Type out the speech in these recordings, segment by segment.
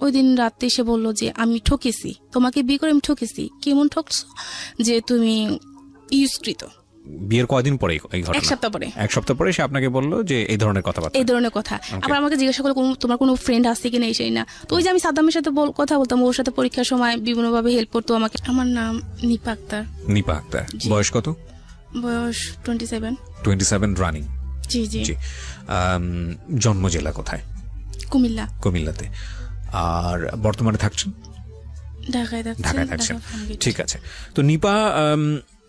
ওই দিন রাতে এসে বললো যে আমি ঠকেছি, তোমাকে বিয়ে করে আমি ঠকেছি। কেমন ঠকছো? যে তুমি ইউজকৃত। বিয়ের কয়দিন পরে এই ঘটনা? 1 সপ্তাহ পরে। 1 সপ্তাহ পরে সে আপনাকে বললো যে এই ধরনের কথাবার্তা, এই ধরনের কথা। আবার আমাকে জিজ্ঞাসা করলো তোমার কোনো ফ্রেন্ড আছে কিনা, এই সেই না। তো ওই যে আমি সাদ্দামের সাথে কথা বলতাম, ওর সাথে পরীক্ষার সময় বিভিন্নভাবে হেল্প করতো আমাকে। আমার নাম নিপা আক্তার। নিপা আক্তার। বয়স কত? বয়স 27। 27 রানিং। জি জি জি। জন্ম জেলা কোথায়? কুমিল্লা। কুমিল্লাতে। আর বর্তমানে থাকছেন ঢাকায় থাকছেন। ঠিক আছে। তো নিপা,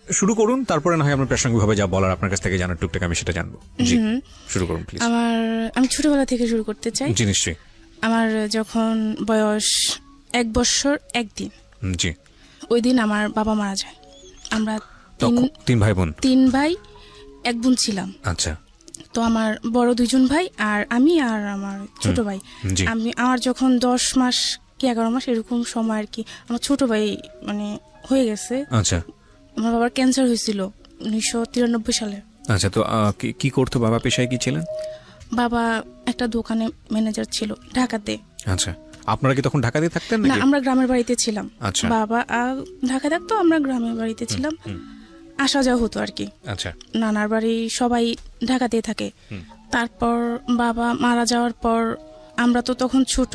শুরু করুন, তারপরে না হয় আমরা প্রাসঙ্গিকভাবে যা বলার আপনার কাছ থেকে জানার টুকটাক আমি সেটা জানবো। জি, শুরু করুন প্লিজ। আমি ছোটবেলা থেকে শুরু করতে চাই। জি নিশ্চয়ই। আমার যখন বয়স 1 বছর 1 দিন, জি, ওই দিন আমার বাবা মারা যায়। আমরা 3 ভাই বোন। 3 ভাই 1 বোন ছিলাম। আচ্ছা। তো আমার বড় 2জন ভাই আর আমি আর আমার ছোট ভাই। আমার যখন 10 মাস কি 11 মাস এরকম সময় আর কি, আমার ছোট ভাই মানে হয়ে গেছে। আচ্ছা। আমার বাবার ক্যান্সার হয়েছিল 1993 সালে। আচ্ছা। তো কি করতো বাবা? পেশায় কি ছিলেন? বাবা একটা দোকানে ম্যানেজার ছিল ঢাকাতে। আচ্ছা। আপনারা কি তখন ঢাকাতে থাকতেন নাকি? না, আমরা গ্রামের বাড়িতে ছিলাম। আচ্ছা। বাবা ঢাকা থাকতো, আমরা গ্রামের বাড়িতে ছিলাম। আসা যাওয়া হতো আর কি। আচ্ছা। নানার বাড়ি সবাই ঢাকাতেই থাকে। তারপর বাবা মারা যাওয়ার পর আমরা তো তখন ছোট,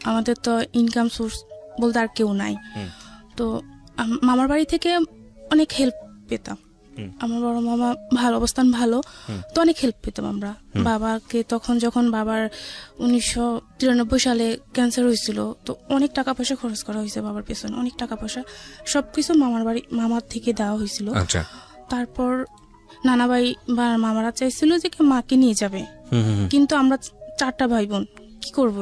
আমাদের তো ইনকাম সোর্স বলতে আর কেউ নাই। তো মামার বাড়ি থেকে অনেক হেল্প পেতাম। আমার বড় মামা ভালো অবস্থান ভালো, তো অনেক হেল্প পেতাম আমরা। বাবাকে তখন যখন বাবার 1993 সালে ক্যান্সার হয়েছিল, তো অনেক টাকা পয়সা খরচ করা হয়েছে বাবার পেছনে, অনেক টাকা পয়সা সবকিছু মামার থেকে দেওয়া হয়েছিল। তারপর নানা ভাই বা মামারা চাইছিল যে মাকে নিয়ে যাবে, কিন্তু আমরা 4টা ভাই বোন কি করব?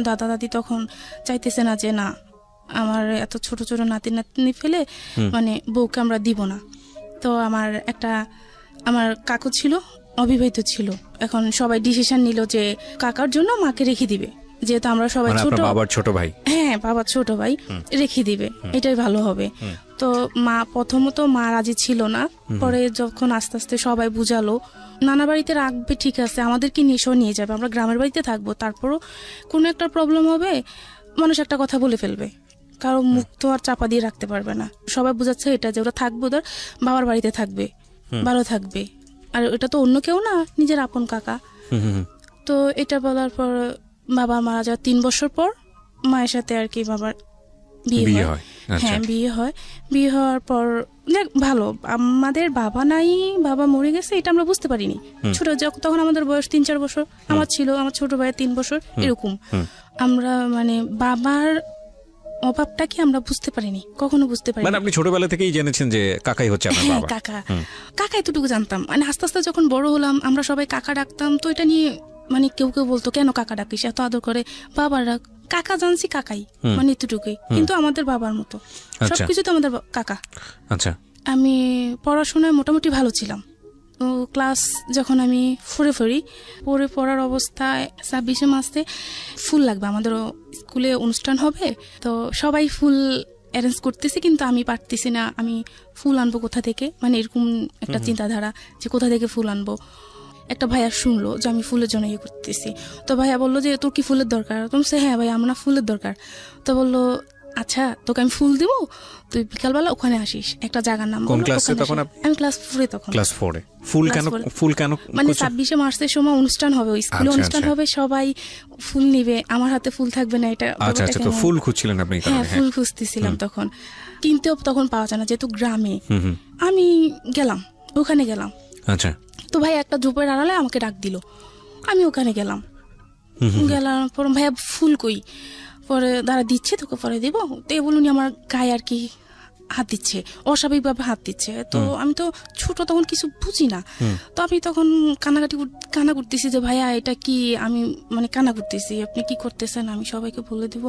দাদা দাদি তখন চাইতেছে না যে না, আমার এত ছোট ছোট নাতি নাতনি ফেলে মানে বউকে আমরা দিব না। তো আমার কাকু ছিল, অবিবাহিত ছিল। এখন সবাই ডিসিশন নিল যে কাকার জন্য মাকে রেখে দিবে, যেহেতু আমরা সবাই ছোট। বাবার ছোট ভাই? হ্যাঁ, বাবার ছোট ভাই রেখে দিবে, এটাই ভালো হবে। তো প্রথমত মা রাজি ছিল না, পরে যখন আস্তে আস্তে সবাই বুঝালো নানা বাড়িতে রাখবে, ঠিক আছে আমাদেরকে নিয়ে যাবে, আমরা গ্রামের বাড়িতে থাকবো, তারপরও কোনো একটা প্রবলেম হবে মানুষ একটা কথা বলে ফেলবে, কারো মুখ তো আর চাপা দিয়ে রাখতে পারবে না। সবাই বুঝাচ্ছে এটা যে ওরা থাকবে ওদের বাবার বাড়িতে থাকবে, ভালো থাকবে, আর এটা তো অন্য কেউ না, নিজের আপন কাকা। তো এটা বলার পর বাবা মারা যাওয়ার 3 বছর পর মায়ের সাথে আর কি বাবার বিয়ে হয়। হ্যাঁ, বিয়ে হওয়ার পর ভালো, আমাদের বাবা নাই, বাবা মরে গেছে এটা আমরা বুঝতে পারিনি। ছোট তখন আমাদের বয়স 3-4 বছর, আমার ছিল, আমার ছোট ভাই 3 বছর এরকম। আমরা মানে বাবার অভাবটা কি আমরা বুঝতে পারিনি, কখনো বুঝতে পারিনি। মানে আপনি ছোটবেলা থেকেই জেনেছেন যে কাকাই হচ্ছে আপনার বাবা? কাকা এতটুকু জানতাম। মানে আস্তে আস্তে যখন বড় হলাম আমরা সবাই কাকা ডাকতাম, তো এটা নিয়ে মানে কেউ বলতো কেন কাকা ডাকিস, এত আদর করে বাবারা। কাকা জানছি কাকাই, মানে এতটুকুই, কিন্তু আমাদের বাবার মতো সবকিছু তো আমাদের কাকা। আচ্ছা। আমি পড়াশোনায় মোটামুটি ভালো ছিলাম। ক্লাস যখন আমি 4-এ পড়ার অবস্থায় 26 মাসে ফুল লাগবে, আমাদের স্কুলে অনুষ্ঠান হবে, তো সবাই ফুল অ্যারেঞ্জ করতেছে, কিন্তু আমি পারতেছি না, আমি ফুল আনবো কোথা থেকে, মানে এরকম একটা চিন্তাধারা যে কোথা থেকে ফুল আনবো। একটা ভাইয়া শুনলো যে আমি ফুলের জন্য ইয়ে করতেছি, তো ভাইয়া বললো যে তোর কি ফুলের দরকার? তুমি হ্যাঁ ভাই আমার ফুলের দরকার। তো বললো আচ্ছা তোকে আমি ফুল দিব, তুই বিকালবেলা ওখানে আসিস, একটা জায়গার নাম। কোন ক্লাসে তখন? আমি ক্লাস 4-এ তখন। ক্লাস 4-এ? ফুল কেন? মানে 26 মার্চের সময় অনুষ্ঠান হবে, ওই স্কুলে অনুষ্ঠান হবে, সবাই ফুল নিবে, আমার হাতে ফুল থাকবে না, এটা। আচ্ছা আচ্ছা। তো ফুল খুঁজছিলেন আপনি? হ্যাঁ, ফুল খুঁজতেছিলাম তখন, কিন্তু তখন পাওয়া যায় না যেহেতু গ্রামে। আমি ওখানে গেলাম। আচ্ছা। তো ভাই একটা ঝোপের আড়ালে আমাকে ডাক দিল, আমি ওখানে গেলাম পর ভাইয়া ফুল কই, পরে দাঁড়া দিচ্ছে তোকে পরে দিব, তো বলুন আমার গায়ে আর কি হাত দিচ্ছে, অস্বাভাবিকভাবে হাত দিচ্ছে। তো আমি তো ছোট তখন কিছু বুঝি না, তো আমি তখন কান্না করতেছি যে ভাইয়া এটা কি, আমি মানে কান্না করতেছি, আপনি কি করতেছেন, আমি সবাইকে বলে দিব,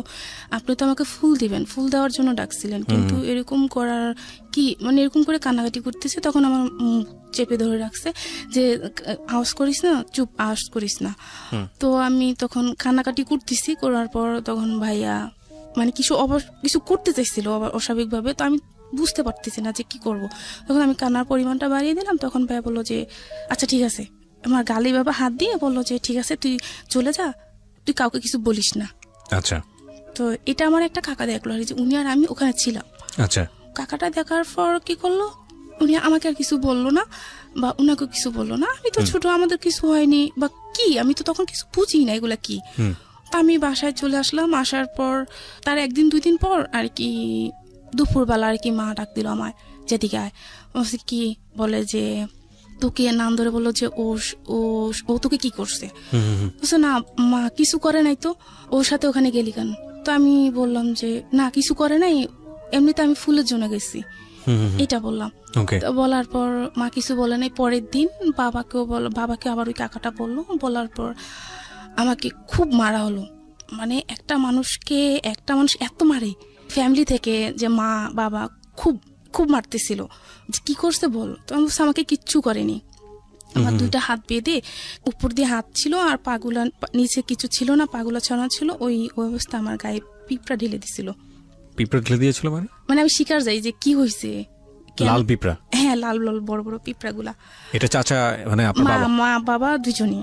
আপনি তো আমাকে ফুল দিবেন, ফুল দেওয়ার জন্য ডাকছিলেন, কিন্তু এরকম করার কি, মানে এরকম করে কান্নাকাটি করতেছে। তখন আমার চেপে ধরে রাখছে যে আওয়াজ করিস না, চুপ, আওয়াজ করিস না। তো আমি তখন কান্নাকাটি করতেছি, করার পর তখন ভাইয়া মানে কিছু করতে চাইছিল অস্বাভাবিকভাবে, তো আমি বুঝতে পারতেছি না যে কি করব। তখন আমি কান্নার পরিমাণটা বাড়িয়ে দিলাম, তখন ভাইয়া বললো যে আচ্ছা ঠিক আছে, আমার গালে বাবা হাত দিয়ে বললো যে ঠিক আছে তুই চলে যা, তুই কাউকে কিছু বলিস না। আচ্ছা। তো এটা আমার একটা কাকা দেখলো আর যে উনি আর আমি ওখানে ছিলাম। আচ্ছা, কাকাটা দেখার পর কি করলো, উনি আমাকে আর কিছু বললো না বা উনাকে কিছু বললো না। আমি তো ছোট, আমাদের কিছু হয়নি বা কি, আমি তো তখন কিছু বুঝি না এগুলা কি। তা আমি বাসায় চলে আসলাম। আসার পর তার 1-2 দিন পর আর কি দুপুরবেলা আর কি মা ডাক দিল আমায়, যেদিকে আয়। বলছে কি, বলে যে তোকে নাম ধরে বললো যে ও ও ও তোকে কি করছে। বলছে না মা কিছু করে নাই তো, ওর সাথে ওখানে গেলি কেন? তো আমি বললাম যে না কিছু করে নাই, এমনিতে আমি ফুলের জন্য গেছি, এটা বললাম। তো বলার পর মা কিছু বলে নাই। পরের দিন বাবাকে আবার ওই কাকাটা বললো, বলার পর আমাকে খুব মারা হলো। মানে একটা মানুষ এত মারে ফ্যামিলি থেকে, যে মা বাবা খুব খুব মারতেছিল, যে কি করছে বল। তো আমি বলছি আমাকে কিচ্ছু করেনি। আমার 2টা হাত বেঁধে উপর দিয়ে হাত ছিল আর পাগুলা নিচে কিছু ছিল না, পাগুলা ছড়ানো ছিল। ওই অবস্থা আমার গায়ে পিঁপড়া ঢেলে দিছিল। পিঁপড়া ঢেলে দিয়েছিল মানে আমি শিকার যাই যে কি হয়েছে। লাল পিঁপড়া? হ্যাঁ, লাল লাল বড় বড় পিঁপড়া গুলা। এটা চাচা মানে মা বাবা দুজনই?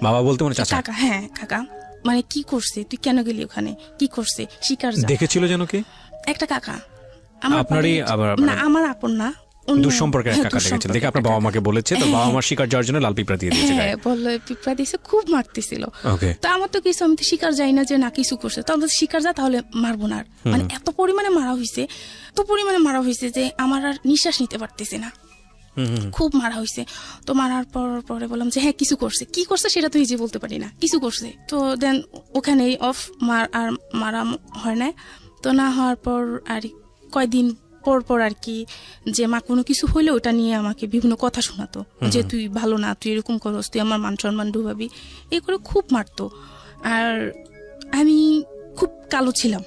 বাবা বলতে মানে চাচা? কাকা। হ্যাঁ কাকা। মানে কি করছে, তুই কেন গেলি ওখানে, কি করছে, শিকার যা। দেখেছিল যেন কি একটা কাকা, আপনারই আবার না আমার আপন না, দুঃসম্পর্কের কাকা দেখেছিল, দেখে আপনার বাবা মাকে বলেছে, তো বাবা মার শিকার যাওয়ার জন্য লাল পিঁপড়া দিয়ে দিয়েছে। হ্যাঁ বললো পিঁপড়া দিয়েছে, খুব মারতেছিল। তো আমার তো কিছু, আমি তো শিকার যাই না যে না কিছু করছে, তাহলে শিকার যা, তাহলে মারবো না। মানে এত পরিমাণে মারা হয়েছে যে আমার আর নিঃশ্বাস নিতে পারতেছে না, খুব মারা হয়েছে। তো মারার পরে বললাম যে হ্যাঁ কিছু করছে, কি করছে সেটা তো নিজে বলতে পারি না, কিছু করছে। তো দেন ওখানেই মারা হয় না। তো না হওয়ার পর আর কয়দিন পর আর কি, যে মা কোনো কিছু হইলে ওটা নিয়ে আমাকে বিভিন্ন কথা শোনাতো, যে তুই ভালো না, তুই এরকম করস, তুই আমার মান সম্মান ডুবাবি, এই করে খুব মারতো। আর আমি খুব কালো ছিলাম।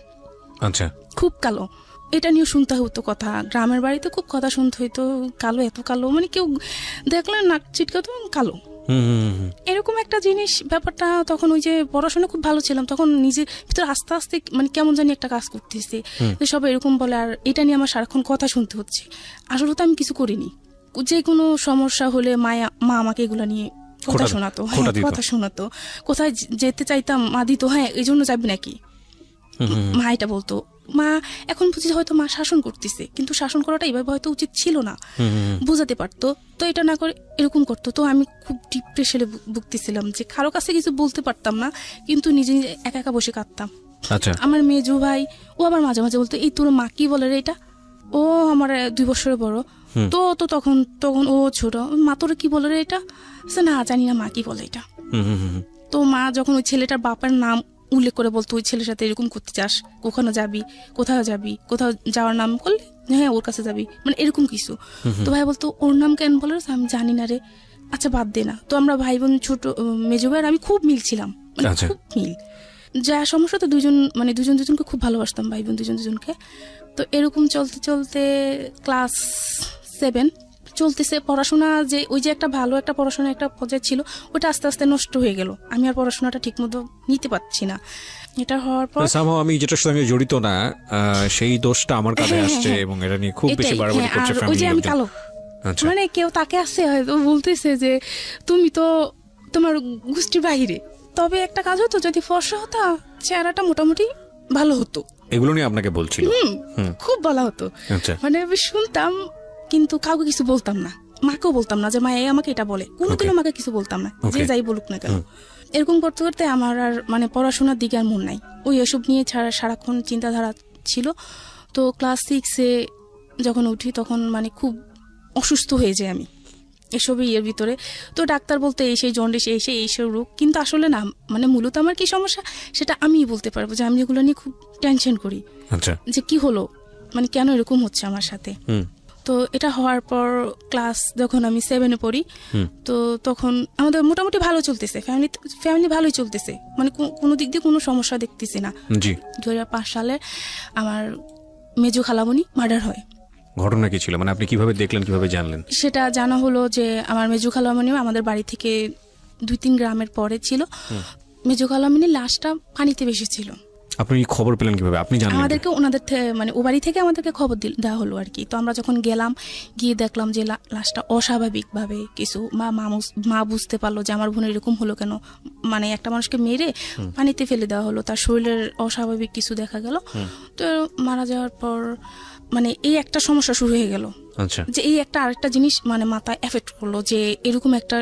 আচ্ছা, খুব কালো, এটা নিয়ে শুনতে হতো কথা। গ্রামের বাড়িতে খুব কথা শুনতে হইতো, কালো, এত কালো, মানে কেউ দেখলে নাক চিটকাতো, কালো, এরকম একটা জিনিস। ব্যাপারটা তখন ওই যে পড়াশোনা খুব ভালো ছিলাম, তখন নিজের ভিতরে আস্তে আস্তে মানে কেমন জানি একটা কাজ করতেছে, সব এরকম বলে। আর এটা নিয়ে আমার সারাক্ষণ কথা শুনতে হচ্ছে। আসলে তো আমি কিছু করিনি। যে কোনো সমস্যা হলে মা আমাকে এগুলা নিয়ে কথা শোনাতো, কোথায় যেতে চাইতাম মা দিত, হ্যাঁ এই জন্য যাবি নাকি, মা এটা বলতো। মা এখন বুঝি হয়তো মা শাসন করতেছে, কিন্তু শাসন করাটা এভাবে হয়তো উচিত ছিল না, বুঝাতে পারতো, তো এটা না করে এরকম করতো। তো আমি খুব ডিপ্রেশনে ভুগতেছিলাম, যে কারো কাছে কিছু বলতে পারতাম না, কিন্তু নিজে নিজে একা একা বসে কাঁদতাম। আমার মেজো ভাই ও আবার মাঝে মাঝে বলতো, এই তোর মা কি বলে রে এটা, ও আমার 2 বছরের বড়, তো তখন ও ছোট, মা তোর কি বলে রে এটা, না জানি না মা কি বলে এটা। তো মা যখন ওই ছেলেটার বাবার নাম উল্লেখ করে বলতো, ওই ছেলের সাথে এরকম করতে চাস, ওখানে যাবি, কোথাও যাওয়ার নাম করলে হ্যাঁ ওর কাছে যাবি, মানে এরকম কিছু। তো ভাই বলতো ওর নাম কেন বলে, আমি জানি না রে, আচ্ছা বাদ দে না। তো আমরা ভাই বোন, ছোট মেজো ভাই আমি খুব মিল ছিলাম, মানে খুব মিল। যা সমস্যা তো দুজন দুজনকে খুব ভালোবাসতাম, ভাই বোন দুজনকে। তো এরকম চলতে চলতে ক্লাস 7 চলতেছে, পড়াশোনা যে ওই যে একটা ভালো একটা পড়াশোনা একটা পর্যায়ে ছিল, ওটা আস্তে আস্তে নষ্ট হয়ে গেল। আমি আর পড়াশোনাটা ঠিক মতো নিতে পারছি না। এটা হওয়ার পর আমি যেটার সঙ্গে জড়িত না সেই দোষটা আমার কাছে আসছে, এবং এটা নিয়ে খুব বেশি বাড়াবাড়ি করছে ফ্যামিলি। ওই যে আমি কালো, মানে কেউ তাকে আসছে হয়তো বলতেছে যে তুমি তো তোমার গোষ্ঠীর বাহিরে, তবে একটা কাজ হতো, যদি ফর্সা হতো চেহারাটা মোটামুটি ভালো হতো। এগুলো নিয়ে আপনাকে বলছিল? খুব বলা হতো, মানে আমি শুনতাম, কিন্তু কাউকে কিছু বলতাম না, মাকেও বলতাম না যে মা আমাকে এটা বলে, কোনোদিনও মাকে কিছু বলতাম না, যে যাই বলুক না কেন। এরকম করতে করতে আমার আর মানে পড়াশোনার দিকে আর মন নাই, ওই এসব নিয়ে সারাক্ষণ চিন্তাধারা ছিল। তো ক্লাস 6-এ যখন উঠি তখন মানে খুব অসুস্থ হয়ে যাই আমি এসবই এর ভিতরে। তো ডাক্তার বলতে এই সেই জন্ডিস, এই সেই রোগ, কিন্তু আসলে না, মানে মূলত আমার কি সমস্যা সেটা আমিই বলতে পারবো, যে আমি এগুলো নিয়ে খুব টেনশন করি, যে কি হলো, মানে কেন এরকম হচ্ছে আমার সাথে। তো এটা হওয়ার পর ক্লাস যখন আমি 7-এ পড়ি, তো তখন আমাদের মোটামুটি ভালো চলতেছে, ফ্যামিলি ভালোই চলতেছে, মানে কোনো দিক দিয়ে কোনো সমস্যা দেখতেছি না। 2005 সালে আমার মেজো খালামণি মার্ডার হয়। ঘটনা কি ছিল, মানে আপনি কিভাবে দেখলেন, কিভাবে জানলেন? সেটা জানা হলো যে আমার মেজো খালামণি আমাদের বাড়ি থেকে 2-3 গ্রামের পরে ছিল। মেজো খালামণির লাশটা পানিতে ভেসেছিল, আপনি খবর পেলেন কিভাবে, আপনি জানলেন? আমাদেরকে ওনাদের মানে ও বাড়ি থেকে আমাদেরকে খবর দেওয়া হলো আর কি। তো আমরা যখন গেলাম, গিয়ে দেখলাম যে লাশটা অস্বাভাবিক ভাবে কিছু মা বুঝতে পারলো যে আমার বোনের এরকম হলো কেন, মানে একটা মানুষকে মেরে পানিতে ফেলে দেওয়া হলো, তার শরীরের অস্বাভাবিক কিছু দেখা গেল। তো মারা যাওয়ার পর মানে এই একটা সমস্যা শুরু হয়ে গেল, আচ্ছা, যে এই একটা আরেকটা জিনিস মানে মাথায় এফেক্ট করলো, যে এরকম একটা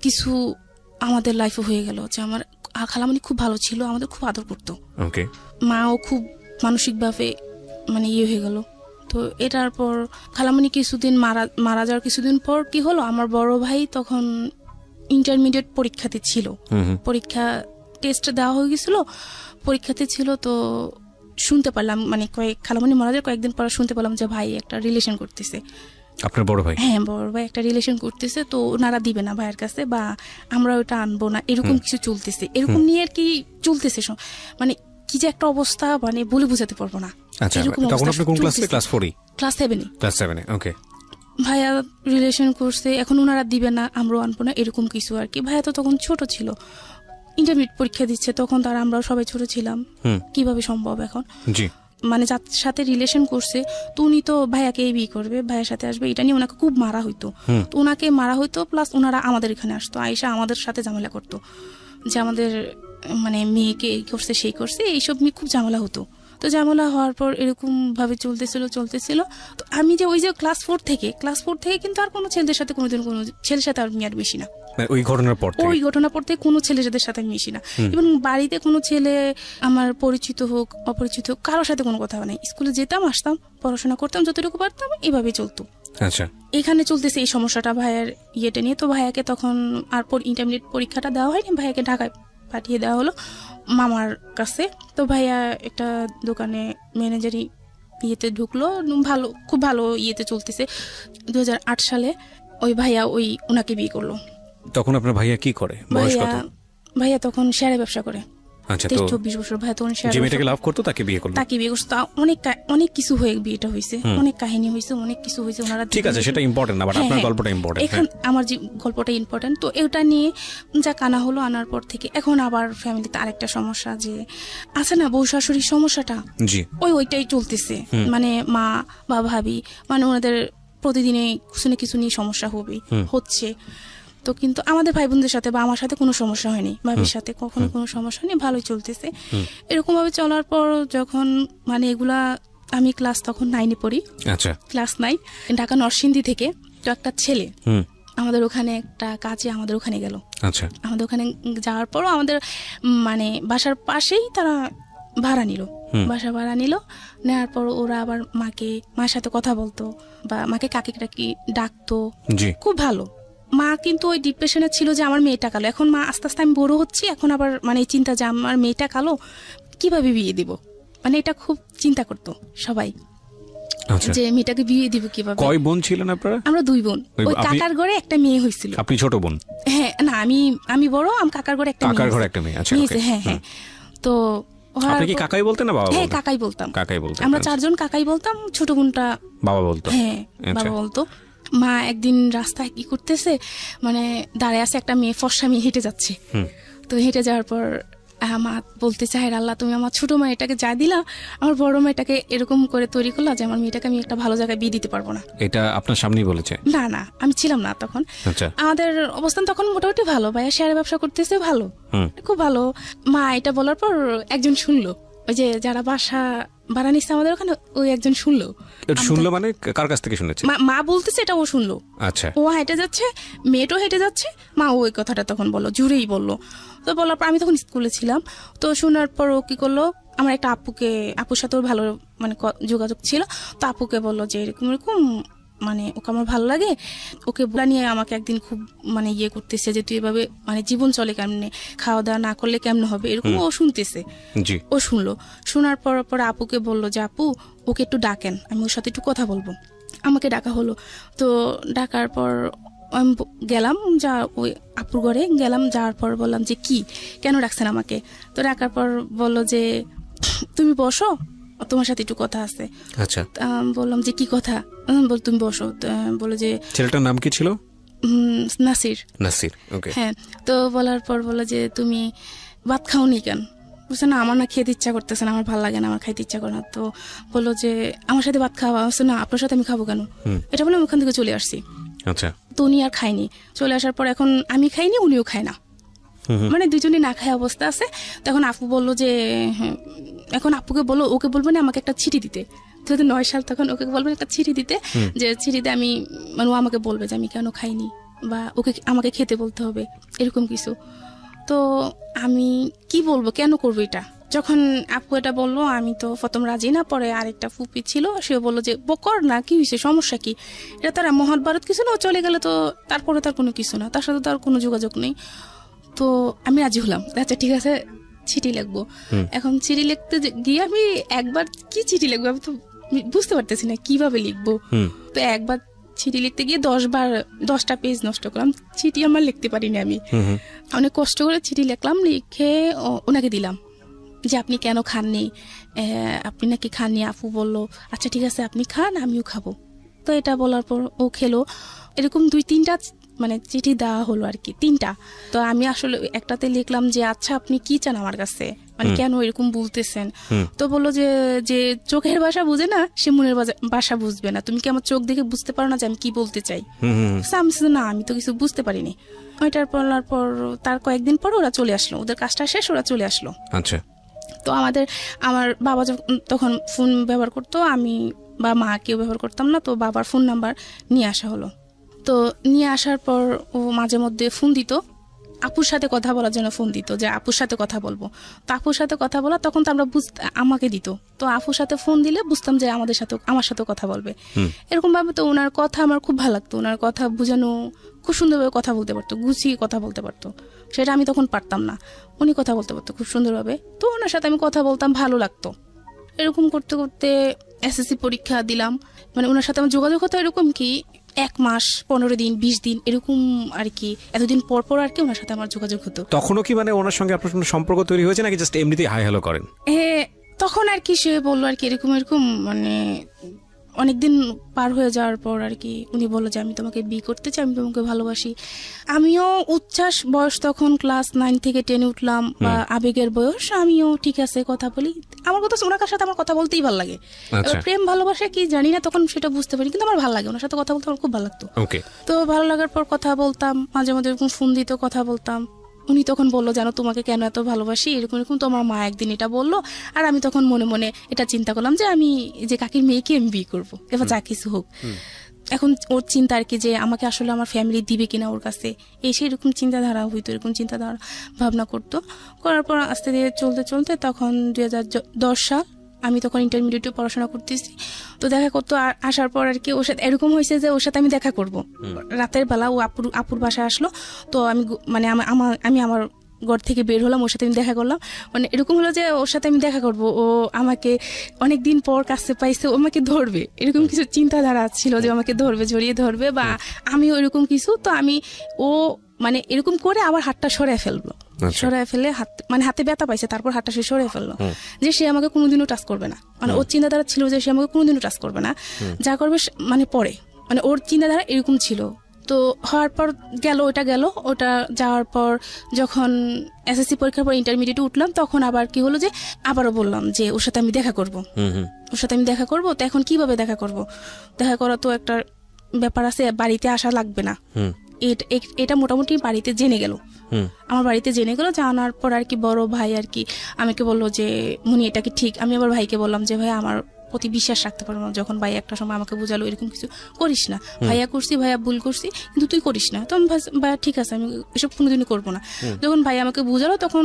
কিছু আমাদের লাইফে হয়ে গেল। যে আমার খালামণি খুব ভালো ছিল, আমাদের খুব আদর করতো, ওকে, মাও খুব মানসিকভাবে মানে হয়ে গেল। তো এটার পর খালামণি কিছুদিন মারা যাওয়ার কিছুদিন পর কি হলো, আমার বড় ভাই তখন ইন্টারমিডিয়েট পরীক্ষাতে ছিল, পরীক্ষা টেস্ট দেওয়া হয়ে গেছিল, পরীক্ষাতে ছিল। তো শুনতে পারলাম মানে খালামণি মারা যাওয়ার কয়েকদিন পর শুনতে পারলাম যে ভাই একটা রিলেশন করতেছে। আপনার বড় ভাই? হ্যাঁ, বড় ভাই একটা রিলেশন করতেছে, তো ওনারা দিবে না ভাইয়ের কাছে, বা আমরা ওটা আনবো না, এরকম কিছু চলতেছে, এরকম নিয়ে আর কি চলতেছে। মানে কি যে একটা অবস্থা, মানে বলে বোঝাতে পারবো না। আচ্ছা, তখন আপনি কোন ক্লাসে? ক্লাস 4? ক্লাস 7। ক্লাস 7, ওকে। ভাইয়া রিলেশন করছে, এখন ওনারা দিবে না, আমরাও আনবো না, এরকম কিছু আর কি। ভাইয়া তো তখন ছোট ছিল, ইন্টারমিডিয়েট পরীক্ষা দিচ্ছে, তখন তার আমরা সবাই ছোট ছিলাম, কিভাবে সম্ভব এখন? জি, মানে যার সাথে রিলেশন করছে তো উনি তো ভাইয়াকে বিয়ে করবে, ভাইয়ের সাথে আসবে, এটা নিয়ে ওনাকে খুব মারা হইতো। তো ওনাকে মারা হইতো, প্লাস ওনারা আমাদের এখানে আসতো, আয়েশা আমাদের সাথে ঝামেলা করতো, যে আমাদের মানে মেয়েকে এই করছে সেই করছে, এইসব নিয়ে খুব ঝামেলা হতো। তো ঝামেলা হওয়ার পর এরকম ভাবে চলতেছিল। তো আমি যে ওই যে ক্লাস 4 থেকে কিন্তু আর কোনো ছেলেদের সাথে কোনোদিন কোনো ছেলের সাথে আর মেয়ার বেশি না। ওই ঘটনার পর থেকে কোনো ছেলেদের সাথে মিশি না। এবং বাড়িতে কোনো ছেলে আমার পরিচিত হোক অপরিচিত হোক, কারোর সাথে কোনো কথা নাই। স্কুলে যেতাম, আসতাম, পড়াশোনা করতাম যতটুকু পারতাম, এভাবে চলতো। আচ্ছা, এখানে চলতেছে এই সমস্যাটা ভাইয়ের ইয়েটা নিয়ে। তো ভাইয়াকে তখন আর ইন্টারমিডিয়েট পরীক্ষাটা দেওয়া হয়নি, ভাইয়াকে ঢাকায় পাঠিয়ে দেওয়া হলো মামার কাছে। তো ভাইয়া একটা দোকানে ম্যানেজারি ইয়েতে ঢুকলো, খুব ভালো ইয়েতে চলতেছে। 2008 সালে ওই ভাইয়া ওনাকে বিয়ে করলো। তখন আপনার ভাইয়া কি করে, বয়স কত? ভাইয়া তখন শেয়ারে ব্যবসা করে। আচ্ছা, তো 24 বছর ভাইয়া তখন যে মেয়েটাকে লাভ করতো তাকে বিয়ে করলো। অনেক কিছু হয়ে বিয়েটা হয়েছে, অনেক কাহিনী হয়েছে, অনেক কিছু হয়েছে। ওনারা ঠিক আছে, সেটা ইম্পর্টেন্ট না, বাট আপনার গল্পটা ইম্পর্টেন্ট। এখন আমার যে গল্পটা ইম্পর্টেন্ট, তো এটা নিয়ে যা কানা হলো, আনার পর থেকে এখন আবার ফ্যামিলিতে আরেকটা সমস্যা, যে আছে না বউ শাশুড়ির সমস্যাটা, জি, ওইটাই চলতেছে। মানে মা বা ভাবি, মানে ওনাদের প্রতিদিনে কিছু না কিছু নিয়ে সমস্যা হচ্ছে। তো কিন্তু আমাদের ভাই বোনদের সাথে বা আমার সাথে কোনো সমস্যা হয়নি, ভাবির সাথে কখনো কোনো সমস্যা নেই, ভালোই চলতেছে। এরকম ভাবে চলার পর যখন মানে এগুলা আমি ক্লাস তখন 9-এ পড়ি। আচ্ছা, ক্লাস 9, ঢাকা নরসিংদী থেকে তো একটা ছেলে আমাদের ওখানে একটা কাজে আমাদের ওখানে গেল। আচ্ছা, আমাদের ওখানে যাওয়ার পরও আমাদের মানে বাসার পাশেই তারা বাসা ভাড়া নিল। নেওয়ার পর ওরা আবার মার সাথে কথা বলতো, বা মাকে কাকি ডাকতো, খুব ভালো। মা কিন্তু ওই ডিপ্রেশনে ছিল যে আমার মেয়েটা কালো। এখন মা আস্তে আস্তে আমি বড় হচ্ছি, এখন আবার মানে চিন্তা যে আমার মেয়েটা কালো, কিভাবে বিয়ে দিব, মানে এটা খুব চিন্তা করতো সবাই, যে মেয়েটাকে বিয়ে দিব কিভাবে। কয় বোন ছিলেন আপনারা? আমরা 2 বোন। ওই কাকার ঘরে একটা মেয়ে হয়েছিল। আপনি ছোট বোন? হ্যাঁ, না আমি বড়, আমার কাকার ঘরে একটা মেয়ে। আচ্ছা, হ্যাঁ। তো আপনি কি কাকাই বলতেন না বাবা? হ্যাঁ, কাকাই বলতাম। আমরা 4 জন কাকাই বলতাম, ছোট বোনটা বাবা বলতো। হ্যাঁ, বাবা বলতো। মা একদিন রাস্তায় কি করতেছে, মানে দাঁড়ায় আছে একটা মেয়ে, ফর্সা মেয়ে হেঁটে যাচ্ছে। তো হেঁটে যাওয়ার পর মা বলতে চায়, আল্লাহ তুমি আমার ছোট মেয়েটাকে যা দিলা, আমার বড় মেয়েটাকে এরকম করে তৈরি করলা যে আমার মেয়েটাকে আমি একটা ভালো জায়গায় বিয়ে দিতে পারবো না। এটা আপনার সামনেই বলেছে? না, আমি ছিলাম না তখন। আমাদের অবস্থান তখন মোটামুটি ভালো, ভাইয়া শেয়ারে ব্যবসা করতেছে, ভালো, খুব ভালো। মা এটা বলার পর একজন শুনলো, ওই যে যারা বাসা ভাড়া নিচ্ছে আমাদের ওখানে, ওই একজন শুনলো। মানে কার কাছ থেকে শুনেছে? মা বলতেছে, এটা ও শুনলো। আচ্ছা, ও হেঁটে যাচ্ছে, মেয়েটাও হেঁটে যাচ্ছে, মা ওই কথাটা তখন বললো, জুড়েই বললো। তো বলার পর আমি তখন স্কুলে ছিলাম। তো শোনার পর ও কি করলো, আমার একটা আপুর সাথে ওর ভালো মানে যোগাযোগ ছিল। তো আপুকে বললো যে এরকম মানে ওকে আমার ভালো লাগে, ওকে বলা নিয়ে আমাকে একদিন খুব মানে করতেছে যে তুই এভাবে মানে জীবন চলে কেমনে, খাওয়া দাওয়া না করলে কেমনে হবে, এরকম ও শুনতেছে। ও শুনলো, শোনার পর আপুকে বললো যে আপু ওকে একটু ডাকেন, আমি ওর সাথে একটু কথা বলবো। আমাকে ডাকা হলো। তো ডাকার পর আমি গেলাম, ওই আপুর ঘরে গেলাম। যাওয়ার পর বললাম যে কেন ডাকছেন আমাকে? তো ডাকার পর বললো যে তুমি বসো, তোমার সাথে একটু কথা আছে। আচ্ছা, বললাম যে কি কথা? বল তুমি বসো। বলো যে ছেলেটার নাম কি ছিল? নাসির। ওকে, হ্যাঁ। তো বলার পর বলো যে তুমি ভাত খাওনি কেন? বলছে না আমার না খেতে ইচ্ছা করতেছে না, আমার ভালো লাগে না, আমার খাইতে ইচ্ছা করে না। তো বললো যে আমার সাথে ভাত খাওয়া। বলছে না আপনার সাথে আমি খাবো কেন, এটা বলে আমি ওখান থেকে চলে আসছি। আচ্ছা। তো উনি আর খায়নি। চলে আসার পর এখন আমি খাইনি, উনিও খায় না, মানে দুজনে না খায় অবস্থা আছে। তখন আপু বললো যে এখন আপুকে বলো, ওকে বলবে না আমাকে একটা চিঠি দিতে, 2009 সাল, তখন ওকে বলবেন একটা চিঠি দিতে, যে চিঠিতে আমি মানে ও আমাকে বলবে যে আমি কেন খাইনি বা ওকে আমাকে খেতে বলতে হবে এরকম কিছু। তো আমি কি বলবো, কেন করবো এটা? যখন আপু এটা বললো আমি তো প্রথম রাজি না, পরে আরেকটা ফুপি ছিল, সে বললো যে বকর না, কি হয়েছে, সমস্যা কি, এটা তার মহাভারত কিছু না, ও চলে গেলে তো তারপরে তার কোনো কিছু না, তার সাথে তার কোনো যোগাযোগ নেই। তো আমি রাজি হলাম, আচ্ছা ঠিক আছে চিঠি লিখবো। এখন চিঠি লিখতে গিয়ে আমি একবার কি চিঠি লিখবো আমি তো বুঝতে পারতেছি না কিভাবে লিখবো। তো একবার চিঠি লিখতে গিয়ে 10টা পেজ নষ্ট করলাম, চিঠি আমার লিখতে পারিনি আমি। অনেক কষ্ট করে চিঠি লিখলাম, লিখে ওনাকে দিলাম যে আপনি কেন খাননি, আপনি নাকি খাননি। আপু বললো আচ্ছা ঠিক আছে আপনি খান, আমিও খাবো। তো এটা বলার পর ও খেলো। এরকম 2-3টা মানে চিঠি দেওয়া হলো আর কি, 3টা। তো আমি আসলে একটাতে লিখলাম যে আচ্ছা আপনি কি চান আমার কাছে, মানে কেন এরকম বলতেছেন। তো বললো যে চোখের ভাষা বুঝে না, সে মনের ভাষা বুঝবে না, তুমি কি আমার চোখ দেখে বুঝতে পারো না যে আমি কি বলতে চাই? না আমি তো কিছু বুঝতে পারিনি। ওইটার বলার পর তার কয়েকদিন পর ওরা চলে আসলো, ওদের কাজটা শেষ, ওরা চলে আসলো। আচ্ছা। তো আমার বাবা তখন ফোন ব্যবহার করতো, আমি বা মা কেউ ব্যবহার করতাম না। তো বাবার ফোন নাম্বার নিয়ে আসা হলো। তো নিয়ে আসার পর ও মাঝে মধ্যে ফোন দিত, আপুর সাথে কথা বলার জন্য ফোন দিত, যে আপুর সাথে কথা বলবো। তো আপুর সাথে কথা বলা তখন তো আমরা আমাকে দিত, তো আপুর সাথে ফোন দিলে বুঝতাম যে আমার সাথে কথা বলবে। এরকম ভাবে তো ওনার কথা আমার খুব ভালো লাগতো, ওনার কথা বুঝানো, খুব সুন্দরভাবে কথা বলতে পারতো, গুছিয়ে কথা বলতে পারতো, সেটা আমি তখন পারতাম না। উনি কথা বলতে পারতো খুব সুন্দরভাবে, তো ওনার সাথে আমি কথা বলতাম, ভালো লাগতো। এরকম করতে করতে এসএসসি পরীক্ষা দিলাম। মানে ওনার সাথে আমার যোগাযোগ হতো এরকম কি 1 মাস 15 দিন 20 দিন এরকম আর কি, এতদিন পর পর আর কি ওনার সাথে আমার যোগাযোগ হতো। তখনও কি মানে ওনার সঙ্গে আপনার কোনো সম্পর্ক তৈরি হয়েছে নাকি জাস্ট এমনিতেই হাই হ্যালো করেন? তখন আর কি সে বললো আর কি এরকম মানে অনেকদিন পার হয়ে যাওয়ার পর আর কি উনি বললো যে আমি তোমাকে বিয়ে করতে চাই, আমি তোমাকে ভালোবাসি। আমিও উচ্ছ্বাস, বয়স তখন ক্লাস 9 থেকে 10 উঠলাম, বা আবেগের বয়স, আমিও ঠিক আছে কথা বলি। আমার কথা ওনার সাথে আমার কথা বলতেই ভালো লাগে। প্রেম ভালোবাসা কি জানি না তখন সেটা বুঝতে পারি, কিন্তু আমার ভালো লাগে, ওনার সাথে কথা বলতে আমার খুব ভালো লাগতো। তো ভালো লাগার পর কথা বলতাম, মাঝে মাঝে এরকম ফোন দিত, কথা বলতাম। উনি তখন বললো জানো তোমাকে কেন এত ভালোবাসি, এরকম এরকম তো আমার মা একদিন এটা বললো। আর আমি তখন মনে মনে এটা চিন্তা করলাম যে আমি যে কাকির মেয়েকে আমি বিয়ে করবো, এবার যা কিছু হোক। এখন ওর চিন্তা আর কি যে আমাকে আসলে আমার ফ্যামিলি দিবে কিনা ওর কাছে, এসে এরকম চিন্তাধারা হইতো, এরকম চিন্তাধারা ভাবনা করতো। করার পর আস্তে ধীরে চলতে চলতে তখন 2010 সাল, আমি তখন ইন্টারমিডিয়েটে পড়াশোনা করতেছি। তো দেখা করতো আসার পর আর কি ওর সাথে এরকম হয়েছে যে ওর সাথে আমি দেখা করব রাতের বেলা, ও আপুর বাসায় আসলো। তো আমি মানে আমি আমার ঘর থেকে বের হলাম, ওর সাথে আমি দেখা করলাম। মানে এরকম হলো যে ওর সাথে আমি দেখা করব, ও আমাকে অনেকদিন পর কাছে পাইছে, ও আমাকে ধরবে, এরকম কিছু চিন্তাধারা ছিল যে আমাকে ধরবে, জড়িয়ে ধরবে, বা আমিও এরকম কিছু। তো ও মানে এরকম করে আবার হাতটা সরাই ফেললো, সরাই ফেলে মানে হাতে ব্যথা পাইছে, তারপর হাতটা সে সরাই ফেললো, যে সে আমাকে কোনোদিনও টাচ করবে না। মানে ওর চিন্তাধারা ছিল যে সে আমাকে কোনোদিনও টাচ করবে না, যা করবে মানে পরে, মানে ওর চিন্তাধারা এরকম ছিল। তো হওয়ার পর ওটা যাওয়ার পর যখন এসএসসি পরীক্ষার পর ইন্টারমিডিয়েটে উঠলাম, তখন আবার কি হলো যে আবারও বললাম যে ওর সাথে আমি দেখা করব, ওর সাথে আমি দেখা করব। তো এখন কিভাবে দেখা করব, দেখা করা তো একটা ব্যাপার আছে, বাড়িতে আসা লাগবে না, এটা মোটামুটি বাড়িতে জেনে গেল, আমার বাড়িতে জেনে গেল। জানার পর আর কি বড় ভাই আর কি আমাকে বললো যে মুনি এটা কি ঠিক। আমি আবার ভাইকে বললাম যে ভাই আমার প্রতি বিশ্বাস রাখতে পারবো না। যখন ভাই একটা সময় আমাকে বুঝালো এরকম কিছু করিস না, ভাইয়া ভুল করছি, কিন্তু তুই করিস না। তো আমি ভাইয়া ঠিক আছে, আমি এসব কোনোদিনই করবো না। যখন ভাই আমাকে বুঝালো তখন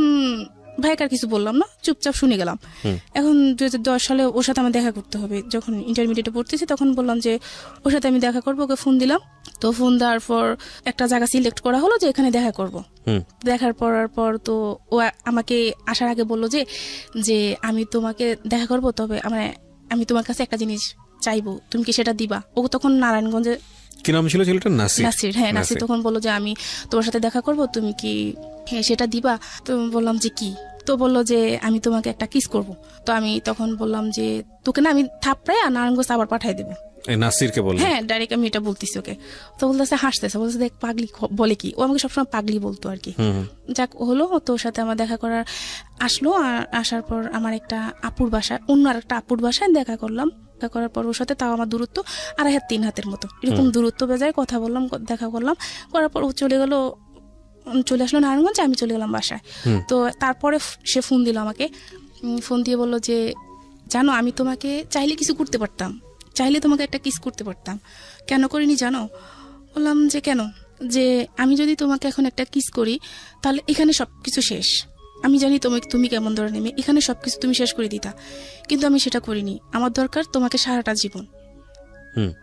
ভাইকে আর কিছু বললাম না, চুপচাপ শুনে গেলাম। এখন 2010 সালে ওর সাথে আমার দেখা করতে হবে, যখন ইন্টারমিডিয়েটে পড়তেছি তখন বললাম যে ওর সাথে আমি দেখা করবো। ওকে ফোন দিলাম, তো ফোন দেওয়ার পর একটা জায়গা সিলেক্ট করা হলো যে এখানে দেখা করব। দেখার পর তো ও আমাকে আসার আগে বললো যে আমি তোমাকে দেখা করব, তবে আমি তোমার কাছে একটা জিনিস চাইবো, তুমি কি সেটা দিবা? ও তখন নারায়ণগঞ্জে, কি নাম ছিল ছেলেটার? নাসির। হ্যাঁ, নাসির তখন বললো যে আমি তোমার সাথে দেখা করব, তুমি কি সেটা দিবা? তো বললাম যে কি? তো বললো যে আমি তোমাকে একটা কিস করব। তো আমি তখন বললাম যে তোকে না আমি থাপড়ায় নারায়ণগঞ্জ আবার পাঠাই দেবো, নাসিরকে বললেন? হ্যাঁ, ডাইরেক্ট আমি এটা বলতেছি ওকে। তো বলতেছে, হাসতেছে, বলতেছে দেখ পাগলি বলে কি, ও আমাকে সবসময় পাগলি বলতো আর কি। যাক হলো, তো ওর সাথে আমার দেখা করার আসলো। আর আসার পর আমার একটা আপুর বাসায়, অন্য আর একটা আপুর বাসায় দেখা করলাম। দেখা করার পর ওর সাথে তাও আমার দূরত্ব 2.5 হাত 3 হাতের মতো এরকম দূরত্ব বেজায়, কথা বললাম, দেখা করলাম। করার পর ও চলে আসলো নারায়ণগঞ্জে, আমি চলে গেলাম বাসায়। তো তারপরে সে ফোন দিল আমাকে, ফোন দিয়ে বললো যে জানো আমি তোমাকে চাইলে কিছু করতে পারতাম, চাইলে তোমাকে একটা কিস করতে পারতাম, কেন করিনি জানো? বললাম যে কেন? যে আমি যদি তোমাকে এখন একটা কিস করি তাহলে এখানে সবকিছু শেষ। আমি জানি তুমি কেমন ধরে নেবে, এখানে সবকিছু তুমি শেষ করে দিতা, কিন্তু আমি সেটা করিনি। আমার দরকার তোমাকে সারাটা জীবন,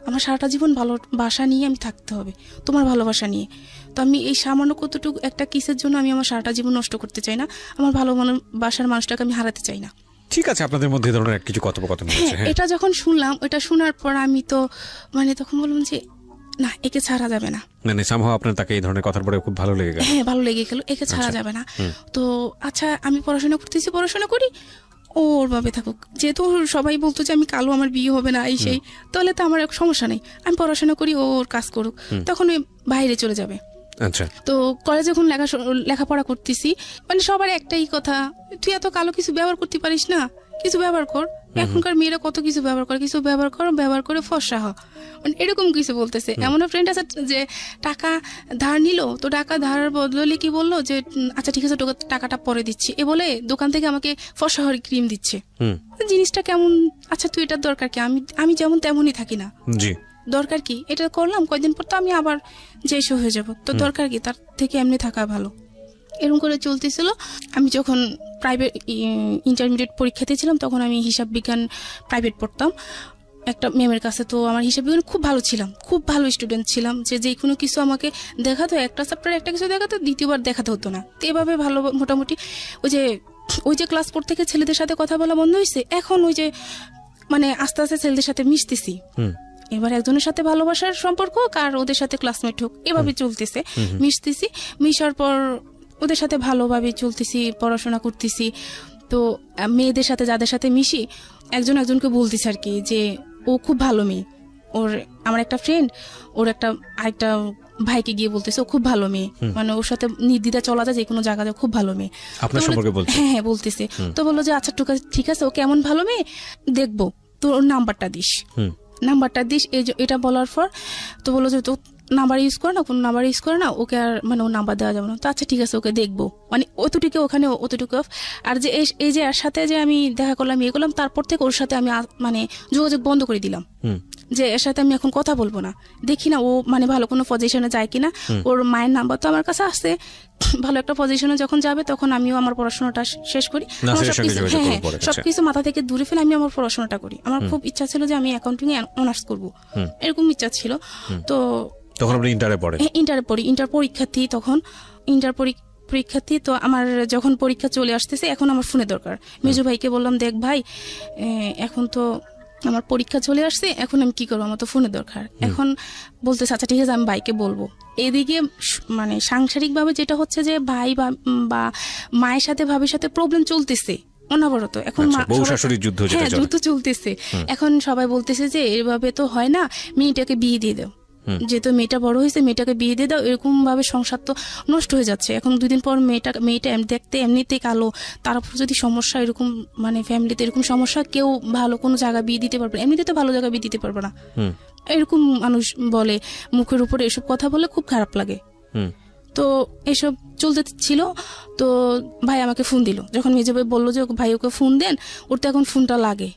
আমার সারাটা জীবন ভালোবাসা নিয়ে আমি থাকতে হবে, তোমার ভালোবাসা নিয়ে। তো আমি এই সামান্য কতটুকু একটা কিসের জন্য আমি আমার সারাটা জীবন নষ্ট করতে চাই না, আমার ভালোবাসার মানুষটাকে আমি হারাতে চাই না। ঠিক আছে, আপনাদের মধ্যে ধরনের কিছু কথোপকথন হয়েছে। এটা যখন শুনলাম, এটা শোনার পর আমি তো তখন বললাম যে না, একে ছাড়া যাবে না। মানে সামহাও আপনার তাকে এই ধরনের কথার পরে খুব ভালো লেগে গেল? হ্যাঁ, ভালো লেগে গেল, একে ছাড়া যাবে না। তো আচ্ছা, আমি পড়াশোনা করতেছি, পড়াশোনা করি, ওর ভাবে থাকুক। যেহেতু সবাই বলতো যে আমি কালো, আমার বিয়ে হবে না, এই সেই, তাহলে তো আমার সমস্যা নেই, আমি পড়াশোনা করি, ওর কাজ করুক। তখন ওই বাইরে চলে যাবে। আচ্ছা। তো কলেজে যখন লেখাপড়া করতেছি, সবার একটাই কথা, তুই এত কালো কিছু ব্যবহার করতে পারিস না, কিছু ব্যবহার কর। এখনকার মেয়েরা কত কিছু ব্যবহার করে, কিছু ব্যবহার করে ফর্সা হ, এরকম কিছু বলতেছে। এমন ফ্রেন্ড আছে যে টাকা ধার নিল, তো টাকা ধারের বদলে কি বললো যে আচ্ছা ঠিক আছে টাকাটা পরে দিচ্ছি, এ বলে দোকান থেকে আমাকে ফর্সা হওয়ার ক্রিম দিচ্ছে। জিনিসটা কেমন? আচ্ছা তুই এটার দরকার কি? আমি যেমন তেমনই থাকি না, দরকার কি? এটা করলাম, কয়দিন পর তো আমি আবার যেসো হয়ে যাব, তো দরকার কি? তার থেকে এমনি থাকা ভালো। এরকম করে চলতেছিল। আমি যখন প্রাইভেট ইন্টারমিডিয়েট পরীক্ষাতে ছিলাম, তখন আমি হিসাব বিজ্ঞান প্রাইভেট পড়তাম একটা ম্যামের কাছে। তো আমার হিসাব বিজ্ঞান খুব ভালো ছিলাম, খুব ভালো স্টুডেন্ট ছিলাম, যে কোনো কিছু আমাকে দেখাতো, একটা চ্যাপ্টার একটা কিছু দেখাতো, দ্বিতীয়বার দেখাতে হতো না। তো এভাবে ভালো মোটামুটি ওই যে ক্লাস 4 থেকে ছেলেদের সাথে কথা বলা বন্ধ হয়েছে, এখন আস্তে আস্তে ছেলেদের সাথে মিশতেছি। এবার একজনের সাথে ভালোবাসার সম্পর্ক হোক আর ওদের সাথে ক্লাসমেট হোক, এভাবে চলতেছে, মিশতেছি। মিশার পর ওদের সাথে ভালোভাবে চলতেছি, পড়াশোনা করতেছি। তো মেয়েদের সাথে যাদের সাথে মিশি, একজনকে বলতেছি আর কি যে ও খুব ভালো মেয়ে। আমার একটা ফ্রেন্ড ওর আরেকটা ভাইকে গিয়ে বলতেছে ও খুব ভালো মেয়ে, ওর সাথে নির্দ্বিধা চলা যায়, যে কোনো জায়গাতে খুব ভালো মেয়ে। হ্যাঁ, বলতেছে। তো বললো যে আচ্ছা ঠিক আছে, ও কেমন ভালো মেয়ে দেখবো, তোর ওর নাম্বারটা দিস। এটা বলার পর তো বললো যে তো নাম্বার ইউজ করে না, কোনো নাম্বার ইউজ করে না, ওকে আর ওর নাম্বার দেওয়া যাবে না। তো আচ্ছা ঠিক আছে, ওকে দেখবো, অতটুকু ওখানে অতটুকু। আর যে এই যে এর সাথে যে আমি দেখা করলাম, ইয়ে করলাম, তারপর থেকে ওর সাথে আমি যোগাযোগ বন্ধ করে দিলাম, যে এর সাথে আমি এখন কথা বলবো না। দেখি না ও ভালো কোনো পজিশনে যায় কিনা। ওর মায়ের নাম্বার তো আমার কাছে আসছে, ভালো একটা পজিশনে যখন যাবে তখন আমিও আমার পড়াশোনাটা শেষ করি। সবকিছু মাথা থেকে দূরে ফেলে আমি আমার পড়াশোনাটা করি। আমার খুব ইচ্ছা ছিল যে আমি অ্যাকাউন্টিং এ অনার্স করবো, এরকম ইচ্ছা ছিল। তো তখন আপনি ইন্টারে পড়ি, ইন্টার পরীক্ষার্থী, তখন ইন্টার পরীক্ষার্থী। তো আমার যখন পরীক্ষা চলে আসতেছে, এখন আমার ফোনে দরকার। মেজু ভাইকে বললাম, দেখ ভাই, এখন তো আমার পরীক্ষা চলে আসছে, এখন আমি কি করবো, আমার তো ফোনে দরকার। এখন বলতেছে আচ্ছা ঠিক আছে, আমি ভাইকে বলবো। এদিকে সাংসারিক ভাবে যেটা হচ্ছে যে ভাই বা মায়ের সাথে ভাবির সাথে প্রবলেম চলতেছে অনবরত। এখন যুদ্ধ চলতেছে। এখন সবাই বলতেছে যে এভাবে তো হয় না, মেয়েটাকে বিয়ে দিয়ে দাও, যেহেতু মেয়েটা বড় হয়েছে, মেয়েটাকে বিয়ে দিয়ে দাও। এরকম ভাবে সংসার তো নষ্ট হয়ে যাচ্ছে। এখন 2 দিন পর মেয়েটা দেখতে এমনিতে কালো, তার উপর যদি সমস্যা এরকম, ফ্যামিলিতে এরকম সমস্যা, কেউ ভালো কোনো জায়গা বিয়ে দিতে পারবে, এমনিতে তো ভালো জায়গা বিয়ে দিতে পারবে না, এরকম মানুষ বলে, মুখের উপরে এসব কথা বলে, খুব খারাপ লাগে। তো এসব চলতে ছিল। তো ভাই আমাকে ফোন দিল, যখন মেজো ভাই বললো যে ভাই ওকে ফোন দেন, ওর তো এখন ফোনটা লাগে,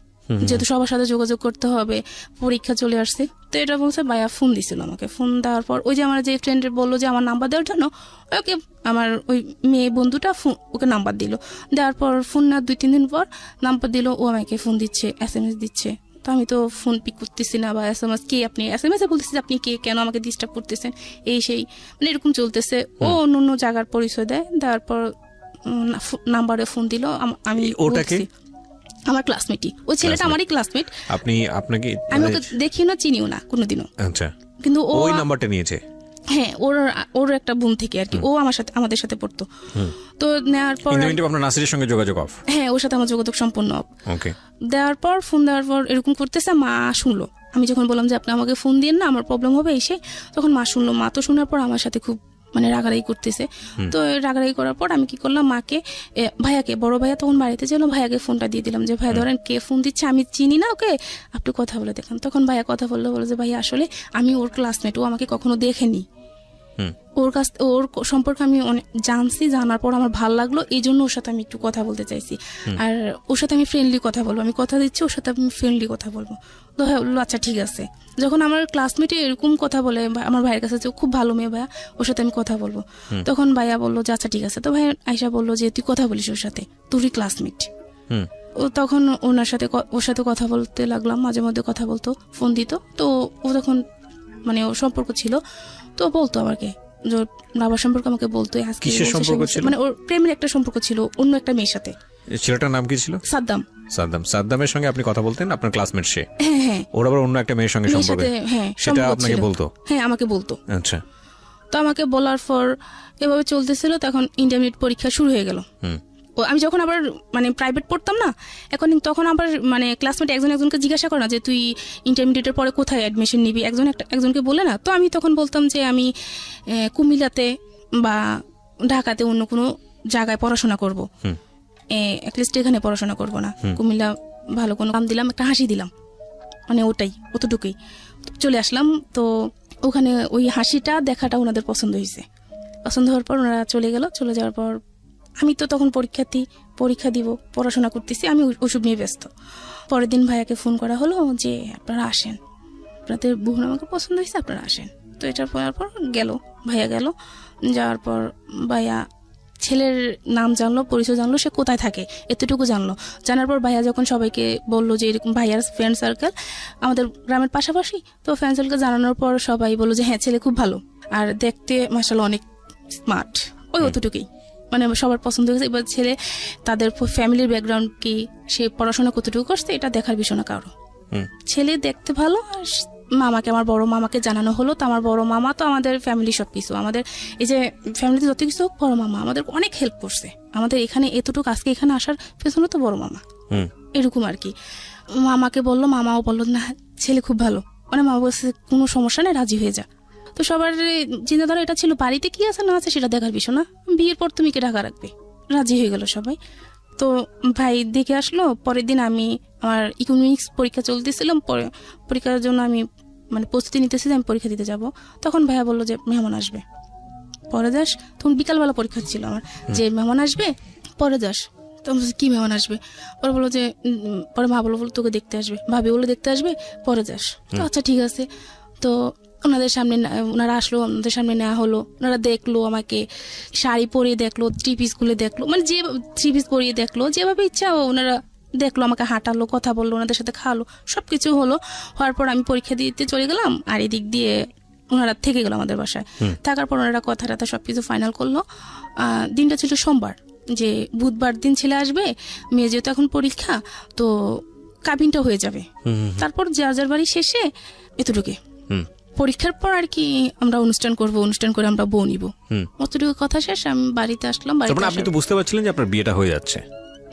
যেহেতু সবার সাথে যোগাযোগ করতে হবে, পরীক্ষা চলে আসছে। তো এটা বলছে, ভাইয়া ফোন দিছিল আমাকে। ফোন দেওয়ার পর ওই যে আমার যে ফ্রেন্ড বললো যে আমার নাম্বার দেওয়ার জন্য, ওকে আমার ওই মেয়ে বন্ধুটা ওকে নাম্বার দিল। দেওয়ার পর ফোন না 2-3 দিন পর নাম্বার দিল, ও আমাকে ফোন দিচ্ছে, SMS দিচ্ছে। তো আমি তো ফোন পিক করতেছি না, বা SMS কে আপনি, SMS এ বলতেছি আপনি কে, কেন আমাকে ডিস্টার্ব করতেছেন, এই সেই, এরকম চলতেছে। ও অন্য জায়গার পরিচয় দেয়। দেওয়ার পর নাম্বারে ফোন দিল। আমি আমার ক্লাসমেটই, ওই ছেলেটা আমারই ক্লাসমেট। আমি ওকে দেখিও না, চিনিও না কোনোদিনও। আচ্ছা, কিন্তু ও ওই নাম্বারটা নিয়েছে। হ্যাঁ, ওর একটা বোন থেকে আর কি, ও আমাদের সাথে পড়তো। তো নেওয়ার পর আপনার নাসিরের সঙ্গে যোগাযোগ অফ? হ্যাঁ, ওর সাথে আমার যোগাযোগ সম্পূর্ণ অফ। দেওয়ার পর ফোন দেওয়ার পর এরকম করতেছে, মা শুনলো, আমি যখন বললাম যে আপনি আমাকে ফোন দিন না, আমার প্রবলেম হবে এসে, তখন মা শুনলো। মা তো শোনার পর আমার সাথে খুব মানে রাগারাগি করতেছে। তো রাগারাগি করার পর আমি কি করলাম, মাকে ভাইয়াকে, বড় ভাইয়া তখন বাড়িতে ছিল, ভাইয়াকে ফোনটা দিয়ে দিলাম যে ভাইয়া ধরেন কে ফোন দিচ্ছে, আমি চিনি না ওকে, আপনি কথা বলে দেখেন। তখন ভাইয়া কথা বললো, বলে যে ভাইয়া আসলে আমি ওর ক্লাসমেট, ও আমাকে কখনো দেখেনি, ওর সম্পর্কে আমি অনেক জানছি, জানার পর আমার ভালো লাগলো, এই জন্য ওর সাথে আমি একটু কথা বলতে চাইছি, আর ওর সাথে আমি ফ্রেন্ডলি কথা বলবো, আমি কথা দিচ্ছি ওর সাথে আমি ফ্রেন্ডলি কথা বলবো। তো হ্যাঁ বললো আচ্ছা ঠিক আছে। যখন আমার ক্লাসমেটে এরকম কথা বলে আমার ভাইয়ের কাছে, যে খুব ভালো মেয়ে ভাইয়া, ওর সাথে আমি কথা বলবো, তখন ভাইয়া বললো যে আচ্ছা ঠিক আছে। তো ভাইয়া আয়শা বললো যে তুই কথা বলিস ওর সাথে, তোরই ক্লাসমেট। ও তখন ওর সাথে কথা বলতে লাগলাম, মাঝে মধ্যে কথা বলতো, ফোন দিত। তো ও তখন মানে ওর সম্পর্ক ছিল, তো বলতো আমাকে যে বাবার সম্পর্কে আমাকে বলতো, মানে ওর প্রেমের একটা সম্পর্ক ছিল অন্য একটা মেয়ের সাথে। ছেলেটার নাম কি ছিল? সাদ্দাম। সাদ্দামের সঙ্গে আপনি কথা বলতেন, আপনার ক্লাসমেট সে? হ্যাঁ হ্যাঁ। ওর আবার অন্য একটা মেয়ের সঙ্গে সম্পর্ক? হ্যাঁ, সেটা আপনাকে বলতো? হ্যাঁ আমাকে বলতো। আচ্ছা। তো আমাকে বলার পর এভাবে চলতেছিল, তখন ইন্টারমিডিয়েট পরীক্ষা শুরু হয়ে গেল। আমি যখন আবার মানে প্রাইভেট পড়তাম না, তখন আবার মানে ক্লাসমেট একজনকে জিজ্ঞাসা করে না যে তুই ইন্টারমিডিয়েটের পরে কোথায় অ্যাডমিশন নিবি, একজনকে বলে না। তো আমি তখন বলতাম যে আমি কুমিল্লাতে বা ঢাকাতে অন্য কোনো জায়গায় পড়াশোনা করবো, অ্যাটলিস্ট এখানে পড়াশোনা করবো না, কুমিল্লা ভালো কোনো কাম দিলাম, একটা হাসি দিলাম, মানে ওটাই, অতটুকুই চলে আসলাম। তো ওখানে ওই হাসিটা দেখাটা ওনাদের পছন্দ হয়েছে। পছন্দ হওয়ার পর ওনারা চলে গেল। চলে যাওয়ার পর আমি তো তখন পরীক্ষা দিব, পড়াশোনা করতেছি, আমি ওসব নিয়ে ব্যস্ত। পরের দিন ভাইয়াকে ফোন করা হলো যে আপনারা আসেন, আপনাদের বোন আমাকে পছন্দ হয়েছে, আপনারা আসেন। তো এটা পড়ার পর ভাইয়া গেল। যাওয়ার পর ভাইয়া ছেলের নাম জানলো, পরিচয় জানলো, সে কোথায় থাকে এতটুকু জানলো। জানার পর ভাইয়া যখন সবাইকে বললো যে এরকম ভাইয়ার ফ্রেন্ড সার্কেল আমাদের গ্রামের পাশাপাশি, তো ফ্রেন্ড সার্কেল জানানোর পর সবাই বললো যে হ্যাঁ ছেলে খুব ভালো, আর দেখতে মাশাআল্লাহ অনেক স্মার্ট, ওই অতটুকুই মানে সবার পছন্দ হয়েছে। এবার ছেলে তাদের ফ্যামিলির ব্যাকগ্রাউন্ড কি, সে পড়াশোনা কতটুকু করছে, এটা দেখার বিষয় না কারো। ছেলে দেখতে ভালো। আর মামাকে, আমার বড় মামাকে জানানো হলো। তো আমার বড় মামা তো আমাদের ফ্যামিলি সবকিছু, আমাদের এই যে ফ্যামিলিতে যত কিছু হোক, বড় মামা আমাদের অনেক হেল্প করছে। আমাদের এখানে এতটুকু আজকে এখানে আসার পেছনে তো বড় মামা, এরকম আর কি। মামাকে বললো, মামাও বললো না ছেলে খুব ভালো, মানে মা বলছে কোনো সমস্যা নেই, রাজি হয়ে যা। তো সবার চিন্তাধারা এটা ছিল বাড়িতে কি আছে না আছে সেটা দেখার বিষয় না, বিয়ের পর তুমি কে ঢাকা রাখবে। রাজি হয়ে গেল সবাই। তো ভাই দেখে আসলো। পরের দিন আমি আমার ইকোনমিক্স পরীক্ষা চলতেছিলাম, পরীক্ষার জন্য আমি মানে প্রস্তুতি নিতেছি যে আমি পরীক্ষা দিতে যাব। তখন ভাইয়া বললো যে মেহমান আসবে, পরে যাস। তখন বিকালবেলা পরীক্ষা ছিল আমার, যে মেহমান আসবে পরে যাস। তো কি মেহমান আসবে? পরে বললো যে পরে মা বললো তোকে দেখতে আসবে, ভাবি বললো দেখতে আসবে, পরে যাস। তো আচ্ছা ঠিক আছে। তো ওনারা আসলো, ওনাদের সামনে নেওয়া হলো। ওনারা দেখলো আমাকে, শাড়ি পরিয়ে দেখলো, থ্রি পিস খুলে দেখলো, মানে যে থ্রি পিস পরিয়ে দেখলো, যেভাবে ইচ্ছা ওনারা দেখলো, আমাকে হাঁটালো, কথা বললো, ওনাদের সাথে খাওয়ালো, সবকিছু হলো। হওয়ার পর আমি পরীক্ষা দিতে চলে গেলাম, আর এদিক দিয়ে ওনারা থেকে গেল আমাদের বাসায়। থাকার পর ওনারা কথা টথা সবকিছু ফাইনাল করলো। দিনটা ছিল সোমবার, যে বুধবার দিন ছেলে আসবে, মেয়ে যেহেতু এখন পরীক্ষা, তো কাবিনটা হয়ে যাবে। তারপর যার বাড়ি শেষে এতটুকু পরীক্ষার পর আর কি আমরা অনুষ্ঠান করব, অনুষ্ঠান করে আমরা বউ নিব, অতটুকু কথা শেষ। আমি বাড়িতে আসলাম। আপনি তো বুঝতে পারছিলেন যে আপনার বিয়েটা হয়ে যাচ্ছে?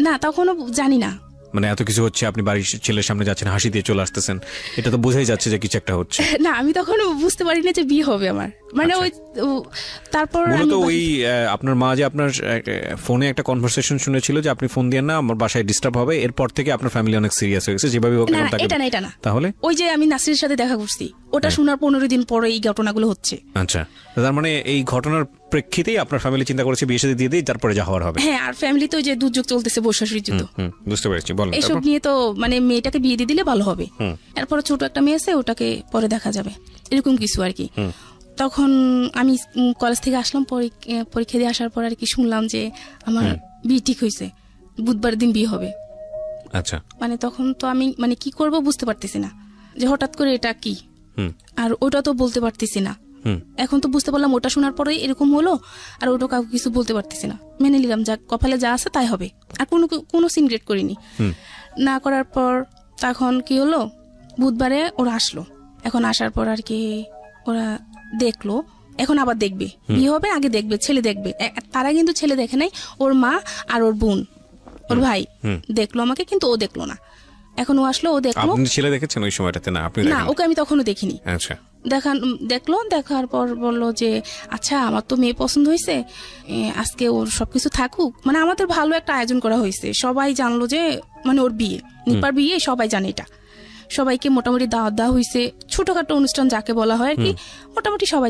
না, তখনও জানি না, মানে এত কিছু হচ্ছে, আপনি বাড়ির ছেলের সামনে যাচ্ছেন, হাসি দিয়ে চলে আসতেছেন, এটা তো বোঝাই যাচ্ছে যে কিছু একটা হচ্ছে। না, আমি তখন বুঝতে পারি না যে বিয়ে হবে আমার, মানে ওই তারপর মূলত ওই আপনার মা যে আপনার ফোনে একটা কনভারসেশন শুনেছিল যে আপনি ফোন দিয়েন না, আমার বাসায় ডিস্টার্ব হবে, এরপর থেকে আপনার ফ্যামিলি অনেক সিরিয়াস হয়ে গেছে, যেভাবে হোক। এটা না। তাহলে ওই যে আমি নাসিরের সাথে দেখা করছি, ওটা শোনার 15 দিন পরে এই ঘটনাগুলো হচ্ছে। আচ্ছা, তার মানে এই ঘটনার প্রেক্ষিতেই আপনার ফ্যামিলি চিন্তা করেছে বিয়ে সাথে দিয়ে দিই, তারপরে যা হওয়ার হবে। হ্যাঁ, আর ফ্যামিলি তো যে দুর্যোগ চলতেছে, বর্ষাশুরি যুদ্ধ, বুঝতে পেরেছি। বলেন এইসব নিয়ে তো মানে মেয়েটাকে বিয়ে দিয়ে দিলে ভালো হবে, এরপরে ছোট একটা মেয়ে আছে, ওটাকে পরে দেখা যাবে, এরকম কিছু আর কি। তখন আমি কলেজ থেকে আসলাম, পরীক্ষা দিয়ে আসার পর আর কি শুনলাম যে আমার বিয়ে ঠিক হয়েছে, বুধবার দিন বিয়ে হবে। আচ্ছা, মানে তখন তো আমি মানে কি করব বুঝতে পারতেছি না, যে হঠাৎ করে এটা কি, আর ওটা তো বলতে পারতেছি না। এখন তো বুঝতে পারলাম ওটা শোনার পরে এরকম হলো, আর ওটা কাউকে কিছু বলতে পারতেছি না, মেনে নিলাম, যা কপালে যা আছে তাই হবে, আর কোনো সিনক্রেট করিনি। না করার পর তখন কি হলো, বুধবারে ওরা আসলো। এখন আসার পর আর কি ওরা দেখলো, এখন আবার দেখবে, বিয়ে হবে আগে দেখবে, ছেলে দেখবে। তারা কিন্তু ছেলে দেখে নাই, ওর মা আর ওর বোন, ওর ভাই দেখলো আমাকে, কিন্তু ও দেখলো না। এখন ও আসলো, ও দেখলো। আপনি ছেলে দেখেছেন ওই সময়টাতে? না, আপনি না, ওকে আমি তখনও দেখিনি। আচ্ছা, দেখলো, দেখার পর বললো যে আচ্ছা আমার তো মেয়ে পছন্দ হয়েছে, আজকে ওর সবকিছু থাকুক। মানে আমাদের ভালো একটা আয়োজন করা হয়েছে, সবাই জানলো যে মানে ওর বিয়ে, নিপার বিয়ে, সবাই জানে এটা। সবাইকে মোটামুটি দাওয়াত দেওয়া হয়েছে, ছোটখাটো অনুষ্ঠান যাকে বলা হয় আর কি, মোটামুটি সবাই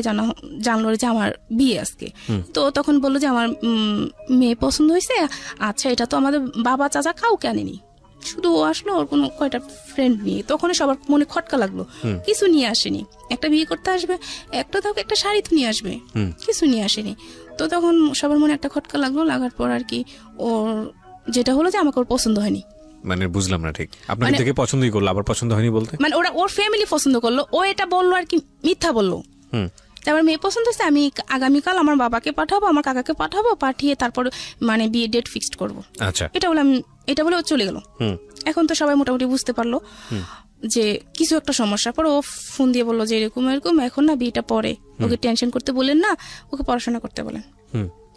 জানলো যে আমার বিয়ে আজকে। তো তখন বললো যে আমার মেয়ে পছন্দ হয়েছে। আচ্ছা, এটা তো আমাদের বাবা চাচা কাউকে আনেনি, শুধু ও আসলো ওর কোনো কয়টা ফ্রেন্ড নিয়ে। তখন সবার মনে খটকা লাগলো, কিছু নিয়ে আসেনি। একটা বিয়ে করতে আসবে, একটা শাড়ি তো নিয়ে আসবে, কিছু নিয়ে আসেনি। তো তখন সবার মনে একটা খটকা লাগলো। লাগার পর আর কি ওর যেটা হলো যে আমাকে ওর পছন্দ হয়নি। মানে বুঝলাম না ঠিক, আপনাকে দেখে পছন্দই করলো, আবার পছন্দ হয়নি বলতে? মানে ওর ফ্যামিলি পছন্দ করলো, ও এটা বললো আর কি, মিথ্যা বললো। আমার মেয়ে পছন্দ হচ্ছে, আমি আগামীকাল আমার বাবাকে পাঠাবো, আমার কাকাকে পাঠাবো, পাঠিয়ে তারপর মানে বিয়ে ডেট ফিক্সড করবো। আচ্ছা, এটা বলে ও চলে গেল। এখন তো সবাই মোটামুটি বুঝতে পারলো যে কিছু একটা সমস্যা। পর ও ফোন দিয়ে বললো যে এরকম এরকম, এখন না বিয়েটা পরে, ওকে টেনশন করতে বলেন না, ওকে পড়াশোনা করতে বলেন।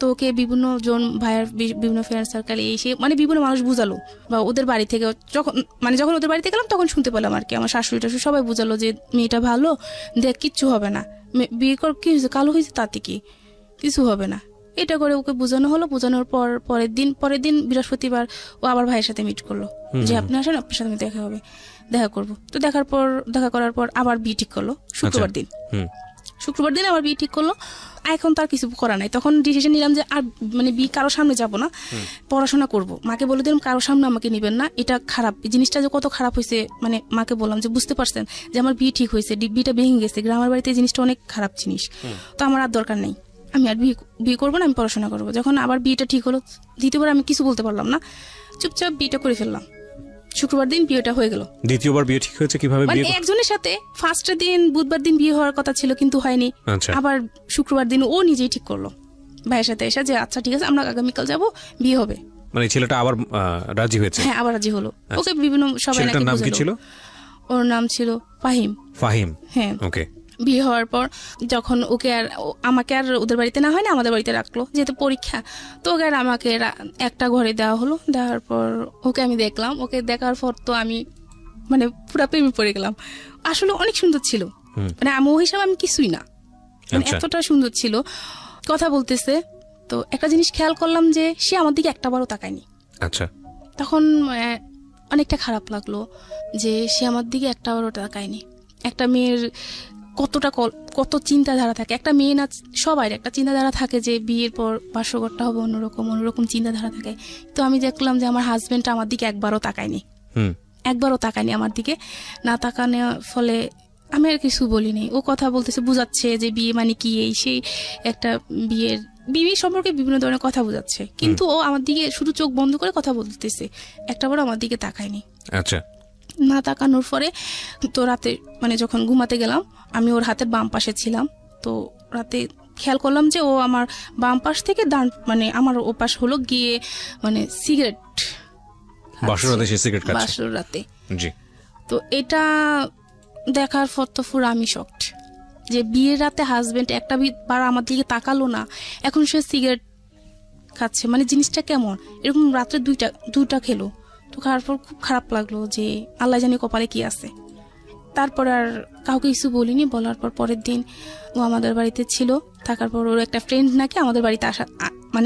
তো ওকে বিভিন্ন জন ভাইয়ের বিভিন্ন ফ্রেন্ড সার্কেলে এসে মানে বিভিন্ন মানুষ বুঝালো, বা ওদের বাড়ি থেকে যখন ওদের বাড়িতে গেলাম তখন শুনতে পেলাম আর কি, আমার শাশুড়ি টাশুড়ি সবাই বুঝালো যে মেয়েটা ভালো, দেখ কিচ্ছু হবে না, বিয়ে কর, কি হয়েছে, কালো হয়েছে, তাতে কি, কিছু হবে না। এটা করে ওকে বোঝানো হলো। বোঝানোর পরের দিন বৃহস্পতিবার ও আবার ভাইয়ের সাথে মিট করলো যে আপনি আসেন, আপনার সাথে দেখা করবো। তো দেখা করার পর আবার বিয়ে ঠিক করলো শুক্রবার দিন আবার বিয়ে ঠিক করলো। এখন তার কিছু করা নাই, তখন ডিসিশন নিলাম যে আর মানে বিয়ে কারোর সামনে যাব না, পড়াশোনা করব। মাকে বলে দিলাম কারোর সামনে আমাকে নিবেন না, এটা খারাপ, জিনিসটা যে কত খারাপ হয়েছে মানে মাকে বললাম যে বুঝতে পারছেন যে আমার বিয়ে ঠিক হয়েছে, বিয়েটা ভেঙে গেছে, গ্রামের বাড়িতে এই জিনিসটা অনেক খারাপ জিনিস, তো আমার আর দরকার নেই, আমি আর বিয়ে করবো না, আমি পড়াশোনা করবো। যখন আবার বিয়েটা ঠিক হলো, দ্বিতীয়বার আমি কিছু বলতে পারলাম না, চুপচাপ বিয়েটা করে ফেললাম। শুক্রবার দিন বিয়েটা হয়ে গেল। দ্বিতীয়বার বিয়ে ঠিক হয়েছে কিভাবে? মানে একজনের সাথে ফার্স্টের দিন বুধবার দিন বিয়ে হওয়ার কথা ছিল কিন্তু হয়নি। আবার শুক্রবার দিন ও নিজেই ঠিক করলো ভাইয়ের সাথে এসে যে আচ্ছা ঠিক আছে আমরা আগামীকাল যাব, বিয়ে হবে। মানে ছেলেটা আবার রাজি হয়েছে? হ্যাঁ, আবার রাজি হলো। ওকে বিভিন্ন সবাই নাকি নাম কি ছিল? ওর নাম ছিল ফাহিম। হ্যাঁ, ওকে। বিয়ে হওয়ার পর যখন আমাকে আর ওদের বাড়িতে না হয় না, আমাদের বাড়িতে রাখলো, যেহেতু পরীক্ষা। তো ওকে আর আমাকে একটা ঘরে দেওয়া হলো। দেওয়ার পর ওকে আমি দেখলাম, ওকে দেখার পর তো আমি মানে পুরো প্রেমে পড়ে গেলাম। আসলে অনেক সুন্দর ছিল, মানে ও হিসাবে আমি কিছুই না, মানে এতটা সুন্দর ছিল। কথা বলতেছে তো একটা জিনিস খেয়াল করলাম যে সে আমার দিকে একটাবারও তাকায়নি। আচ্ছা, তখন অনেকটা খারাপ লাগলো যে সে আমার দিকে একটাবারও তাকায়নি। একটা মেয়ের কত চিন্তাধারা থাকে, একটা মেয়ে না সবাই একটা চিন্তাধারা থাকে যে বিয়ের পর বাসরঘরটা হবে অন্যরকম চিন্তাধারা থাকে। তো আমি দেখলাম যে আমার হাজবেন্ড আমার দিকে একবারও তাকায়নি আমার দিকে। না তাকানোর ফলে আমি আর কিছু বলিনি। ও কথা বলতেছে, বুঝাচ্ছে যে বিয়ে মানে কি, এই সেই একটা বিয়ে সম্পর্কে বিভিন্ন ধরনের কথা বোঝাচ্ছে, কিন্তু ও আমার দিকে শুধু চোখ বন্ধ করে কথা বলতেছে, একটাবারও আমার দিকে তাকায়নি। আচ্ছা, না তাকানোর পরে তো রাতে মানে যখন ঘুমাতে গেলাম, আমি ওর হাতের বাম পাশে ছিলাম। তো রাতে খেয়াল করলাম যে ও আমার বাম পাশ থেকে ডান মানে আমার ও পাশ হলো গিয়ে মানে সিগারেট বাসরাতে। তো এটা দেখার পর তো পুরো আমি শকড যে বিয়ের রাতে হাজবেন্ড একটা বার আমার দিকে তাকালো না, এখন সে সিগারেট খাচ্ছে, মানে জিনিসটা কেমন? এরকম রাত্রে দুইটা খেলো। তো খাওয়ার পর খুব খারাপ লাগলো যে আল্লাহ জানি কপালে কি আছে। তারপর আর কাউকে কিছু বলিনি। বলার পর পরের দিন ও আমাদের বাড়িতে ছিল, থাকার পর ওর একটা ফ্রেন্ড নাকি আমাদের বাড়িতে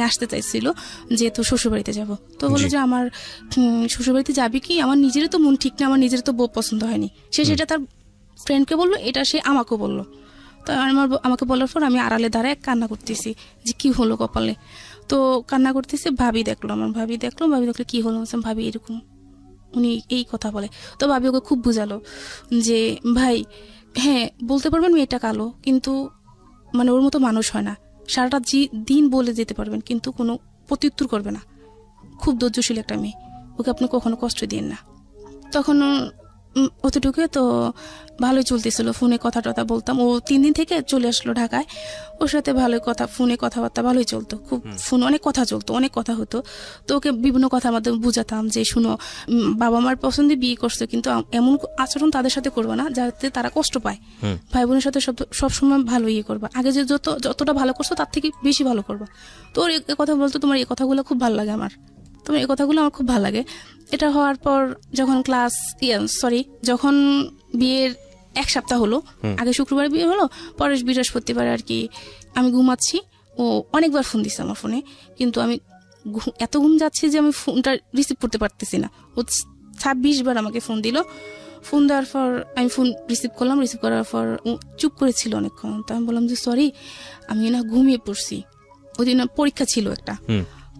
আসতে চাইছিল যে তো শ্বশুর বাড়িতে যাবো। তো বললো যে আমার শ্বশুর বাড়িতে যাবি কি, আমার নিজেরও তো মন ঠিক না, আমার নিজেরও তো বউ পছন্দ হয়নি। সেটা তার ফ্রেন্ডকে বললো, এটা সে আমাকে বললো। তো আমাকে বলার পর আমি আড়ালে দাঁড়ায় কান্না করতেছি যে কি হলো কপালে। তো কান্না করতেছি, ভাবি দেখলো কি হলো, ভাবি এরকম উনি এই কথা বলে। তো ভাবি ওকে খুব বুঝালো যে ভাই হ্যাঁ বলতে পারবেন মেয়েটা কালো, কিন্তু মানে ওর মতো মানুষ হয় না, সারাটা দিন বলে যেতে পারবেন কিন্তু কোনো প্রত্যুত্তর করবে না, খুব ধৈর্যশীল একটা মেয়ে, ওকে আপনি কখনো কষ্ট দিন না। তখন অতটুকু তো ভালোই চলতেছিল, ফোনে কথা বলতাম। ও 3 দিন থেকে চলে আসলো ঢাকায়, ওর সাথে ভালোই ফোনে কথাবার্তা ভালোই চলতো, খুব ফোন অনেক কথা চলতো, অনেক কথা হতো। তো ওকে বিভিন্ন কথার মাধ্যমে বুঝাতাম যে শুনো, বাবা মার পছন্দে বিয়ে করছে, কিন্তু এমন আচরণ তাদের সাথে করবে না যাতে তারা কষ্ট পায়। ভাই বোনের সাথে সবসময় ভালো করবা, আগে যে যতটা ভালো করছো তার থেকে বেশি ভালো করবা। তো ওর কথা বলতো, তোমার এই কথাগুলো খুব ভালো লাগে আমার, তো এই কথাগুলো আমার খুব ভালো লাগে। এটা হওয়ার পর যখন যখন বিয়ের 1 সপ্তাহ হলো, আগে শুক্রবার বিয়ে হলো, পরের বৃহস্পতিবার আর কি আমি ঘুমাচ্ছি, ও অনেকবার ফোন দিচ্ছে আমার ফোনে, কিন্তু আমি এত ঘুম যাচ্ছে যে আমি ফোনটা রিসিভ করতে পারতেছি না। ও 26 বার আমাকে ফোন দিল। ফোন দেওয়ার পর আমি ফোন রিসিভ করলাম, রিসিভ করার পর চুপ করেছিল অনেকক্ষণ। তো আমি বললাম যে সরি, আমি না ঘুমিয়ে পড়ছি, ওই দিন পরীক্ষা ছিল একটা,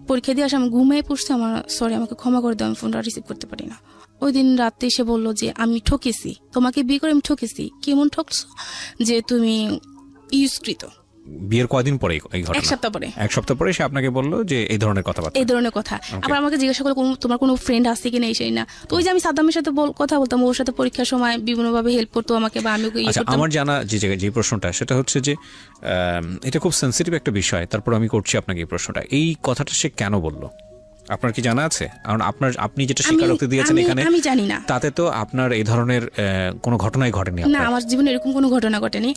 পরীক্ষা দিয়ে আসে আমি ঘুমিয়ে পড়ছি, সরি আমাকে ক্ষমা করে দাও, আমি ফোনটা রিসিভ করতে পারি না। ওই দিন রাতে এসে বললো যে আমি ঠকেছি, তোমাকে বিয়ে করে আমি ঠকেছি। কেমন ঠকছো? যে তুমি ইউজকৃত। বিয়ের কয়দিন পরে এই ঘটনা? 1 সপ্তাহ পরে। 1 সপ্তাহ পরে সে আপনাকে বললো যে এই ধরনের কথাবার্তা, এই ধরনের কথা। আবার আমাকে জিজ্ঞাসা করলো তোমার কোনো ফ্রেন্ড আছে কিনা, এই সেই না। তো ওই যে আমি সাদ্দামের সাথে কথা বলতাম, ওর সাথে পরীক্ষার সময় বিভিন্নভাবে হেল্প করতো আমাকে, বা আমি আমার জানা যে প্রশ্নটা সেটা হচ্ছে যে এটা খুব সেন্সিটিভ একটা বিষয়, তারপর আমি করছি আপনাকে এই প্রশ্নটা, এই কথাটা সে কেন বললো আপনার কি জানা আছে? কারণ আপনি যেটা স্বীকারোক্তি দিয়েছেন এখানে, আমি জানি না, তাতে তো আপনার এই ধরনের কোনো ঘটনাই ঘটেনি। না, আমার জীবনে এরকম কোনো ঘটনা ঘটেনি।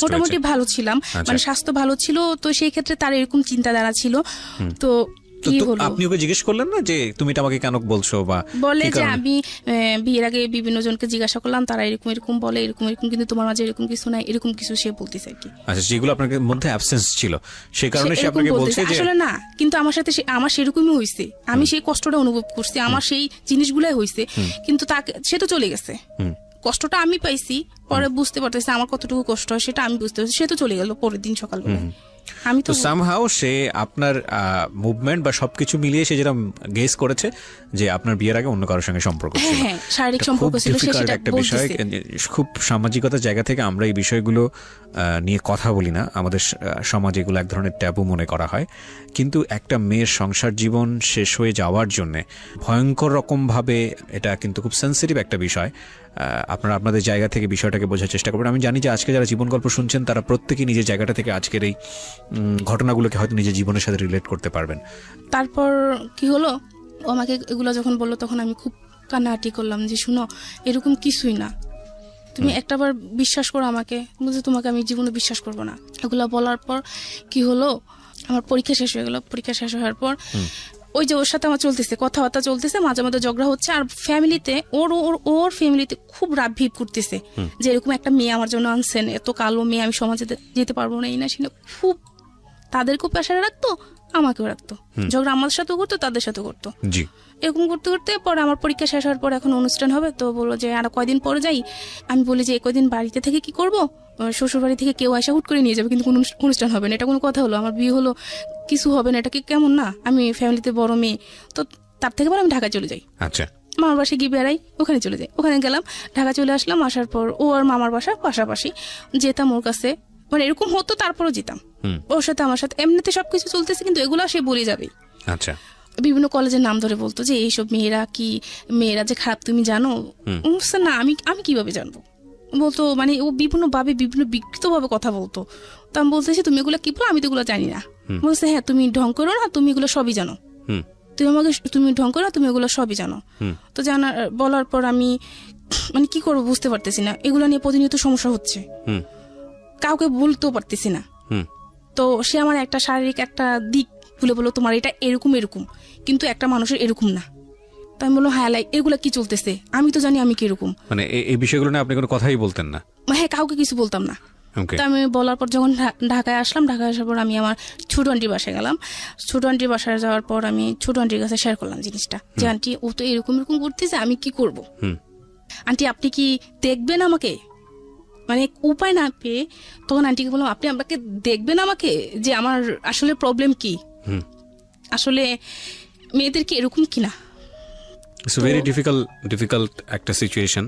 মোটামুটি ভালো ছিলাম, মানে স্বাস্থ্য ভালো ছিল, তো সেই ক্ষেত্রে তার এরকম চিন্তাধারা ছিল। তো আপনি ওকে জিজ্ঞেস করলেন না যে তুমি এটা আমাকে কেন বলছো? বা বলে যে আমি বিয়ের আগে বিভিন্ন জনকে জিজ্ঞাসা করলাম, তারা এরকম বলে, এরকম কিন্তু তোমার মাঝে এরকম কিছু নাই, এরকম কিছু সে বলতেছে আর কি। আচ্ছা, যেগুলো আপনার মধ্যে অ্যাবসেন্স ছিল সেই কারণে সে আপনাকে বলছে যে আসলে না, কিন্তু আমার সাথে আমার সেরকমই হয়েছে, আমি সেই কষ্টটা অনুভব করছি, আমার সেই জিনিসগুলাই হয়েছে, কিন্তু তাকে সে তো চলে গেছে। কষ্টটা আমি পাইছি, পরে বুঝতে পারতেছি আমার কতটুকু কষ্ট হয় সেটা আমি বুঝতে পারছি। সে তো চলে গেল পরের দিন সকালবেলা। আমি তো সামহাউ সে আপনার মুভমেন্ট বা সবকিছু মিলিয়ে সে যেটা গেস করেছে যে আপনার বিয়ের আগে অন্য কারোর সঙ্গে সম্পর্ক ছিল, শারীরিক সম্পর্ক ছিল, সেটা একটা বিষয়। খুব সামাজিকতার জায়গা থেকে আমরা এই বিষয়গুলো নিয়ে কথা বলি না, আমাদের সমাজে এগুলো এক ধরনের ট্যাবু মনে করা হয়। কিন্তু একটা মেয়ের সংসার জীবন শেষ হয়ে যাওয়ার জন্য ভয়ঙ্কর রকম ভাবে এটা কিন্তু খুব সেন্সিটিভ একটা বিষয়। আপনারা আপনাদের জায়গা থেকে বিষয়টাকে বোঝার চেষ্টা করবেন। আমি জানি যে আজকে যারা জীবন গল্প শুনছেন তারা প্রত্যেকেই নিজের জায়গাটা থেকে আজকের এই ঘটনাগুলোকে হয়তো নিজের জীবনের সাথে রিলেট করতে পারবেন। তারপর কি হলো, ও আমাকে এগুলো যখন বললো তখন আমি খুব কান্নাকাটি করলাম যে শুনো, এরকম কিছুই না, তুমি একটাবার বিশ্বাস করো আমাকে, বলছে তোমাকে আমি জীবনে বিশ্বাস করবো না। এগুলো বলার পর কি হলো, আমার পরীক্ষা শেষ হয়ে গেল। পরীক্ষা শেষ হওয়ার পর ওই যে ওর সাথে আমার চলতেছে, কথাবার্তা চলতেছে, মাঝে মাঝে ঝগড়া হচ্ছে, আর ফ্যামিলিতে ওর ফ্যামিলিতে খুব রাগ ভিড় করতেছে যে এরকম একটা মেয়ে আমার জন্য আনছেন, এত কালো মেয়ে, আমি সমাজে যেতে পারবো না, এই না সেটা খুব তাদেরকেও প্রেসারে রাখতো, আমাকেও রাখতো। ঝগড়া আমার সাথেও করতো, তাদের সাথেও করতো। এরকম করতে করতে পরে আমার পরীক্ষা শেষ হওয়ার পর এখন অনুষ্ঠান হবে, তো বললো যে আর কয়দিন পরে যাই। আমি বলি যে কয়দিন বাড়িতে থেকে কি করবো, শ্বশুর বাড়ি থেকে কেউ আসা হুট করে নিয়ে যাবে, কিন্তু কোনো অনুষ্ঠান হবে না, এটা কোনো কথা হলো? আমার বিয়ে হলো, কিছু হবে না, এটা কি কেমন না? আমি ফ্যামিলিতে বড় মেয়ে, তো তার থেকে বলে আমি ঢাকা চলে যাই। আচ্ছা, মামার বাসায় গিয়ে বেড়াই, ওখানে চলে যাই। ওখানে গেলাম, ঢাকা চলে আসলাম। আসার পর ও আর মামার বাসা পাশাপাশি, যেতাম ওর কাছে, মানে এরকম হতো, তারপরও যেতাম ওর সাথে। আমার সাথে এমনিতে সবকিছু চলতেছে, কিন্তু এগুলো সে বলে যাবেই। আচ্ছা, বিভিন্ন কলেজের নাম ধরে বলতো যে এইসব মেয়েরা যে খারাপ তুমি জানো? না, আমি কিভাবে জানবো? বলতো, মানে ও বিভিন্ন বিকৃত ভাবে কথা বলতো। তো আমি বলতেছি তুমি এগুলো কি বলো, আমি তো এগুলো জানি না। বলছে হ্যাঁ, তুমি ঢং করো না, তুমি এগুলো সবই জানো, তুমি ঢং করো না, তুমি এগুলো সবই জানো। তো বলার পর আমি মানে কি করবো বুঝতে পারতেছি না, এগুলো নিয়ে প্রতিনিয়ত সমস্যা হচ্ছে, কাউকে বলতেও পারতেছি না। তো সে আমার একটা শারীরিক একটা দিক ভুলে বললো তোমার এটা এরকম, কিন্তু একটা মানুষের এরকম না। তো আমি বললো হ্যাঁ, এগুলা কি চলতেছে, আমি তো জানি আমি কিরকম। মানে এই বিষয়গুলো নিয়ে আপনি কোনো কথাই বলতেন না? হ্যাঁ, কাউকে কিছু বলতাম না। তো আমি বলার পর যখন ঢাকায় আসলাম, ঢাকায় আসার পর আমি আমার ছোট আন্টির বাসায় গেলাম। ছোট আন্টির বাসায় যাওয়ার পর আমি ছোট আন্টির কাছে শেয়ার করলাম জিনিসটা, যে আন্টি ও তো এরকম করতেছে, আমি কি করব? আন্টি আপনি কি দেখবেন আমাকে? মানে উপায় না পেয়ে তখন আন্টিকে বললাম আপনি আমাকে দেখবেন আমাকে, যে আমার আসলে প্রবলেম কি, আসলে মেয়েদের কি এরকম কিনা। ইটস ভেরি ডিফিকাল্ট একটা সিচুয়েশন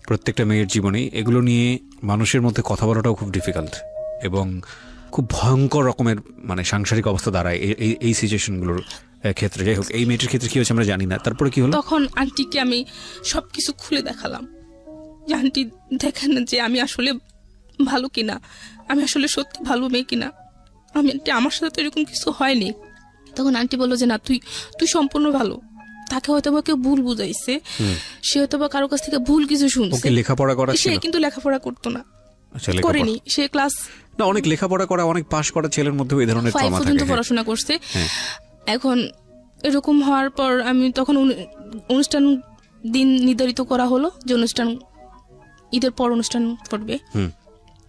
প্রত্যেকটা মেয়ের জীবনেই। এগুলো নিয়ে মানুষের মধ্যে কথা বলাটাও খুব ডিফিকাল্ট এবং খুব ভয়ঙ্কর রকমের মানে সাংসারিক অবস্থা দাঁড়ায় এই সিচুয়েশনগুলোর ক্ষেত্রে। যাই হোক, এই মেয়েটির ক্ষেত্রে কি হয়েছে আমরা জানি না। তারপরে কি হলো? তখন আন্টিকে আমি সবকিছু খুলে দেখালাম, যে আন্টি দেখেন যে আমি আসলে ভালো কিনা, আমি আসলে সত্যি ভালো মেয়ে কিনা, আমার সাথে তো এরকম কিছু হয়নি। তখন আন্টি বললো যে না, তুই সম্পূর্ণ ভালো, তাকে হয়তো বা কেউ ভুল বুঝাইছে, সে হয়তো বা কারো কাছ থেকে ভুল কিছু শুনছে। লেখাপড়া করা ছিল? সে কিন্তু লেখাপড়া করতো না, করেনি। সে ক্লাস না, অনেক লেখাপড়া করা, অনেক পাস করা ছেলের মধ্যে এই ধরনের 5 পর্যন্ত পড়াশোনা করছে। এখন এরকম হওয়ার পর আমি তখন অনুষ্ঠান দিন নির্ধারিত করা হলো যে অনুষ্ঠান ঈদের পর অনুষ্ঠান করবে।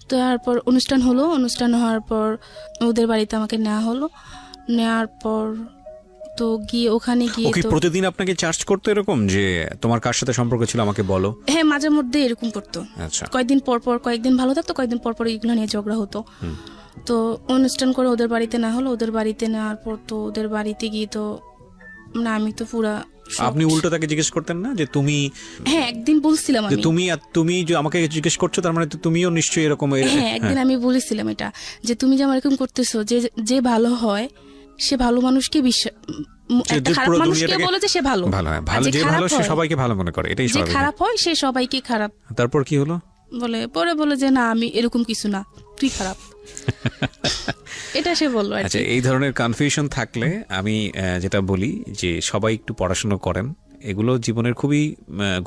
তারপর অনুষ্ঠান হলো, অনুষ্ঠান হওয়ার পর ওদের বাড়িতে আমাকে নেওয়া হলো। নেওয়ার পর তো গিয়ে ওখানে গিয়ে তো প্রতিদিন আপনাকে চার্জ করতো এরকম যে তোমার কার সাথে সম্পর্ক ছিল আমাকে বলো? হ্যাঁ, মাঝে মধ্যে এরকম করতো। আচ্ছা। কয়েকদিন পর পর, কয়েকদিন ভালো থাকতো, কয়েকদিন পর পর এগুলো নিয়ে ঝগড়া হতো। তো অনুষ্ঠান করে ওদের বাড়িতে না হলো, ওদের বাড়িতে নেওয়ার পর তো ওদের বাড়িতে গিয়ে তো না, আমি তো পুরা। আপনি উল্টো তাকে জিজ্ঞেস করতেন না যে তুমি? হ্যাঁ, একদিন বলছিলাম আমি, তুমি যে আমাকে জিজ্ঞেস করছো তার মানে তুমিও নিশ্চয়ই এরকম। হ্যাঁ, একদিন আমি বলেছিলাম এটা, যে তুমি যে আমার এরকম করতেছো, যে ভালো হয় সে ভালো মানুষকে বিশ্বাস, খারাপ মানুষকে বলে যে সে ভালো, যে ভালো সে সবাইকে ভালো মনে করে, এটাই স্বাভাবিক। খারাপ হয় সে সবাইকে খারাপ। তারপর কি হলো? বলে যে না, আমি এরকম কিছু না, তুই খারাপ। এটা সে বললো। আচ্ছা, এই ধরনের কনফিউশন থাকলে আমি যেটা বলি যে সবাই একটু পড়াশোনা করেন। এগুলো জীবনের খুবই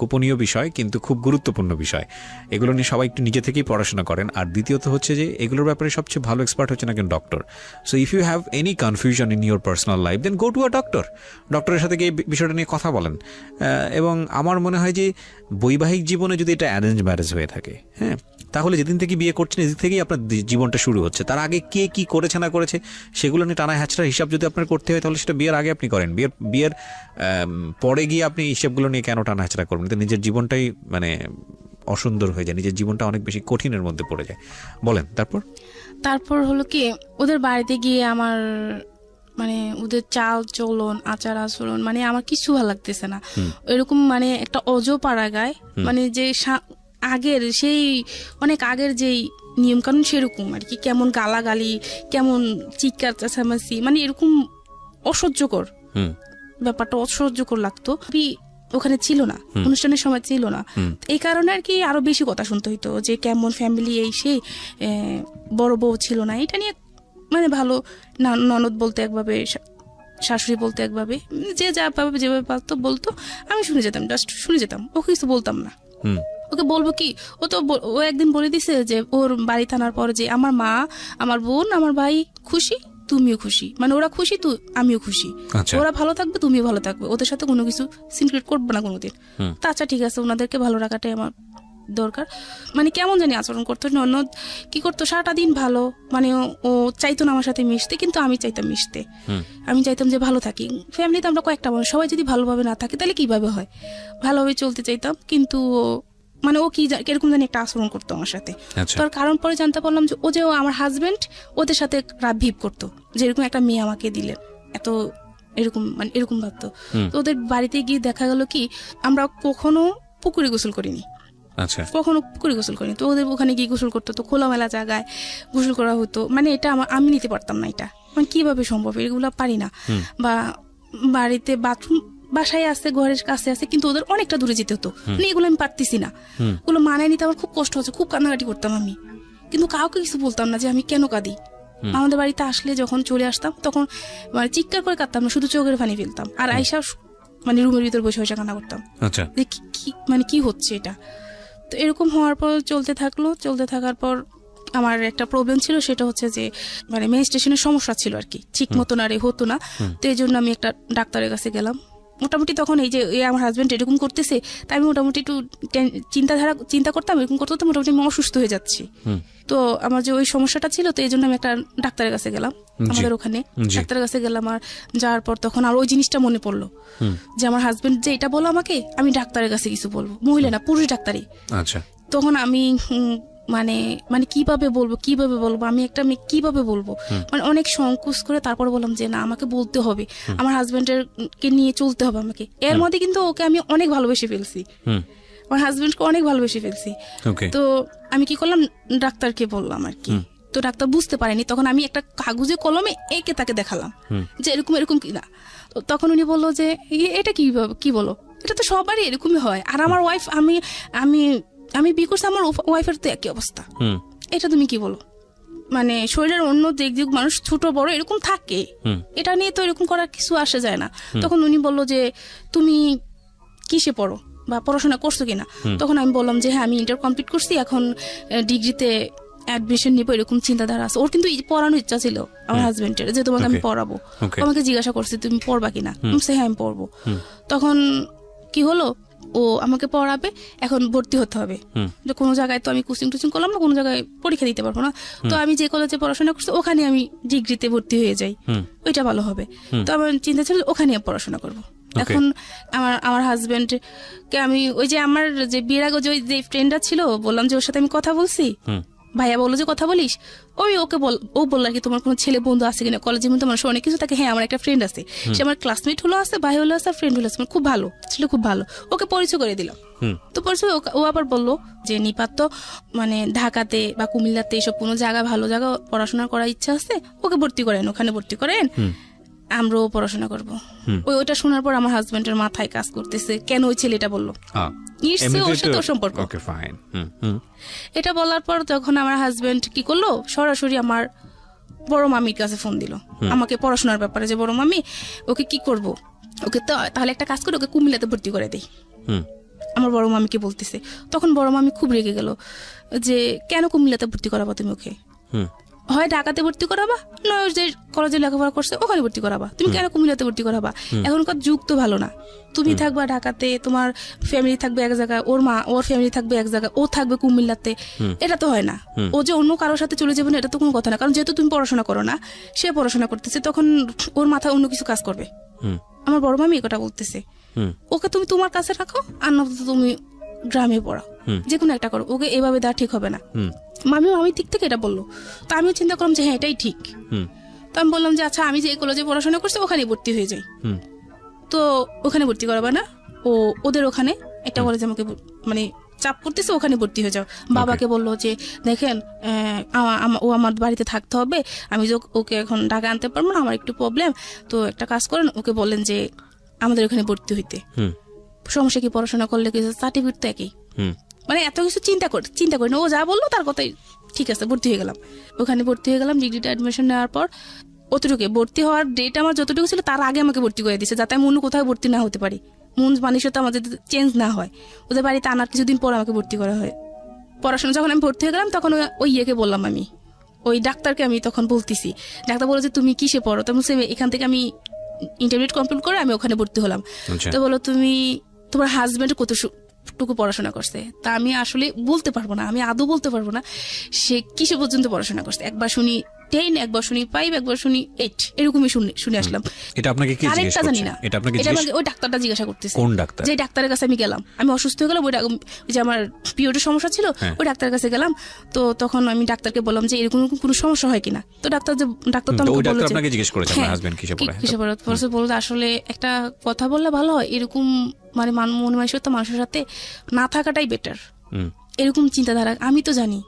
গোপনীয় বিষয়, কিন্তু খুব গুরুত্বপূর্ণ বিষয়। এগুলো নিয়ে সবাই একটু নিজে থেকেই পড়াশোনা করেন। আর দ্বিতীয়ত হচ্ছে যে এগুলোর ব্যাপারে সবচেয়ে ভালো এক্সপার্ট হচ্ছেন একজন doctor. So if you have any confusion in your personal life, then go to a doctor. ডক্টরের সাথে গিয়ে বিষয়টা নিয়ে কথা বলেন। এবং আমার মনে হয় যে বৈবাহিক জীবনে যদি এটা অ্যারেঞ্জ ম্যারেজ হয়ে থাকে, হ্যাঁ, তাহলে যেদিন থেকে বিয়ে করছেন এদিক থেকেই আপনার জীবনটা শুরু হচ্ছে। তার আগে কে কি করেছে না করেছে সেগুলো নিয়ে টানা হ্যাচড়ার হিসাব যদি আপনার করতে হয়, তাহলে সেটা বিয়ের আগে আপনি করেন। বিয়ের পরে গিয়ে আপনি হিসাবগুলো নিয়ে কেন টানা হ্যাচড়া করবেন? তো নিজের জীবনটাই অসুন্দর হয়ে যায়, নিজের জীবনটা অনেক বেশি কঠিনের মধ্যে পড়ে যায়। বলেন তারপর হলো কি, ওদের বাড়িতে গিয়ে আমার ওদের চাল চলন, আচার আচরণ, আমার কিছু ভালো লাগতেছে না। এরকম একটা অজপাড়া গায়, যে আগের সেই অনেক আগের যেই নিয়ম কানুন সেরকম আর কি, কেমন গালাগালি, কেমন চিৎকার চেঁচামেচি, এরকম অসহ্যকর ব্যাপারটা, অসহ্যকর লাগতো। ওখানে ছিল না, অনুষ্ঠানের সময় ছিল না, এই কারণে আর কি আরো বেশি কথা শুনতে হইতো যে কেমন ফ্যামিলি, এই সেই বড় বউ ছিল না। এটা নিয়ে ভালো ননদ বলতে একভাবে, শাশুড়ি বলতে একভাবে, যে যা পাবে যেভাবে পারতো বলতো, আমি শুনে যেতাম, জাস্ট শুনে যেতাম, ওকে কিছু বলতাম না। ওকে বলবো কি, ও একদিন বলে দিছে যে ওর বাড়ি থানার পর যে আমার মা, আমার বোন, আমার ভাই খুশি, তুমিও খুশি, ওরা খুশি তো আমিও খুশি, ওরা ভালো থাকবে তুমিও ভালো থাকবে, ওদের সাথে কোনো কিছু সিক্রেট করবে না কোনোদিন। তা আচ্ছা ঠিক আছে, ওনাদেরকে ভালো রাখাটাই আমার দরকার। কেমন জানি আচরণ করতো, ননদ কি করতো, সারাটা দিন ভালো, ও চাইতো না আমার সাথে মিশতে, কিন্তু আমি চাইতাম মিশতে। আমি চাইতাম যে ভালো থাকি। ফ্যামিলিতে আমরা কয়েকটা মানুষ, সবাই যদি ভালোভাবে না থাকে তাহলে কিভাবে হয়, ভালোভাবে চলতে চাইতাম, কিন্তু ও কি এরকম জানি একটা আচরণ করতো আমার সাথে। তার কারণ পরে জানতে পারলাম যে ও আমার হাজবেন্ড ওদের সাথে রাত ভিপ করতো, যে এরকম একটা মেয়ে আমাকে দিলেন, এত এরকম এরকম ভাবতো। তো ওদের বাড়িতে গিয়ে দেখা গেল কি, আমরা কখনো পুকুরে গোসল করিনি, কখনো পুকুরে গোসল করিনি। তো ওদের ওখানে গিয়ে গোসল করতো, তো খোলামেলা জায়গায় গোসল করা হতো। এটা আমি নিতে পারতাম না, এটা কিভাবে সম্ভব, এগুলো পারি না। বা বাড়িতে বাথরুম বাসায় আছে, ঘরের কাছে আছে, কিন্তু ওদের অনেকটা দূরে যেতে হতো, এগুলো আমি পারতেছি না, ওগুলো মানায় নিতে আমার খুব কষ্ট হচ্ছে, খুব কান্নাকাটি করতাম আমি, কিন্তু কাউকে কিছু বলতাম না যে আমি কেন কাঁদি। আমাদের বাড়িতে আসলে যখন চলে আসতাম তখন চিৎকার করে কাঁদতাম না, শুধু চোখের পানি ফেলতাম, আর আইসা রুমের ভিতর বসে বসে কান্না করতাম যে কি হচ্ছে এটা। তো এরকম হওয়ার পর চলতে থাকার পর আমার একটা প্রবলেম ছিল, সেটা হচ্ছে যে মেনস্ট্রুয়েশনের সমস্যা ছিল আর কি, ঠিক মতন আর হতো না। তো এই জন্য আমি একটা ডাক্তারের কাছে গেলাম। মোটামুটি তখন এই যে আমার হাজবেন্ড এরকম করতেছে, তাই আমি মোটামুটি একটু চিন্তা করতাম, এরকম করতে হতো, মোটামুটি আমি অসুস্থ হয়ে যাচ্ছি। তো আমার যে ওই সমস্যাটা ছিল, তো এই জন্য আমি একটা ডাক্তারের কাছে গেলাম, আমাদের ওখানে ডাক্তারের কাছে গেলাম। আর যাওয়ার পর তখন আর ওই জিনিসটা মনে পড়লো যে আমার হাজবেন্ড যে এটা বলো আমাকে, আমি ডাক্তারের কাছে কিছু বলবো, মহিলা না পুরুষ ডাক্তারই। তখন আমি কিভাবে বলবো আমি একটা মেয়ে কিভাবে বলবো, অনেক সংকোচ করে তারপর বললাম যে না, আমাকে বলতে হবে, আমার হাজবেন্ডের কে নিয়ে চলতে হবে আমাকে। এর মধ্যে কিন্তু ওকে আমি অনেক ভালোবেসে ফেলছি, আমার হাজবেন্ডকে অনেক ভালোবেসে ফেলছি। তো আমি কি করলাম, ডাক্তারকে বললাম আর কি। তো ডাক্তার বুঝতে পারেনি, তখন আমি একটা কাগজে কলমে একে তাকে দেখালাম যে এরকম কিনা। তখন উনি বললো যে এটা কি বলো, এটা তো সবারই এরকমই হয়, আর আমার ওয়াইফ আমি বিয়ে করছি, আমার ওয়াইফের তো একই অবস্থা, এটা তুমি কি বলো, শরীরের অন্য দিক মানুষ ছোট বড় এরকম থাকে, এটা নিয়ে তো এরকম করার কিছু আসে যায় না। তখন উনি বললো যে তুমি কিসে পড়ো বা পড়াশোনা করছো কিনা। তখন আমি বললাম যে হ্যাঁ, আমি ইন্টার কমপ্লিট করছি, এখন ডিগ্রিতে অ্যাডমিশন নিবো এরকম চিন্তাধারা আছে ওর। কিন্তু পড়ানোর ইচ্ছা ছিল আমার হাজবেন্ডের, যে তোমাকে আমি পড়াবো। আমাকে জিজ্ঞাসা করছে তুমি পড়বা কিনা, হ্যাঁ আমি পড়বো। তখন কি হলো, ও আমাকে পড়াবে, এখন ভর্তি হতে হবে। যে কোনো জায়গায় তো আমি কোচিং টুচিং করলাম না, কোনো জায়গায় পরীক্ষা দিতে পারবো না, তো আমি যে কলেজে পড়াশোনা করছি ওখানে আমি ডিগ্রিতে ভর্তি হয়ে যাই, ওইটা ভালো হবে। তো আমার চিন্তা ছিল ওখানে পড়াশোনা করবো। এখন আমার হাজবেন্ড কে আমি ওই যে আমার যে বিয়ের আগে যে ফ্রেন্ডটা ছিল বললাম যে ওর সাথে আমি কথা বলছি, ভাইয়া বললো যে কথা বলিস, ওকে ও বললো কি তোমার কোনো ছেলে বন্ধু আছে কিনা কলেজের মধ্যে মানুষ অনেক কিছু থাকে। হ্যাঁ আমার একটা ফ্রেন্ড আছে, সে আমার ক্লাসমেট হলো আছে, ভাই হলো আছে, ফ্রেন্ড হলো আছে, খুব ভালো ছিল, খুব ভালো। ওকে পরিচয় করে দিলাম। তো পরিচয় ও আবার বললো যে নিপাত তো মানে ঢাকাতে বা কুমিল্লাতে এইসব কোনো জায়গা ভালো জায়গা পড়াশোনা করার ইচ্ছা আছে, ওকে ভর্তি করেন, ওখানে ভর্তি করেন, আমরাও পড়াশোনা করবো। ওইটা শোনার পর আমার হাজবেন্ডের মাথায় কাজ করতেছে কেন ওই ছেলেটা বললো, সম্পর্ক। এটা বলার পর তখন আমার হাজবেন্ড কি করলো, সরাসরি আমার বড় মামির কাছে ফোন দিল আমাকে পড়াশোনার ব্যাপারে, যে বড় মামি ওকে কি করব, ওকে তো তাহলে একটা কাজ করে ওকে কুমিল্লাতে ভর্তি করে দেই, আমার বড় মামিকে বলতেছে। তখন বড় মামি খুব রেগে গেল যে কেন কুমিল্লাতে ভর্তি করাবা তুমি ওকে, হয় ঢাকাতে ভর্তি করাবা, নয় যে কলেজে লেখাপড়া করছে ওখানে ভর্তি করাবা, তুমি কেন কুমিল্লাতে ভর্তি করাবা? এখনকার যুগ তো ভালো না, তুমি থাকবা ঢাকাতে, তোমার ফ্যামিলি থাকবে এক জায়গায়, ওর ফ্যামিলি থাকবে এক জায়গায়, ও থাকবে কুমিল্লাতে, এটা তো হয় না। ও যে অন্য কারোর সাথে চলে যাবে না এটা তো কোনো কথা না, কারণ যেহেতু তুমি পড়াশোনা করো না, সে পড়াশোনা করতেছে, তখন ওর মাথায় অন্য কিছু কাজ করবে। আমার বড় মামি এটা বলতেছে, ওকে তুমি তোমার কাছে রাখো, আর না তুমি গ্রামে পড়াও, যে কোনো একটা করো, ওকে এভাবে দেওয়া ঠিক হবে না। মামি ঠিক থেকে এটা বললো, তো আমিও চিন্তা করলাম যে হ্যাঁ এটাই ঠিক। তো আমি বললাম যে আচ্ছা আমি যে কলেজে পড়াশোনা করছি ওখানে ভর্তি হয়ে যাই, তো ওখানে ভর্তি করাবা না, ওদের ওখানে একটা কলেজে আমাকে মানে চাপ করতেছে, ওখানে ভর্তি হয়ে যাও। বাবাকে বললো যে দেখেন ও আমার বাড়িতে থাকতে হবে, আমি যে ওকে এখন ঢাকা আনতে পারবো না, আমার একটু প্রবলেম, তো একটা কাজ করেন, ওকে বলেন যে আমাদের ওখানে ভর্তি হইতে, সমস্যা কি, পড়াশোনা করলে কিছু সার্টিফিকেট তো একই। মানে এত কিছু চিন্তা করি না, ও যা বললো তার কথাই ঠিক আছে, ভর্তি হয়ে গেলাম। ওখানে ভর্তি হয়ে গেলাম, ডিগ্রিটা অ্যাডমিশন নেওয়ার পর অতটুকু ভর্তি হওয়ার ডেট আমার যতটুকু ছিল তার আগে আমাকে ভর্তি করে দিয়েছে, যাতে আমি অন্য কোথাও ভর্তি না হতে পারি, মন মানসিকতা আমাদের চেঞ্জ না হয়। ওদের বাড়িতে আনার কিছুদিন পর আমাকে ভর্তি করা হয়। পড়াশোনা যখন আমি ভর্তি হয়ে গেলাম তখন ওই ইয়েকে বললাম, আমি ওই ডাক্তারকে আমি তখন বলতেছি, ডাক্তার বলো যে তুমি কিসে পড়ো, তখন এখান থেকে আমি ইন্টারমিডিয়েট কমপ্লিট করে আমি ওখানে ভর্তি হলাম। তো বলো তুমি তোমার হাজবেন্ড কতটুকু পড়াশোনা করছে, তা আমি আসলে বলতে পারবো না, আমি আদৌ বলতে পারবো না সে কিসে পর্যন্ত পড়াশোনা করছে। একবার শুনি 10, একবার শুনি 5, একবার শুনি 8, এরকমই শুনে আসলাম। এটা আপনাকে কি জিজ্ঞেস করছে? জানি না, এটা আমাকে ওই ডাক্তারটা জিজ্ঞাসা করতেছে। কোন ডাক্তার? যে ডাক্তারের কাছে আমি গেলাম, আমি অসুস্থ হয়ে গেলাম, ওই যে আমার পিরিয়ডের সমস্যা ছিল, ওই ডাক্তারের কাছে গেলাম। তো তখন আমি ডাক্তারকে বললাম যে এরকম কোনো সমস্যা হয় কিনা। তো ডাক্তার তো আমাকে বলল, আপনাকে জিজ্ঞেস করেছে আমার হাজবেন্ড কিসে পড়ে, বলতে আসলে একটা কথা বললে ভালো হয়, এরকম মানে মন মানসিকতা মানুষের সাথে না থাকাটাই বেটার, এরকম চিন্তাধারা। আমি তো জানি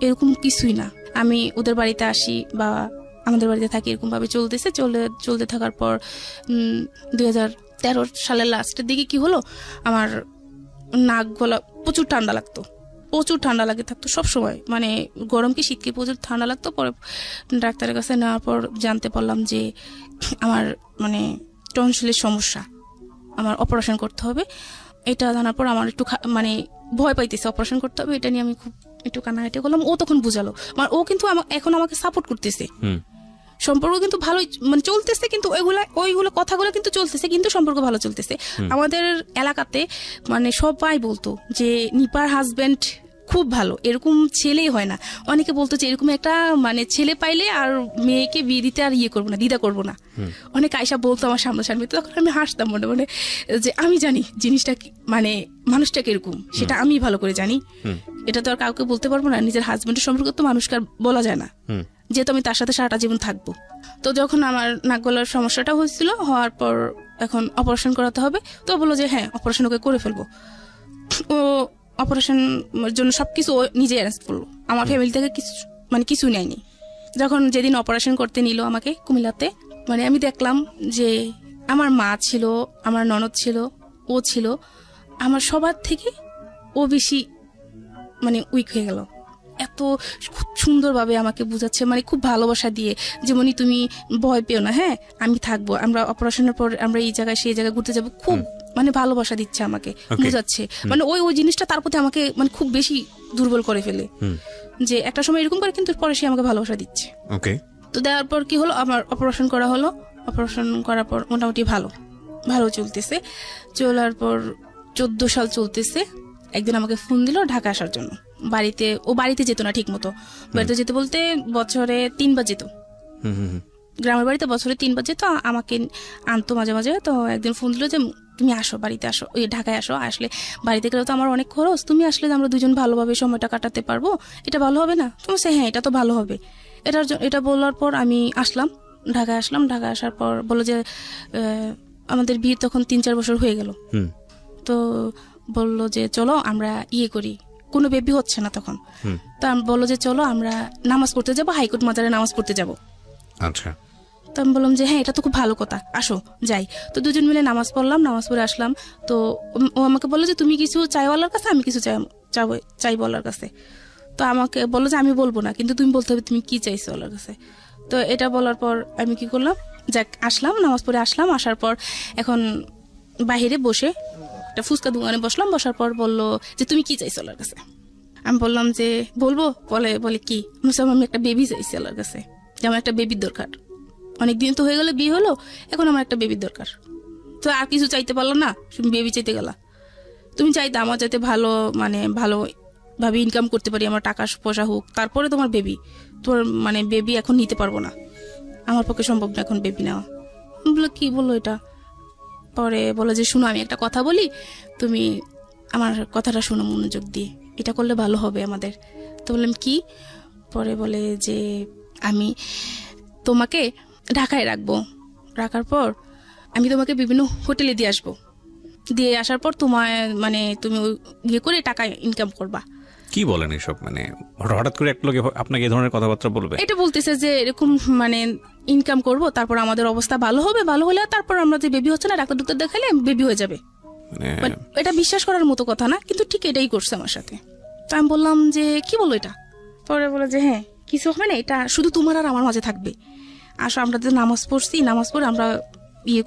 এরকম কিছুই না। আমি ওদের বাড়িতে আসি বা আমাদের বাড়িতে থাকি, এরকম ভাবে চলতে থাকার পর 2013 সালের লাস্টের দিকে কি হলো, আমার নাক গলা প্রচুর ঠান্ডা লাগে থাকতো সবসময়, মানে গরম কি শীত কি প্রচুর ঠান্ডা লাগতো। পরে ডাক্তারের কাছে নেওয়ার পর জানতে পারলাম যে আমার মানে টনসিলের সমস্যা, আমার অপারেশন করতে হবে। এটা জানার পর আমার একটু মানে ভয় পাইতেছে, অপারেশন করতে হবে, এটা নিয়ে আমি খুব একটু কান্নাকাটি করলাম। ও তখন বুঝালো, মানে ও কিন্তু এখন আমাকে সাপোর্ট করতেছে, সম্পর্ক কিন্তু ভালোই মানে চলতেছে, কিন্তু ওইগুলো কথাগুলো কিন্তু চলতেছে, কিন্তু সম্পর্ক ভালো চলতেছে। আমাদের এলাকাতে মানে সবাই বলতো যে নিপার হাজবেন্ড খুব ভালো, এরকম ছেলেই হয় না। অনেকে বলতো যে এরকম একটা মানে ছেলে পাইলে আর মেয়েকে বিয়ে দিতে আর করবো না, দ্বিধা করবো না। অনেক আয়সা বলতো আমার সামনাসামনি, তখন আমি হাসতাম মনে মনে যে আমি জানি জিনিসটা মানে মানুষটা কিরকম সেটা আমি ভালো করে জানি, এটা তো আর কাউকে বলতে পারবো না। নিজের হাজবেন্ডের সম্পর্ক তো মানুষকে আর বলা যায় না, যেহেতু আমি তার সাথে সারাটা জীবন থাকবো। তো যখন আমার নাক গলার সমস্যাটা হয়েছিল, হওয়ার পর এখন অপারেশন করাতে হবে, তো বললো যে হ্যাঁ অপারেশন ওকে করে ফেলবো। ও অপারেশন জন্য সবকিছু নিজে অ্যারেঞ্জ করলো, আমার ফ্যামিলি থেকে কিছু নেয়নি। যখন যেদিন অপারেশন করতে নিল আমাকে কুমিল্লাতে, মানে আমি দেখলাম যে আমার মা ছিল, আমার ননদ ছিল, ও ছিল, আমার সবার থেকে ও বেশি মানে উইক হয়ে গেল। এত খুব সুন্দরভাবে আমাকে বুঝাচ্ছে, মানে খুব ভালোবাসা দিয়ে, যেমনই তুমি ভয় পেও না, হ্যাঁ আমি থাকবো, আমরা অপারেশনের পর আমরা এই জায়গায় সেই জায়গায় ঘুরতে যাবো, খুব মানে ভালোবাসা দিচ্ছে আমাকে, বোঝাচ্ছে, মানে ওই জিনিসটা তার প্রতি আমাকে মানে খুব বেশি দুর্বল করে ফেলে, যে একটা সময় এরকম করে কিন্তু পরে সে আমাকে ভালোবাসা দিচ্ছে। তো দেওয়ার পর কি হলো, আমার অপারেশন করা হলো। অপারেশন করার পর মোটামুটি ভালো চলতেছে। চলার পর 14 সাল চলতেছে। একদিন আমাকে ফোন দিল ঢাকা আসার জন্য। বাড়িতে যেত না ঠিক মতো, বাড়িতে যেতে বলতে বছরে 3 বার যেত, গ্রামের বাড়িতে বছরে 3 বার যেত, আমাকে আনতো মাঝে মাঝে। তো একদিন ফোন দিল যে তুমি আসো, বাড়িতে আসো, ওই ঢাকায় আসো, আসলে বাড়িতে গেলে তো আমার অনেক খরচ, তুমি আসলে আমরা দুজন ভালোভাবে সময়টা কাটাতে পারবো, এটা ভালো হবে না? তুমি সে হ্যাঁ, এটা তো ভালো হবে। এটা বলার পর আমি আসলাম, ঢাকায় আসলাম। ঢাকায় আসার পর বললো যে আমাদের বিয়ে তখন 3-4 বছর হয়ে গেল। তো বললো যে চলো আমরা করি, কোনো বেবি হচ্ছে না তখন। তো বললো যে চলো আমরা নামাজ পড়তে যাবো, হাইকোর্ট মাজারে নামাজ পড়তে যাবো। আচ্ছা। তো আমি বললাম যে হ্যাঁ, এটা তো খুব ভালো কথা, আসো যাই। তো দুজন মিলে নামাজ পড়লাম, নামাজ পড়ে আসলাম। তো ও আমাকে বললো যে তুমি কিছু চাইও আল্লাহর কাছে, আমি কিছু চাইবো আল্লাহর কাছে। তো আমাকে বললো যে আমি বলবো না, কিন্তু তুমি বলতে হবে তুমি কি চাইছো আল্লাহর কাছে। তো এটা বলার পর আমি কি করলাম, যাক আসলাম, নামাজ পড়ে আসলাম। আসার পর এখন বাহিরে বসে একটা ফুচকা দোকানে বসলাম। বসার পর বললো যে তুমি কি চাইছো আল্লাহর কাছে। আমি বললাম যে বলবো। বলে কি? আমি একটা বেবি চাইছি আল্লাহর কাছে, যে আমার একটা বেবির দরকার, অনেকদিন তো হয়ে গেল বিয়ে হলো, এখন আমার একটা বেবির দরকার। তো আর কিছু চাইতে পারলো না, তুমি বেবি চাইতে গেলা। তুমি চাইতে আমার যাতে ভালোভাবে ইনকাম করতে পারি, আমার টাকা পয়সা হোক, তারপরে তোমার বেবি। তোমার মানে বেবি এখন নিতে পারবো না, আমার পক্ষে সম্ভব না এখন বেবি নেওয়া। বললো কি বললো এটা? পরে বলো যে শুনো, আমি একটা কথা বলি, তুমি আমার কথাটা শোনো মনোযোগ দিয়ে, এটা করলে ভালো হবে আমাদের। তো বললাম কি? পরে বলে যে আমি তোমাকে ঢাকায় রাখার পর আমি তোমাকে বিভিন্ন হোটেলে দিয়ে আসবো, দিয়ে আসার পর তোমায় মানে তুমি করে টাকা ইনকাম করবা। কি বলেন এসব? মানে হঠাৎ করে এক লোকে আপনাকে এই ধরনের কথাবার্তা বলবে? এটা বলতেছে যে এরকম মানে ইনকাম করব, তারপর আমাদের অবস্থা ভালো হবে, ভালো হলে তারপর আমরা যে বেবি হচ্ছে না ডাক্তার দেখালে বেবি হয়ে যাবে। এটা বিশ্বাস করার মতো কথা না, কিন্তু ঠিক এটাই করছে আমার সাথে। তো আমি বললাম যে কি বলো এটা? পরে বলে যে হ্যাঁ, কিছু হবে না, এটা শুধু তোমার আর আমার মাঝে থাকবে। আসো, আমরা যে নামাজ পড়ছি, নামাজ পড়ে আমরা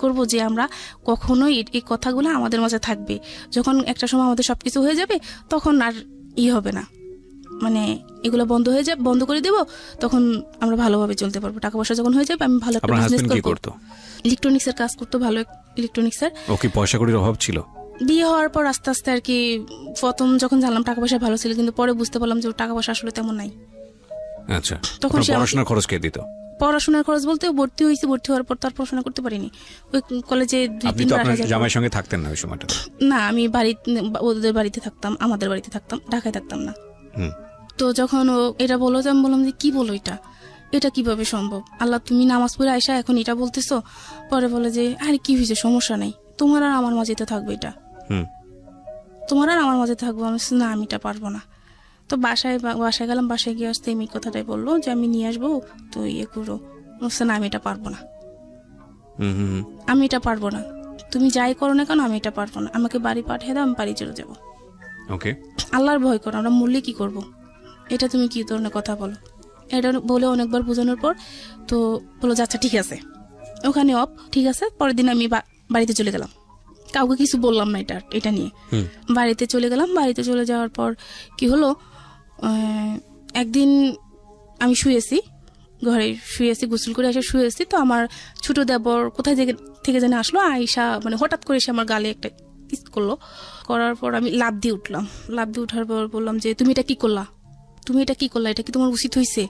করবো যে আমরা কখনোই এই কথাগুলো আমাদের মাঝে থাকবে। যখন একটা সময় আমাদের সবকিছু হয়ে যাবে, তখন আর হবে না, মানে এগুলো বন্ধ করে দেবো, তখন আমরা ভালোভাবে চলতে পারবো। টাকা পয়সা যখন হয়ে যাবে, আমি ভালো একটা বিজনেস করব। ইলেকট্রনিক্সের কাজ করতো, ভালো ইলেকট্রনিক্সের। ওকে পয়সা কড়ির অভাব ছিল? বিয়ে হওয়ার পর আস্তে আস্তে আর কি, প্রথম যখন জানলাম টাকা পয়সা ভালো ছিল, কিন্তু পরে বুঝতে পারলাম যে টাকা পয়সা আসলে তেমন নাই। আচ্ছা, তখন পড়াশোনার খরচ কে দিত? পড়াশোনার খরচ বলতে ভর্তি হওয়ার পর তার পড়াশোনা করতে পারিনি। ওই কলেজে 2-3 জামাইয়ের সঙ্গে থাকতেন না ওই সময়টা? না, আমি ওদের বাড়িতে থাকতাম, আমাদের বাড়িতে থাকতাম, ঢাকায় থাকতাম না। তো যখন ও এটা বললো, আমি বললাম যে কি বলো এটা কিভাবে সম্ভব? আল্লাহ, তুমি নামাজ পড়ে আইসা এখন এটা বলতেছো? পরে বলে যে আরে কি হয়েছে, সমস্যা নাই, তোমার আর আমার মাঝে থাকবে, এটা তোমার আর আমার মাঝে থাকবো। আমি না, আমি এটা পারবো না। তো বাসায় গেলাম, বাসায় গিয়ে আসতে এই কথাটাই বললো যে আমি নিয়ে আসবো, তো করো। না, আমি এটা পারবো না, তুমি যাই করো না কেন, আমি এটা পারবো না, আমাকে বাড়ি পাঠিয়ে দাও, আমি বাড়ি চলে যাবো। আল্লাহর ভয় করো, আমরা মরলে কি করব? এটা তুমি কি ধরনের কথা বলো? এটা বলে অনেকবার বোঝানোর পর তো বলো যে আচ্ছা ঠিক আছে, ওখানে ঠিক আছে। পরের দিন আমি বাড়িতে চলে গেলাম, কাউকে কিছু বললাম না এটা নিয়ে। বাড়িতে চলে গেলাম। বাড়িতে চলে যাওয়ার পর কি হলো, একদিন আমি ঘরে শুয়েছি, গোসল করে এসে শুয়েছি। তো আমার ছোট দেবর কোথায় থেকে যেন আসলো, আয়সা মানে হঠাৎ করে এসে আমার গালে একটা কিস করলো। করার পর আমি লাফ দিয়ে উঠলাম। লাফ দিয়ে উঠার পর বললাম যে তুমি এটা কি করলা, এটা কি তোমার উচিত হয়েছে?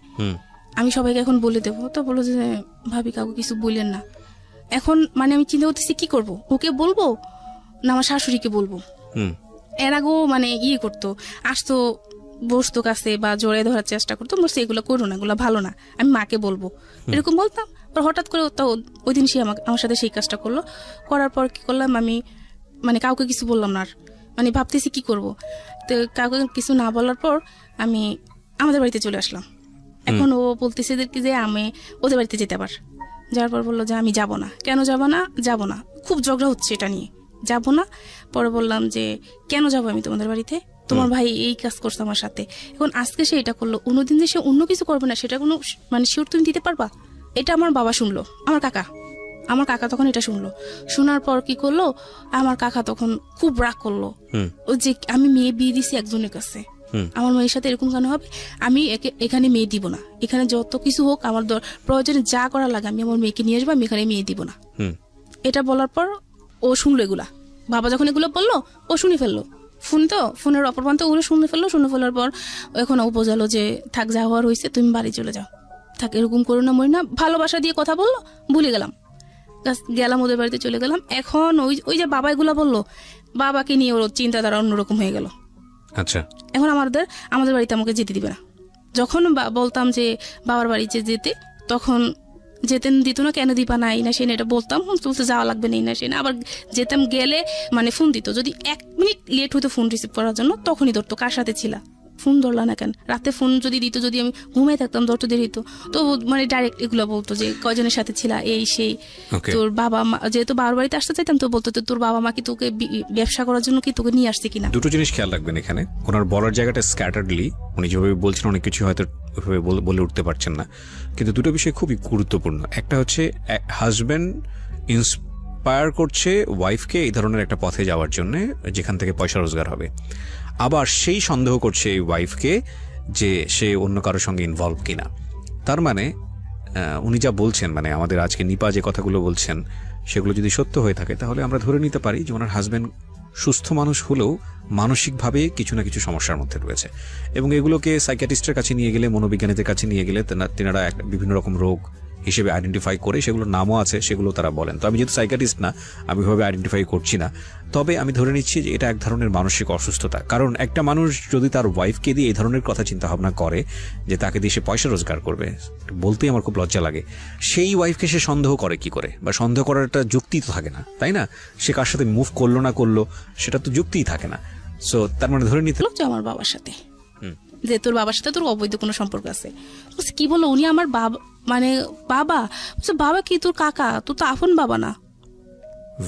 আমি সবাইকে এখন বলে দেবো। তো বললো যে ভাবি, কাউকে কিছু বললেন না। এখন মানে আমি চিন্তা করতেছি কি করব, ওকে বলবো না আমার শাশুড়িকে বলবো। এর আগেও মানে করতো, আসতো, বসতো কাছে বা জড়িয়ে ধরার চেষ্টা করতো, বলছে এগুলো করো না, এগুলো ভালো না, আমি মাকে বলবো, এরকম বলতাম। হঠাৎ করে ওই দিন সে আমার সাথে সেই কাজটা করলো। করার পর কি করলাম, আমি মানে কাউকে কিছু বললাম না আর, মানে ভাবতেছি কি করব। তো কাউকে কিছু না বলার পর আমি আমাদের বাড়িতে চলে আসলাম। এখন ও বলতেছে যে আমি ওদের বাড়িতে যেতে পার। যাওয়ার পর বললো যে আমি যাব না। কেন যাব না, খুব ঝগড়া হচ্ছে এটা নিয়ে, যাব না। পরে বললাম যে কেন যাবো আমি তোমাদের বাড়িতে, তোমার ভাই এই কাজ করছে আমার সাথে, এখন আজকে সে এটা করলো, অন্যদিন যে সে অন্য কিছু করবে না, সেটা কোনো মানে শিওর তুমি দিতে পারবা? এটা আমার বাবা শুনলো, আমার কাকা আমার কাকা তখন এটা শুনলো, শোনার পর কি করলো, আমার কাকা তখন খুব রাগ করলো যে আমি মেয়ে বিয়ে দিছি একজনের কাছে, আমার মেয়ের সাথে এরকম কেন হবে, আমি এখানে মেয়ে দিব না, এখানে যত কিছু হোক আমার প্রয়োজনে যা করা লাগে আমি আমার মেয়েকে নিয়ে আসবো, আমি এখানে মেয়ে দিব না। এটা বলার পর ও শুনলো এগুলা, বাবা যখন এগুলো বললো ও শুনে ফেললো, ফোনের অপর প্রান্তে ওগুলো শুনে ফেলার পর এখন ও বোঝালো যে থাক, যা হওয়ার হয়েছে তুমি বাড়ি চলে যাও, থাক এরকম করো না, মরি না, ভালোবাসা দিয়ে কথা বললো, ভুলে গেলাম ওদের বাড়িতে চলে গেলাম। এখন ওই যে বাবা এগুলা বললো, বাবাকে নিয়ে ওর চিন্তাধারা অন্যরকম হয়ে গেল। আচ্ছা, এখন আমাদের বাড়িতে আমাকে যেতে দিবে না। যখন বলতাম যে বাবার বাড়িতে যেতে, তখন যেতেন দিত না, কেন দিবা না, এই না সে না, এটা বলতাম, বলতে যাওয়া লাগবে না, এই না সে না, আবার যেতাম গেলে মানে ফোন দিত, যদি 1 মিনিট লেট হইতো ফোন রিসিভ করার জন্য তখনই ধরতো, কার সাথে ছিল, ফোন ধরলা না কেন, রাতে ফোন যদি দিত, যদি আমি ঘুমাই থাকতাম ধরতে দেরি হতো, তো মানে ডাইরেক্ট এগুলো বলতো যে কয়জনের সাথে ছিল, এই সেই। তোর বাবা মা, যেহেতু বাবার বাড়িতে আসতে চাইতাম, তো বলতো তোর বাবা মা কি তোকে ব্যবসা করার জন্য কি তোকে নিয়ে আসছে কিনা। দুটো জিনিস খেয়াল রাখবেন এখানে, ওনার বলার জায়গাটা স্ক্যাটার্ডলি, উনি যেভাবে বলছেন অনেক কিছু হয়তো বলে উঠতে পারছেন না, কিন্তু দুটো বিষয় খুবই গুরুত্বপূর্ণ। একটা হচ্ছে হাজব্যান্ড ইন্সপায়ার করছে ওয়াইফকে এই ধরনের একটা পথে যাওয়ার জন্য যেখান থেকে পয়সা রোজগার হবে, আবার সেই সন্দেহ করছে এই ওয়াইফকে যে সে অন্য কারোর সঙ্গে ইনভলভ কিনা। তার মানে উনি যা বলছেন, মানে আমাদের আজকে নিপা যে কথাগুলো বলছেন সেগুলো যদি সত্য হয়ে থাকে, তাহলে আমরা ধরে নিতে পারি যে ওনার হাজব্যান্ড সুস্থ মানুষ হলেও মানসিকভাবে কিছু না কিছু সমস্যার মধ্যে রয়েছে, এবং এগুলোকে সাইকিয়াট্রিস্টের কাছে নিয়ে গেলে, মনোবিজ্ঞানীদের কাছে নিয়ে গেলে তেনারা বিভিন্ন রকম রোগ হিসেবে আইডেন্টিফাই করে, সেগুলোর নামও আছে, সেগুলো তারা বলেন। তো আমি যেহেতু সাইকিয়াট্রিস্ট না, আমি ওইভাবে আইডেন্টিফাই করছি না, তবে আমি ধরে নিচ্ছি যে এটা এক ধরনের মানসিক অসুস্থতা। কারণ একটা মানুষ যদি তার ওয়াইফকে দিয়ে এই ধরনের কথা চিন্তা ভাবনা করে যে তাকে দিয়ে সে পয়সা রোজগার করবে, বলতেই আমার খুব লজ্জা লাগে, সেই ওয়াইফকে সে সন্দেহ করে কি করে, বা সন্দেহ করার একটা যুক্তি তো থাকে না, তাই না? সে কার সাথে মুভ করলো না করলো সেটা তো যুক্তিই থাকে না। সো তার মানে ধরে নিতে আমার বাবার সাথে, যে তোর বাবার সাথে তোর অবৈধ কোনো সম্পর্ক আছে। কি বললো উনি, আমার বাবা মানে বাবা, বাবা কি তোর কাকা, তোর তো আপন বাবা না,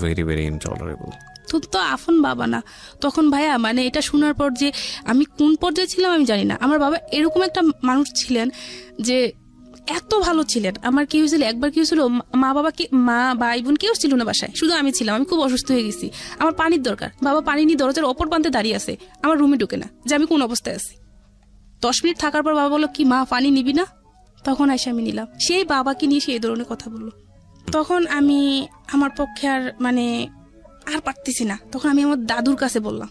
ভেরি ভেরি ইনটলারেবল, তোর তো আপন বাবা না। তখন ভাইয়া মানে এটা শোনার পর যে আমি কোন পর্যায়ে ছিলাম আমি জানি না। আমার বাবা এরকম একটা মানুষ ছিলেন যে এত ভালো ছিলেন। আমার কি হয়েছিল, একবার কি হয়েছিল, মা ভাই বোন কেউ ছিল না বাসায়, শুধু আমি ছিলাম। আমি খুব অসুস্থ হয়ে গেছি, আমার পানির দরকার, বাবা পানি নিয়ে দরজার অপর প্রান্তে দাঁড়িয়ে আছে, আমার রুমে ঢুকে না যে আমি কোন অবস্থায় আছি। 10 মিনিট থাকার পর বাবা বললো কি মা পানি নিবি না, তখন এসে আমি নিলাম। সেই বাবাকে নিয়ে সেই ধরনের কথা বললো। তখন আমি আমার পক্ষে আর পারতেছি না। তখন আমি আমার দাদুর কাছে বললাম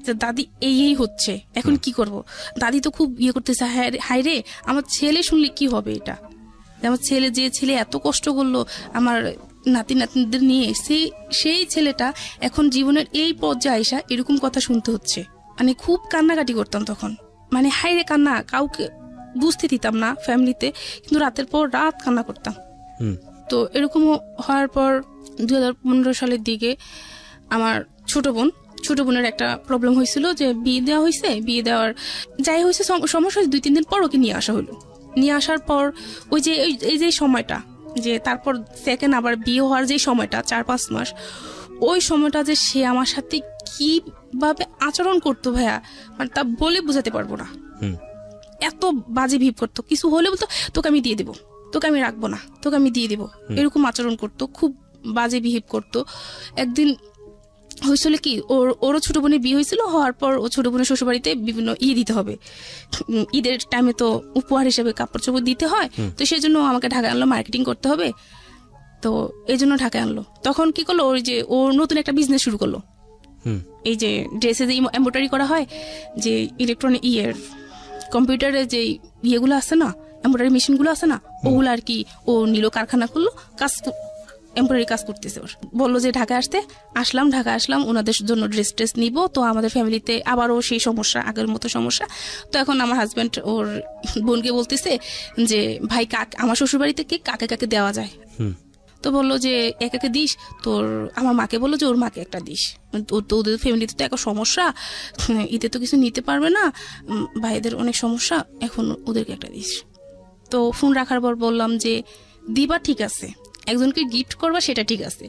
যে দাদি এই হচ্ছে, এখন কি করব। দাদি তো খুব করতেছে, হায় রে আমার ছেলে শুনলে কি হবে, এটা আমার ছেলে এত কষ্ট করলো আমার নাতিদের নিয়ে, সেই ছেলেটা এখন জীবনের এই পর্যায়ে আসা এরকম কথা শুনতে হচ্ছে। মানে খুব কান্নাকাটি করতাম তখন, মানে হায় রে কান্না, কাউকে বুঝতে দিতাম না ফ্যামিলিতে, কিন্তু রাতের পর রাত কান্না করতাম। তো এরকম হওয়ার পর 2015 সালের দিকে আমার ছোট বোনের একটা প্রবলেম হয়েছিল, যে বিয়ে দেওয়া হয়েছে, বিয়ে দেওয়ার যাই হয়েছে সমস্যা, 2-3 দিন পর ওকে নিয়ে আসা হলো। নিয়ে আসার পর ওই যে এই যে সময়টা, যে তারপর সেকেন্ড আবার বিয়ে হওয়ার যে সময়টা 4-5 মাস, ওই সময়টা যে সে আমার সাথে কিভাবে আচরণ করতো ভাইয়া, মানে তা বলে বোঝাতে পারবো না। এত বাজে বিহেভ করতো, কিছু হলে বলতো তোকে আমি দিয়ে দেবো, তোকে আমি রাখবো না, তোকে আমি দিয়ে দেবো, এরকম আচরণ করতো, খুব বাজে বিহেভ করতো। একদিন হয়েছিল কি, ওরও ছোট বোনের বিয়ে হয়েছিল, হওয়ার পর ও ছোট বোনের শ্বশুরবাড়িতে বিভিন্ন দিতে হবে, ঈদের টাইমে তো উপহার হিসেবে কাপড় চোপড় দিতে হয়, তো সেই জন্য আমাকে ঢাকায় আনলো, মার্কেটিং করতে হবে, তো এই জন্য ঢাকায় আনলো। তখন কি করলো, ওই যে ওর নতুন একটা বিজনেস শুরু করলো, এই যে ড্রেসে যে এমব্রয়ডারি করা হয়, যে ইলেকট্রনিক কম্পিউটারে যে ইয়েগুলো আছে না, এমব্রয়ডারি মেশিনগুলো আছে না, ওগুলো আর কি ও নিল, কারখানা করলো, এমব্রয়ডারি কাজ করতেছে। ওর বললো যে ঢাকায় আসলাম ওনাদের জন্য ড্রেস নিব, তো আমাদের ফ্যামিলিতে আবারও সেই সমস্যা, আগের মতো সমস্যা। তো এখন আমার হাজব্যান্ড ওর বোনকে বলতেছে যে ভাই আমার শ্বশুরবাড়িতে কাকে দেওয়া যায়, তো বললো যে একাকে দিস, তোর আমার মাকে বললো যে ওর মাকে একটা দিস, তো ওদের ফ্যামিলিতে তো একটা সমস্যা, ঈদে তো কিছু নিতে পারবে না, ভাইদের অনেক সমস্যা, এখন ওদেরকে একটা দিস। তো ফোন রাখার পর বললাম যে দিবা ঠিক আছে, একজনকে গিফট করবা সেটা ঠিক আছে,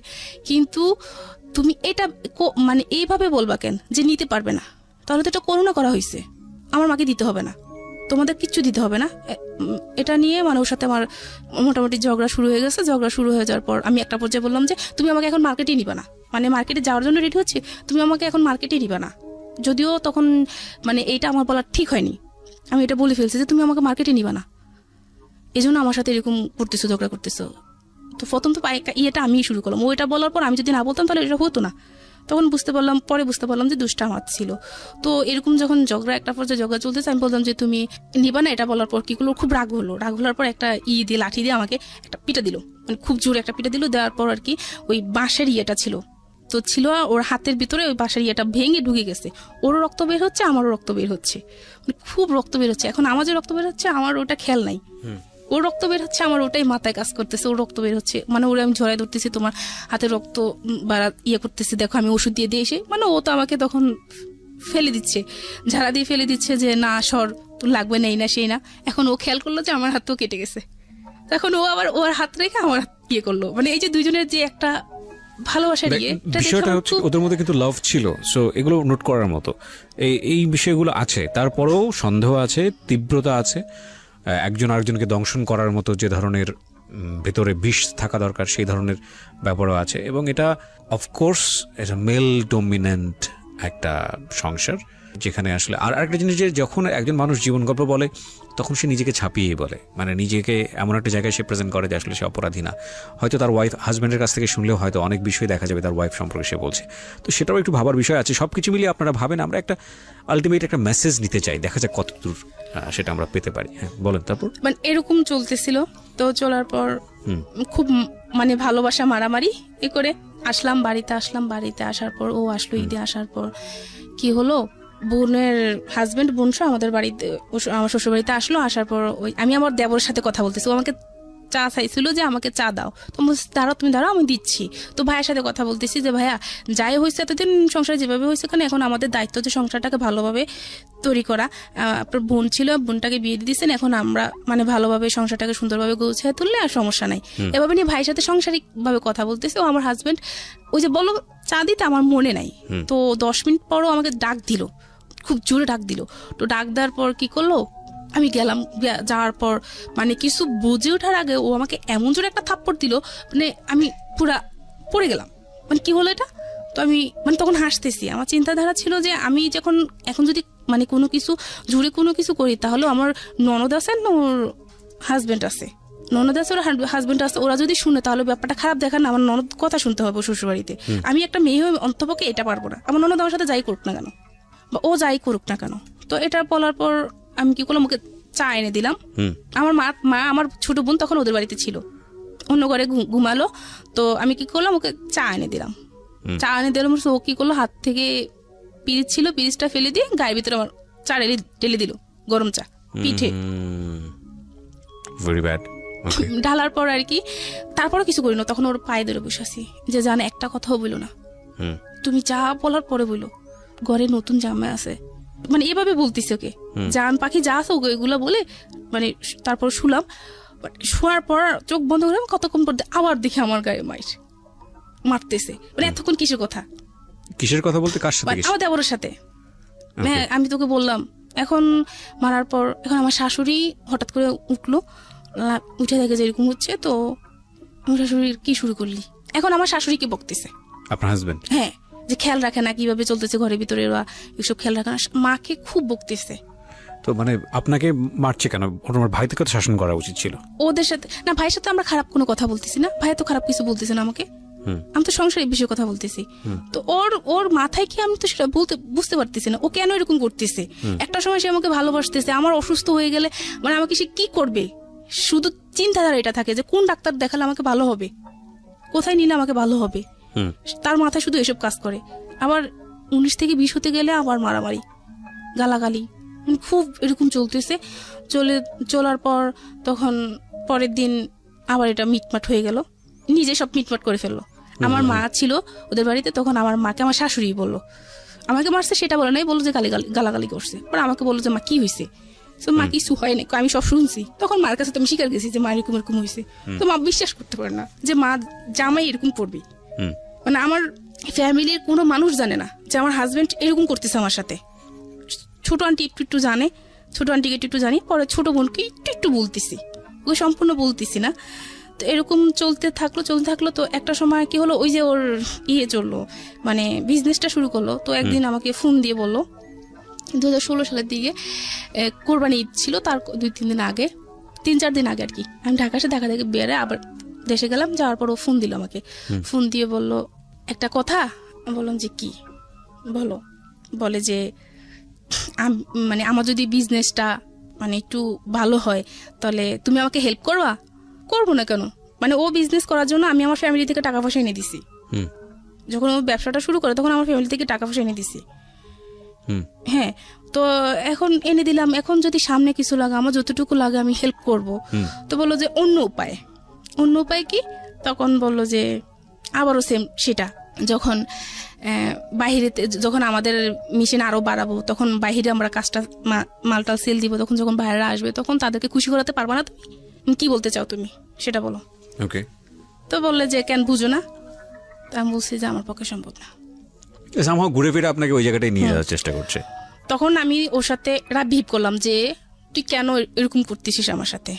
কিন্তু তুমি এটা মানে এইভাবে বলবা কেন যে নিতে পারবে না, তাহলে তো এটা করোনা করা হয়েছে, আমার মাকে দিতে হবে না। তোমাদের কিচ্ছু দিতে হবে না। এটা নিয়ে মানে ওর সাথে আমার মোটামুটি ঝগড়া শুরু হয়ে গেছে। ঝগড়া শুরু হয়ে যাওয়ার পর আমি একটা পর্যায়ে বললাম যে তুমি আমাকে এখন মার্কেটে নিবা না, মানে মার্কেটে যাওয়ার জন্য রেডি হচ্ছে, তুমি আমাকে এখন মার্কেটে নিবা না। যদিও তখন মানে এইটা আমার বলা ঠিক হয়নি, আমি এটা বলে ফেলছি যে তুমি আমাকে মার্কেটে নিবা না, এই জন্য আমার সাথে এরকম করতেছো, ঝগড়া করতেছো। তো প্রথম তো ইয়েটা আমি শুরু করলাম। ও এটা বলার পর আমি যদি না বলতাম তাহলে এটা হতো না। তখন পরে বুঝতে পারলাম যে দুষ্টা আমার ছিল। তো এরকম যখন ঝগড়া একটা পর্যায়ে ঝগড়া চলতেছে, আমি বললাম যে তুমি নিবা না। এটা বলার পর কি করলো, খুব রাগ হলোর পর একটা দিয়ে লাঠি দিয়ে আমাকে একটা পিটা দিল, মানে খুব জোরে একটা পিটা দিল। দেওয়ার পর আর কি ওই বাঁশের ইয়েটা ছিল, তো ছিল ওর হাতের ভিতরে ওই বাঁশের ইয়েটা ভেঙে ঢুকে গেছে। ওরও রক্ত বের হচ্ছে, আমারও রক্ত বের হচ্ছে, মানে খুব রক্ত বের হচ্ছে। এখন আমার যে রক্ত বের হচ্ছে আমার ওটা খেয়াল নাই, ওর রক্ত বের হচ্ছে, আমার ওটাই মাথায় কাজ করতেছে, ওর রক্ত বের হচ্ছে, মানে ওরে আমি ঝরাই ধরতেছি, তোমার হাতে রক্ত বাড়া ইয়ে করতেছি, দেখো আমি ওষুধ দিয়ে এসে, মানে ও তো আমাকে তখন ফেলে দিচ্ছে, ঝাড়া দিয়ে ফেলে দিচ্ছে যে না সর, তোর লাগবে না, এই না সেই না। এখন ও খেয়াল করলো যে আমার হাতও কেটে গেছে, তখন ও আবার ওর হাত রেখে আমার ইয়ে করলো। মানে এই যে দুইজনের যে একটা ভালোবাসার বিষয়টা হচ্ছে ওদের মধ্যে কিন্তু লাভ ছিল, সো এগুলো নোট করার মতো এই বিষয়গুলো আছে। তারপরেও সন্দেহ আছে, তীব্রতা আছে, একজন আরেকজনকে দংশন করার মতো যে ধরনের ভেতরে বিষ থাকা দরকার সেই ধরনের ব্যাপারও আছে। এবং এটা অফকোর্স এটা মেল ডমিনেন্ট একটা সংসার, যেখানে আসলে আর একটা জিনিস যে যখন একজন মানুষ জীবন গল্প বলে তখন সে নিজেকে ছাপিয়ে বলে, মানে নিজেকে এমন একটা জায়গায় সে প্রেজেন্ট করে যে আসলে সে অপরাধী না। হয়তো তার ওয়াইফ হাজব্যান্ডের কাছ থেকে শুনলেও হয়তো অনেক বিষয় দেখা যাবে তার ওয়াইফ সম্পর্কে সে বলছে, তো সেটাও একটু ভাবার বিষয় আছে। সবকিছু মিলিয়ে আপনারা ভাবেন আমরা একটা আলটিমেট একটা মেসেজ নিতে চাই, দেখা যাক কতদূর সেটা আমরা পেতে পারি। হ্যাঁ বলেন। তারপর মানে এরকম চলতেছিল, তো চলার পর খুব মানে ভালোবাসা মারামারি এ করে বাড়িতে আসার পর ও আসলো। ঈদে আসার পর কি হলো, বোনের হাজবেন্ড বোন আমাদের বাড়িতে, আমার শ্বশুর বাড়িতে আসলো। আসার পর ওই আমি আমার দেবরের সাথে কথা বলতেছি, ও আমাকে চা চাইছিল যে আমাকে চা দাও, তো তুমি দাঁড়াও আমি দিচ্ছি। তো ভাইয়ের সাথে কথা বলতেছি যে ভাইয়া যাই হয়েছে এতদিন সংসার যেভাবে হয়েছে, কারণ এখন আমাদের দায়িত্ব যে সংসারটাকে ভালোভাবে তৈরি করা। আপনার বোন ছিল, বোনটাকে বিয়ে দিয়ে দিচ্ছেন, এখন আমরা মানে ভালোভাবে সংসারটাকে সুন্দরভাবে গুছিয়ে তুললে আর সমস্যা নাই। এভাবে নিয়ে ভাইয়ের সাথে সাংসারিক ভাবে কথা বলতেছে। ও আমার হাজবেন্ড ওই যে বলো চা দিতে আমার মনে নাই, তো 10 মিনিট পরও আমাকে ডাক দিল, খুব জোরে ডাক দিল। তো ডাক দেওয়ার পর কি করলো, আমি গেলাম, যাওয়ার পর মানে কিছু বুঝে ওঠার আগে ও আমাকে এমন জোরে একটা থাপ্পড় দিল, মানে আমি পুরা পড়ে গেলাম, মানে কি হলো এটা। তো আমি মানে তখন হাসতেছি, আমার চিন্তাধারা ছিল যে আমি যখন এখন যদি মানে কোনো কিছু জোরে কোনো কিছু করি তাহলে আমার ননদ আছে, ওর হাজবেন্ড আছে, ওরা যদি শুনে তাহলে ব্যাপারটা খারাপ দেখান, আমার ননদ কথা শুনতে হবে শ্বশুরবাড়িতে। আমি একটা মেয়ে হয়ে অন্তপক্ষে এটা পারবো না, আমার ননদ আমার সাথে যাই করুক না কেন বা ও যাই করুক না কেন। তো এটা বলার পর আমি কি করলাম, ওকে চা এনে দিলাম। আমার মা আমার ছোট বোন তখন ওদের বাড়িতে ছিল, অন্য ঘরে ঘুমালো। তো আমি কি করলাম, ওকে চা এনে দিলাম। ও কি করলো, হাত থেকে পিরিচ ছিল, পিরিচটা ফেলে দিয়ে গায়ের ভিতরে আমার চা ঢেলে দিল, গরম চা পিঠে। ঢালার পর আর কি তারপরে কিছু করি না, তখন ওর পায়ে ধরে বসে আছি যে জানে একটা কথাও বললো না, তুমি যা বলার পরে বললো, ঘরে নতুন জামাই আছে, মানে এভাবে বলতেছে ওকে, জান পাখি যা আছে ওকে এগুলো বলে। মানে তারপর শুলাম, শোয়ার পর চোখ বন্ধ করে কতক্ষণ পর আবার দেখি আমার গায়ে মারতেছে। মানে এতক্ষণ কিসের কথা বলতে, কার সাথে? আমার দেবরের সাথে। হ্যাঁ আমি তোকে বললাম। এখন মারার পর এখন আমার শাশুড়ি হঠাৎ করে উঠলো, উঠে দেখে যে এরকম হচ্ছে। তো আমার শাশুড়ি কি শুরু করলি, এখন আমার শাশুড়ি কি বকতেছে, আপনার হাজবেন্ড? হ্যাঁ, যে খেয়াল রাখে না কিভাবে চলতেছে ঘরের ভিতরে, ওরা এসব খেয়াল রাখে না, মাকে খুব বকতেছে। তো মানে আপনাকে মারছে কেন? তোমার ভাইকে তো শাসন করা উচিত ছিল। ওদের সাথে না, ভাইয়ের সাথে আমরা খারাপ কোনো কথা বলতেছি না, ভাই তো খারাপ কিছু বলতেছে না আমাকে, আমি তো সংসারের বিষয়ে কথা বলতেছি। তো ওর মাথায় কি, আমি তো সেটা বুঝতে পারতেছি না ও কেন এরকম করতেছে। একটা সময় সে আমাকে ভালোবাসতেছে, আমার অসুস্থ হয়ে গেলে মানে আমাকে সে কি করবে, শুধু চিন্তাধারা এটা থাকে যে কোন ডাক্তার দেখালে আমাকে ভালো হবে, কোথায় নিলে আমাকে ভালো হবে, তার মাথায় শুধু এসব কাজ করে। আবার 19 থেকে 20 হতে গেলে আবার মারামারি, গালাগালি, খুব এরকম চলতেছে। চলার পর তখন পরের দিন আবার এটা মিটমাট হয়ে গেল, নিজে সব মিটমাট করে ফেললো। আমার মা ছিল ওদের বাড়িতে, তখন আমার মাকে আমার শাশুড়ি বললো, আমাকে মারছে সেটা বলে নাই, বললো যে গালাগালি করছে। পরে আমাকে বললো যে মা কি হয়েছে, তো মা কিছু হয় না, আমি সব শুনছি। তখন মার কাছে তো আমি স্বীকার গেছি যে মা এরকম হয়েছে। তো মা বিশ্বাস করতে পারে না যে মা জামাই এরকম করবে, মানে আমার ফ্যামিলির কোনো মানুষ জানে না যে আমার হাজবেন্ড এরকম করতেছে আমার সাথে। ছোট আন্টি একটু জানে, ছোট আন্টিকে একটু জানি, পরে ছোট বোনকে একটু বলতেছি, ওকে সম্পূর্ণ বলতেছি না। তো এরকম চলতে থাকলো। তো একটা সময় কি হলো, ওই যে ওর চললো, মানে বিজনেসটা শুরু করলো। তো একদিন আমাকে ফোন দিয়ে বললো, 2016 সালের দিকে কোরবানি ঈদ ছিল, তার 2-3 দিন আগে, 3-4 দিন আগে আর কি। আমি ঢাকা এসে দেখা দেখে বেড়ে আবার দেশে গেলাম। যাওয়ার পর ও ফোন দিল আমাকে, ফোন দিয়ে বলল একটা কথা। বললাম যে কি? বলে যে মানে আমার যদি বিজনেসটা মানে একটু ভালো হয় তাহলে তুমি আমাকে হেল্প করবা। করবো না কেন, মানে ও বিজনেস করার জন্য আমি আমার ফ্যামিলি থেকে টাকা পয়সা এনে দিছি। যখন ও ব্যবসাটা শুরু করে তখন আমার ফ্যামিলি থেকে টাকা পয়সা এনে দিছি। হ্যাঁ, তো এখন এনে দিলাম, এখন যদি সামনে কিছু লাগে, আমার যতটুকু লাগে আমি হেল্প করব। তো বললো যে অন্য উপায় কি? তখন বললো যে আবারও সেম সেটা, যখন বাহিরেতে, যখন আমাদের মেশিন আরো বাড়াবো, তখন বাহিরে আমরা কাজটা মালটাল সেল দিব, তখন যখন বাইরে আসবে তখন তাদেরকে খুশি করাতে পারবা না তুমি? কি বলতে চাও তুমি সেটা বলো। ওকে। তো বললে যে কেন বুঝো না? তা আমি বলছি যে আমার পক্ষে সম্ভব না। সামহাও ঘুরে ফিরে আপনাকে ওই জায়গাটায় নিয়ে যাওয়ার চেষ্টা করছে। তখন আমি ওর সাথে রাবিভ করলাম যে তুই কেন এরকম করতেছিস আমার সাথে,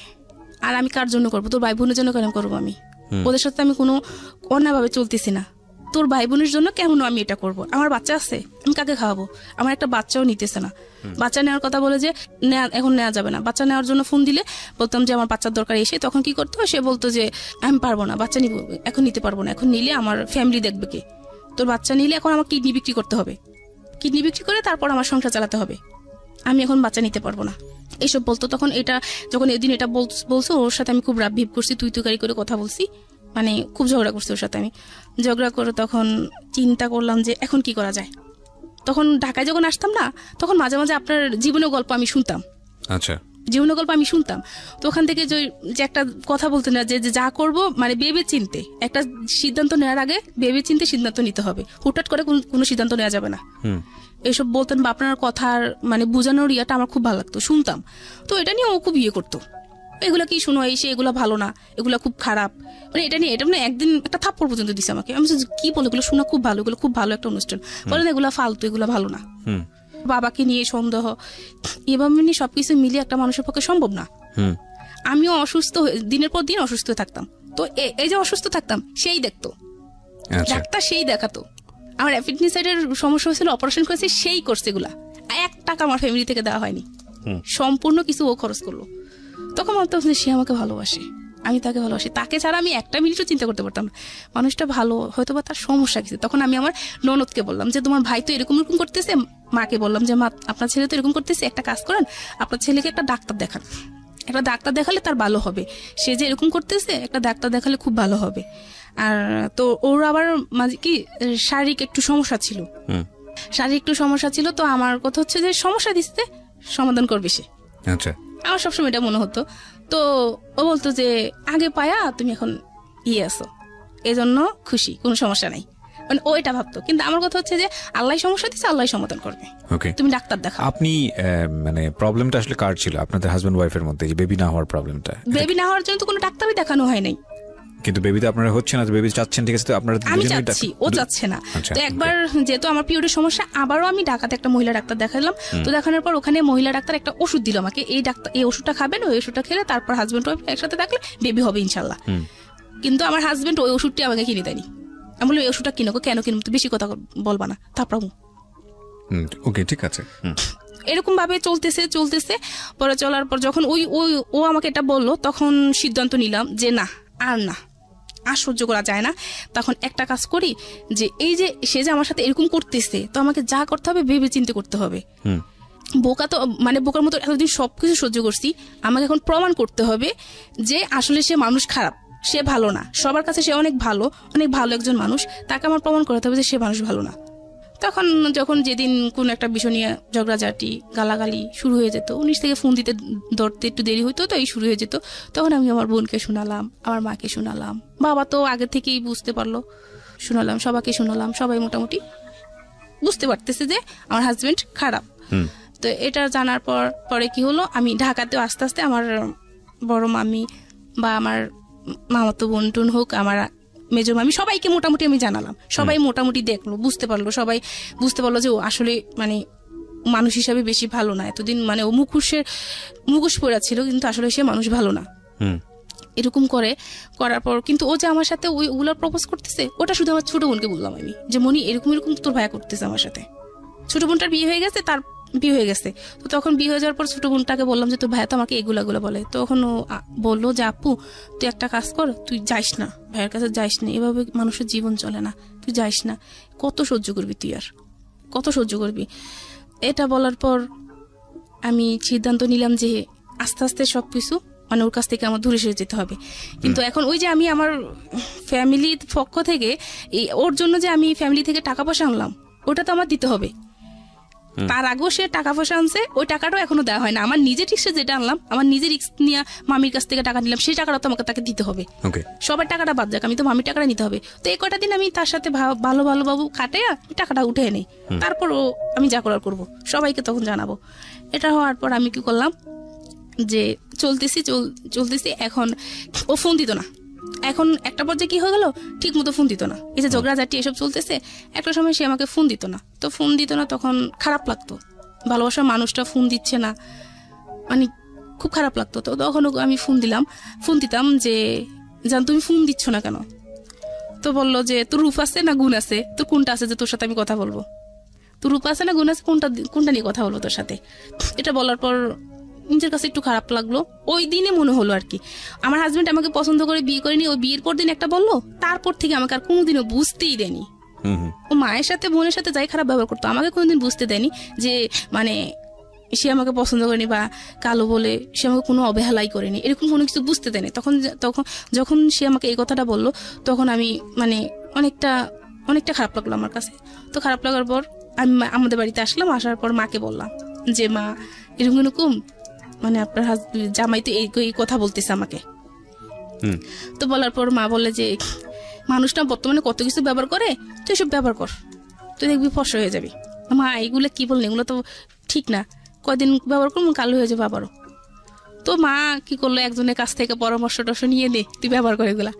আর আমি কার জন্য করবো? তোর ভাই বোনের জন্য কেন করবো? আমি ওদের সাথে আমি কোনো অন্যায়ভাবে চলতেছি না। তোর ভাই বোনের জন্য কেমন আমি এটা করব? আমার বাচ্চা আছে, আমি কাকে খাওয়াবো? আমার একটা বাচ্চাও নিতেছে না। বাচ্চা নেওয়ার কথা বলে যে এখন নেওয়া যাবে না। বাচ্চা নেওয়ার জন্য ফোন দিলে বলতাম যে আমার বাচ্চার দরকার, এসে তখন কি করতো, সে বলতো যে আমি পারবো না, বাচ্চা নিব, এখন নিতে পারবো না, এখন নিলে আমার ফ্যামিলি দেখবে কে? তোর বাচ্চা নিলে এখন আমার কিডনি বিক্রি করতে হবে, কিডনি বিক্রি করে তারপর আমার সংসার চালাতে হবে, আমি এখন বাচ্চা নিতে পারবো না, এইসব বলতো। তখন এটা যখন এদিন এটা বলছো, ওর সাথে আমি খুব রাব ভিপ করছি, তুই তুকারি করে কথা বলছি, মানে খুব ঝগড়া করছি ওর সাথে। আমি ঝগড়া করে তখন চিন্তা করলাম যে এখন কি করা যায়। তখন ঢাকায় যখন আসতাম না, তখন মাঝে মাঝে আপনার জীবনের গল্প আমি শুনতাম। আচ্ছা, জীবনের গল্প আমি শুনতাম। তো ওখান থেকে যে একটা কথা বলতেন না, যে যা করব মানে ভেবে চিনতে, একটা সিদ্ধান্ত নেওয়ার আগে ভেবে চিনতে সিদ্ধান্ত নিতে হবে, হুটহাট করে কোনো সিদ্ধান্ত নেওয়া যাবে না, এসব বলতেন। বা আপনার কথার মানে বোঝানোর ইয়াটা আমার খুব ভালো লাগতো, শুনতাম। তো এটা নিয়ে ও খুব করতো, এগুলা কি শুনো, এসে এগুলা ভালো না, এগুলা খুব খারাপ, মানে এটা নিয়ে এটা মানে একদিন একটা থাপ্পড় পর্যন্ত দিছে আমাকে। আমি কি বলে, এগুলো শোনা খুব ভালো, এগুলো খুব ভালো একটা অনুষ্ঠান, বলেন এগুলা ফালতু, এগুলা ভালো না। বাবাকে নিয়ে সন্দেহ, এভাবে নিয়ে সবকিছু মিলিয়ে একটা মানুষের পক্ষে সম্ভব না। আমিও অসুস্থ, দিনের পর দিন অসুস্থ থাকতাম। তো এই যে অসুস্থ থাকতাম, সেই দেখতো ডাক্তার, সেই দেখাতো। আমার অ্যাপেন্ডিসাইটিসের সমস্যা হয়েছিল, অপারেশন করেছে, সেই করছে। এগুলা 1 টাকা আমার ফ্যামিলি থেকে দেওয়া হয়নি, সম্পূর্ণ কিছু ও খরচ করলো। তখন ভাবতাম যে সে আমাকে ভালোবাসে, আমি তাকে ভালোবাসি, তাকে ছাড়া আমি একটা মিনিটও চিন্তা করতে পারতাম না। মানুষটা ভালো, হয়তো বা তার সমস্যা কিছু। তখন আমি আমার ননদকে বললাম যে তোমার ভাই তো এরকম করতেছে। মাকে বললাম যে মা, আপনার ছেলে তো এরকম করতেছে, একটা কাজ করেন, আপনার ছেলেকে একটা ডাক্তার দেখান, একটা ডাক্তার দেখালে তার ভালো হবে, সে যে এরকম করতেছে একটা ডাক্তার দেখালে খুব ভালো হবে। আর তো ওর আবার মাঝে কি শারীরিক একটু সমস্যা ছিল, তো আমার কথা হচ্ছে যে সমস্যা দিচ্ছে, সমাধান করবে সে। আচ্ছা, আমার সবসময় এটা মনে হতো। তো ও বলতো যে আগে পায়া তুমি এখন আছো, এই জন্য খুশি, কোনো সমস্যা নাই, মানে ও এটা ভাবতো। কিন্তু আমার কথা হচ্ছে যে আল্লাহ সমস্যা দিচ্ছে, আল্লাহ সমাধান করবে, তুমি ডাক্তার দেখাও। আপনি মানে প্রবলেমটা আসলে কার ছিল, আপনাদের হাজবেন্ড ওয়াইফের মধ্যে, যে বেবি না হওয়ার প্রবলেমটা? বেবি না হওয়ার জন্য তো কোনো ডাক্তারই দেখানো হয় নাই, কিন্তু বেবি তো আপনারা হচ্ছে না, বেবি চাচ্ছেন, ঠিক আছে, তো আপনারা আমি চাচ্ছি, ও চাচ্ছে না। তো একবার যেহেতু আমার পিরিয়ডের সমস্যা, আবারও আমি ঢাকাতে একটা মহিলা ডাক্তার দেখালাম। তো দেখানোর পর ওখানে মহিলা ডাক্তার একটা ওষুধ দিল আমাকে, এই ওষুধটা খাবেন, ওই ওষুধটা খেলে তারপর হাজবেন্ড ওয়াইফ একসাথে থাকলে বেবি হবে ইনশাল্লাহ। কিন্তু আমার হাজবেন্ড ওই ওষুধটি আমাকে কিনে দেয়নি। আমি বলি ওই ওষুধটা কিনো, কেন কিনবো, তো বেশি কথা বলবা না, তারপর ওকে, ঠিক আছে। এরকম ভাবে চলতেছে। পরে চলার পর যখন ও আমাকে এটা বললো, তখন সিদ্ধান্ত নিলাম যে না, আর সহ্য করা যায় না। তখন একটা কাজ করি, যে এই যে সে যে আমার সাথে এরকম করতেছে, তো আমাকে যা করতে হবে ভেবে চিন্তে করতে হবে। বোকা তো মানে বোকার মতো এতদিন সবকিছু সহ্য করছি, আমাকে এখন প্রমাণ করতে হবে যে আসলে সে মানুষ খারাপ, সে ভালো না। সবার কাছে সে অনেক ভালো একজন মানুষ, তাকে আমার প্রমাণ করতে হবে যে সে মানুষ ভালো না। তখন যখন যেদিন কোন একটা বিষয় নিয়ে ঝগড়াঝাটি, গালাগালি শুরু হয়ে যেত, 19 থেকে ফোন ধরতে একটু দেরি হইতো, তো এই শুরু হয়ে যেত। তখন আমি আমার বোনকে শোনালাম, আমার মাকে শোনালাম, বাবা তো আগে থেকেই বুঝতে পারলো, শোনালাম, সবাইকে শোনালাম। সবাই মোটামুটি বুঝতে পারতেছে যে আমার হাজবেন্ড খারাপ। তো এটা জানার পরে কি হলো, আমি ঢাকাতেও আস্তে আস্তে আমার বড় মামি বা আমার মামাতো বোন টুন হোক, আমার মেজো মামি, সবাইকে মোটামুটি আমি জানালাম। সবাই মোটামুটি দেখলো, বুঝতে পারলো, সবাই বুঝতে পারলো যে ও আসলে মানে মানুষ হিসাবে বেশি ভালো না, এতদিন মানে ও মুখোশ পড়া ছিল, কিন্তু আসলে সে মানুষ ভালো না। এরকম করার পর কিন্তু ও যে আমার সাথে ওগুলো প্রপোজ করতেছে, ওটা শুধু আমার ছোট বোনকে বললাম আমি, যে মনি এরকম এরকম তোর ভাইয়া করতেছে আমার সাথে। ছোট বোনটার বিয়ে হয়ে গেছে, তার বিয়ে হয়ে গেছে, তো তখন বিয়ে হয়ে যাওয়ার পর ছোট বোনটাকে বললাম যে তোর ভাইয়া তো আমাকে এগুলা বলে। তখন ও বললো যে আপু তুই একটা কাজ কর, তুই যাইস না, ভাইয়ের কাছে যাইস না, এভাবে মানুষের জীবন চলে না, তুই যাইস না, কত সহ্য করবি তুই, আর কত সহ্য করবি। এটা বলার পর আমি সিদ্ধান্ত নিলাম যে আস্তে আস্তে সবকিছু মানে ওর কাছ থেকে আমার দূরে সরে যেতে হবে। কিন্তু এখন ওই যে আমি আমার ফ্যামিলির পক্ষ থেকে ওর জন্য যে আমি ফ্যামিলি থেকে টাকা পয়সা আনলাম, ওটা তো আমার দিতে হবে। তার আগেও সে টাকা পয়সা আনছে, ওই টাকাটাও এখনো দেওয়া হয় না। আমার নিজের রিক্সে যেটা আনলাম, আমার নিজের রিক্স নিয়ে মামির কাছ থেকে টাকা নিলাম, সেই টাকাটা তো আমাকে তাকে দিতে হবে। সবার টাকাটা বাদ যাক, আমি তো মামির টাকাটা নিতে হবে। তো এই কটা দিন আমি তার সাথে ভালো বাবু কাটে টাকাটা উঠে নেই, তারপর আমি যা করার করবো, সবাইকে তখন জানাবো। এটা হওয়ার পর আমি কি করলাম যে চলতেছি। এখন ও ফোন দিত না, এখন একটা পর্যায়ে কি হয়ে গেল, ঠিক মতো ফোন দিত না। এই যে ঝগড়াঝাটি এসব চলতেছে, একটা সময় সে আমাকে ফোন দিত না। তো ফোন দিত না, তখন খারাপ লাগতো, ভালোবাসার মানুষটা ফোন দিচ্ছে না, মানে খুব খারাপ লাগতো। তো তখন আমি ফোন দিতাম যে জান তুমি ফোন দিচ্ছ না কেন? তো বললো যে তোর রূপ আছে না গুণ আছে, তোর কোনটা আছে যে তোর সাথে আমি কথা বলবো? তোর রূপ আছে না গুণ আছে, কোনটা নিয়ে কথা বলবো তোর সাথে? এটা বলার পর নিজের কাছে একটু খারাপ লাগলো। ওই দিনে মনে হলো আর কি আমার হাজবেন্ড আমাকে পছন্দ করে বিয়ে করেনি, ওই বিয়ের পর দিন একটা বললো, তারপর থেকে আমাকে আর কোনোদিনও বুঝতেই দেয়নি। ও মায়ের সাথে বোনের সাথে যাই খারাপ ব্যবহার করতো, আমাকে কোনোদিন বুঝতে দেয়নি যে মানে সে আমাকে পছন্দ করেনি বা কালো বলে সে আমাকে কোনো অবহেলাই করেনি, এরকম কোনো কিছু বুঝতে দেয়নি। তখন যখন সে আমাকে এই কথাটা বললো, তখন আমি মানে অনেকটা খারাপ লাগলো আমার কাছে। তো খারাপ লাগার পর আমি আমাদের বাড়িতে আসলাম, আসার পর মাকে বললাম যে মা এরকম মানে আপনার জামাই তো এই কথা বলতেছে আমাকে। তো বলার পর মা বলে যে মানুষটা বর্তমানে কত কিছু ব্যবহার করে, তুই সব ব্যবহার কর, তুই দেখবি ফর্সা হয়ে যাবি। মা এগুলো কি বললেন, এগুলো তো ঠিক না, কয়দিন ব্যবহার করবো কালো হয়ে যাবে আবারও। তো মা কি করলো, একজনের কাছ থেকে পরামর্শ নিয়ে দে, তুই ব্যবহার করে এগুলা।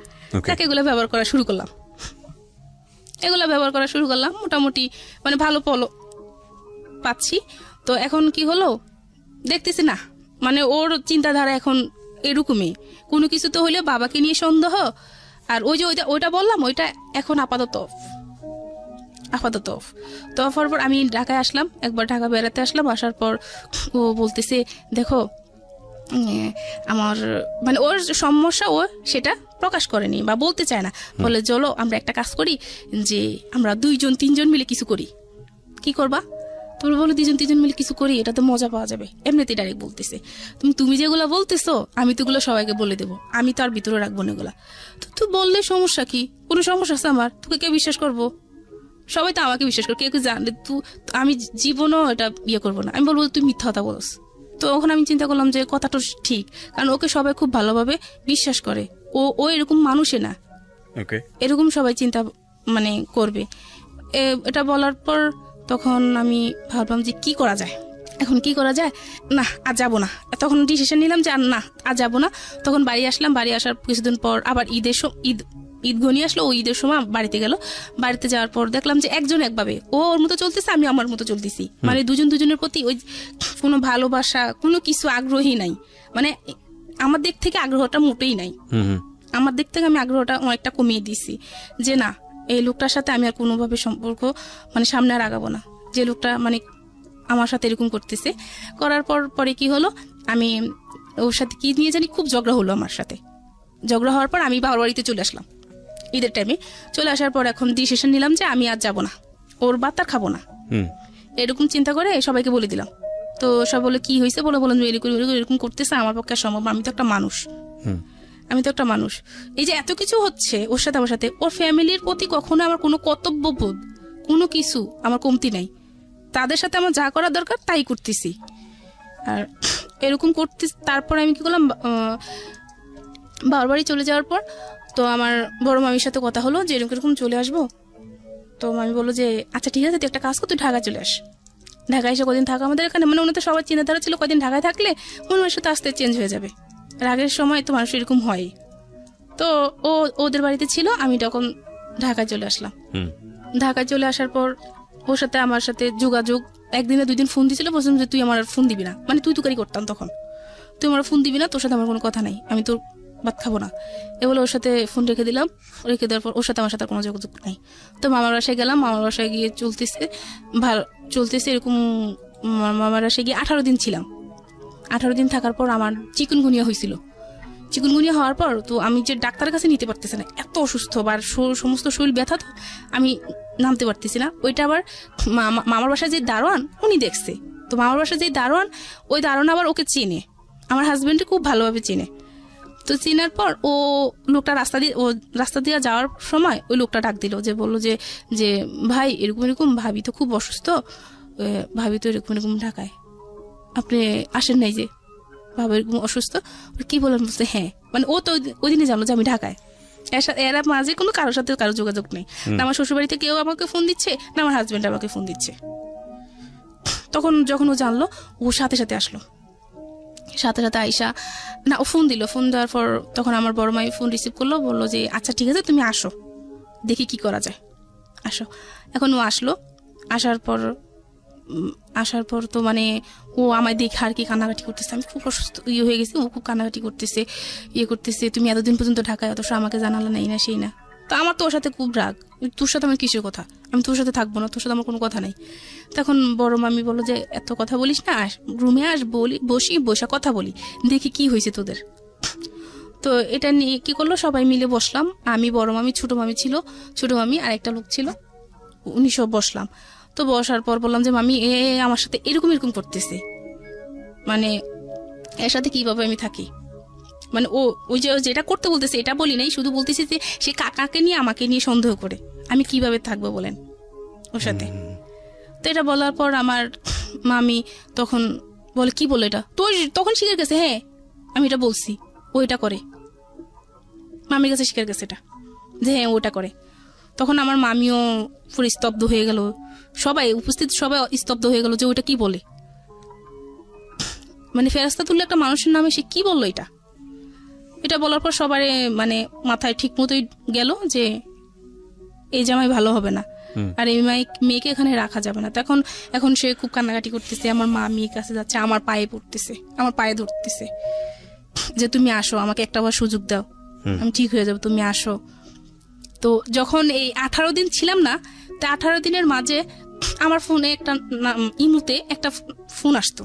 তাকে এগুলো ব্যবহার করা শুরু করলাম, মোটামুটি মানে ভালো ফলও পাচ্ছি। তো এখন কি হলো দেখতেছি না, মানে ওর চিন্তাধারা এখন এরকমই, কোনো কিছু তো হইলে বাবাকে নিয়ে সন্দেহ। আর ওই যে ওইটা বললাম, ওইটা এখন আপাতত তো হওয়ার পর আমি ঢাকায় আসলাম, একবার ঢাকা বেড়াতে আসলাম। আসার পর ও বলতেছে দেখো আমার মানে ওর সমস্যা, ও সেটা প্রকাশ করেনি বা বলতে চায় না। বলে চলো আমরা একটা কাজ করি, যে আমরা 2-3 মিলে কিছু করি। কি করবা? তোমরা বলো 2-3 মিলে কিছু করি, এটা তো মজা পাওয়া যাবে। এমনিতে ডাইরেক্ট বলতেছে, তুমি যেগুলো বলতেছো আমি তো এগুলো সবাইকে বলে দেবো, আমি তো আর ভিতরে রাখবো না এগুলা। তো তুই বললে সমস্যা কি, কোনো সমস্যা আছে আমার? তোকে কে বিশ্বাস করবো? সবাই তো আমাকে বিশ্বাস করে, কেউ জানলে আমি জীবনও এটা ইয়ে করবো না। আমি বলবো তুই মিথ্যা কথা বলস। তো ওখানে আমি চিন্তা করলাম যে কথাটা ঠিক, কারণ ওকে সবাই খুব ভালোভাবে বিশ্বাস করে, ও এরকম মানুষে না, এরকম সবাই চিন্তা মানে করবে। এটা বলার পর তখন আমি ভাবলাম যে কি করা যায়, এখন কি করা যায়, না আর যাবো না। তখন ডিসিশন নিলাম যে না আর যাবো না। তখন বাড়ি আসলাম, বাড়ি আসার কিছুদিন পর আবার ঈদ ঘনিয়ে আসলো। ও ঈদের সময় বাড়িতে গেল, বাড়িতে যাওয়ার পর দেখলাম যে একজন একভাবে, ও ওর মতো চলতেছে, আমি আমার মতো চলতেছি, মানে দুজনের প্রতি ওই কোনো ভালোবাসা, কোনো কিছু আগ্রহী নাই। মানে আমার দিক থেকে আগ্রহটা মোটেই নাই, আমার দিক থেকে আমি আগ্রহটা অনেকটা কমিয়ে দিছি, যে না এই লোকটার সাথে আমি আর কোনোভাবে সম্পর্ক মানে সামনে আর আগাবো না, যে লোকটা মানে আমার সাথে এরকম করতেছে। করার পরে কি হলো, আমি ওর সাথে কি নিয়ে জানি খুব ঝগড়া হলো আমার সাথে। ঝগড়া হওয়ার পর আমি বাবার বাড়িতে চলে আসলাম ঈদের টাইমে। চলে আসার পর এখন ডিসিশন নিলাম যে আমি আর যাবো না, ওর ভাত আর খাবো না, এরকম চিন্তা করে সবাইকে বলে দিলাম। তো সব বলে কি হয়েছে, বলেন এরকম করতেছে, আমার পক্ষে সম্ভব, আমি তো একটা মানুষ। এই যে এত কিছু হচ্ছে ওর সাথে আমার সাথে, ওর ফ্যামিলির প্রতি কখনো আমার কোনো কর্তব্যবোধ, কোনো কিছু আমার কমতি নাই। তাদের সাথে আমার যা করা দরকার তাই করতেছি। আর এরকম করতে তারপর আমি কি করলাম, বাবার বাড়ি চলে যাওয়ার পর তো আমার বড় মামির সাথে কথা হলো যে এরকম চলে আসবো। তো মামি বললো যে আচ্ছা ঠিক আছে, তুই একটা কাজ কর, তুই ঢাকা চলে আস। ঢাকায় এসে কদিন থাকা আমাদের এখানে, মানে ওনাদের সবার চিন্তাধারা ছিল কদিন ঢাকায় থাকলে মনের সাথে আস্তে চেঞ্জ হয়ে যাবে। রাগের সময় তো মানুষ এরকম হয়। তো ওদের বাড়িতে ছিল, আমি তখন ঢাকায় চলে আসলাম। ঢাকায় চলে আসার পর ওর সাথে আমার সাথে যোগাযোগ একদিনে 2 দিন ফোন দিছিল, বলছিলাম যে তুই আমার ফোন দিবি না, মানে তুই তুকারি করতাম তখন, তুই আমার ফোন দিবি না, তোর সাথে আমার কোনো কথা নাই, আমি তোর ভাত খাবো না, এ বলে ওর সাথে ফোন রেখে দিলাম। রেখে দেওয়ার পর ওর সাথে আমার সাথে কোনো যোগাযোগ নাই। তো মামার বাসায় গেলাম, মামার বাসায় গিয়ে ভালো চলতেছে এরকম। মামার বাসায় গিয়ে 18 দিন ছিলাম। 18 দিন থাকার পর আমার চিকুনগুনিয়া হয়েছিল। চিকুনগুনিয়া হওয়ার পর তো আমি যে ডাক্তারের কাছে নিতে পারতেছি না, এত অসুস্থ বা সমস্ত শরীর ব্যথা, তো আমি নামতে পারতেছি না। ওইটা আবার মামার বাসায় যে দারোয়ান উনি দেখছে, তো মামার বাসায় যে দারোয়ান, ওই দারোয়ান আবার ওকে চেনে, আমার হাজবেন্ডকে খুব ভালোভাবে চেনে। তো চেনার পর ও লোকটা রাস্তা দিয়ে যাওয়ার সময় ওই লোকটা ডাক দিল, যে বললো যে ভাই এরকম এরকম ভাবি তো খুব অসুস্থ, ভাবি তো এরকম এরকম ঢাকায়, আপনি আসেন নাই যে, ভাবি এরকম অসুস্থ। কি বলেন? বলছে হ্যাঁ, মানে ও তো ওই দিনে জানলো যে আমি ঢাকায়। এরা মাঝে কোনো কারোর সাথে কারো যোগাযোগ নেই, না আমার শ্বশুরবাড়িতে কেউ আমাকে ফোন দিচ্ছে, না আমার হাজবেন্ড আমাকে ফোন দিচ্ছে। তখন যখন ও জানলো, ও সাথে সাথে আসলো, সাথে সাথে আইসা না ও ফোন দিল। ফোন দেওয়ার পর তখন আমার বড় মাই ফোন রিসিভ করলো, বললো যে আচ্ছা ঠিক আছে তুমি আসো, দেখি কি করা যায়, আসো। এখন ও আসলো। আসার পর তো মানে ও আমায় দেখে আর কি কান্নাকাটি করতেছে, আমি খুব অসুস্থ হয়ে গেছি, ও খুব কান্নাকাটি করতেছে, করতেছে, তুমি এতদিন পর্যন্ত ঢাকায়, অথচ আমাকে জানালে না, এই না সেই না। তো আমার তো ওর সাথে খুব রাগ, তোর সাথে আমার কিসের কথা, আমি তোর সাথে থাকবো না, তোর সাথে আমার কোনো কথা নাই। তখন বড় মামি বললো যে এত কথা বলিস না, রুমে আস, বসা কথা বলি, দেখি কি হয়েছে তোদের। তো এটা নিয়ে কি করলো, সবাই মিলে বসলাম, আমি, বড় মামি, ছোট মামি ছিল, ছোট মামি আর একটা লোক ছিল, উনি সব বসলাম। তো বসার পর বললাম যে মামি আমার সাথে এরকম এরকম করতেছে, মানে এর সাথে কিভাবে আমি থাকি, মানে ওই যে যেটা করতে বলতেছে এটা বলি নাই, শুধু বলতেছি যে সে কাকাকে নিয়ে আমাকে নিয়ে সন্দেহ করে, আমি কিভাবে থাকবো বলেন ওর সাথে। তো এটা বলার পর আমার মামি তখন বলে কি বলে এটা তো, তখন শিখে গেছে, হ্যাঁ আমি এটা বলছি, ও এটা করে, মামির কাছে শিখে গেছে এটা, যে হ্যাঁ ওটা করে। তখন আমার মামিও পুরো স্তব্ধ হয়ে গেল, সবাই উপস্থিত সবাই স্তব্ধ হয়ে গেল যে ওইটা কি বলে, মানে ফেরেশতা তুললে একটা মানুষের নামে সে কি বললো এটা। এটা বলার পর সবার মানে মাথায় ঠিক মতোই গেল যে এই জামাই ভালো হবে না, আর এই মেয়েকে এখানে রাখা যাবে না। তখন এখন সে খুব কান্নাকাটি করতেছে, আমার মা মেয়ের কাছে যাচ্ছে, আমার পায়ে পড়তেছে, আমার পায়ে ধরতেছে যে তুমি আসো, আমাকে একটা বার সুযোগ দাও, আমি ঠিক হয়ে যাবো, তুমি আসো। তো যখন এই 18 দিন ছিলাম না, তা 18 দিনের মাঝে আমার ফোনে একটা ইমুতে একটা ফোন আসতো,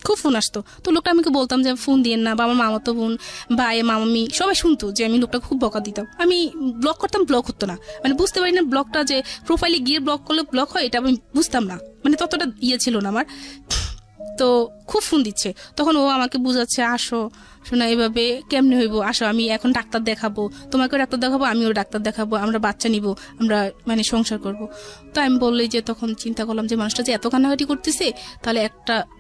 খুব ফোন আসতো। তো লোকটা আমাকে বলতাম যে ফোন দিয়েন না, বা আমার মামাতো বোন বা মামামি সবাই শুনতো যে আমি লোকটা খুব বকা দিতাম, আমি ব্লক করতাম, ব্লক হতো না, মানে বুঝতে পারি না ব্লকটা যে প্রোফাইলে গিয়ে ব্লক করলে ব্লক হয়, এটা আমি বুঝতাম না, মানে ততটা ছিল না আমার। তো খুব ফোন দিচ্ছে, তখন ও আমাকে বুঝাচ্ছে আসো শোনা, এভাবে কেমনে হইব, আসো আমি এখন ডাক্তার দেখাবো, তোমাকেও ডাক্তার দেখাবো, আমিও ডাক্তার দেখাবো, আমরা বাচ্চা নিব, আমরা মানে সংসার করব। তো আমি বললি যে তখন চিন্তা করলাম যে মানুষটা যে এত কান্নাকাটি করতেছে, তাহলে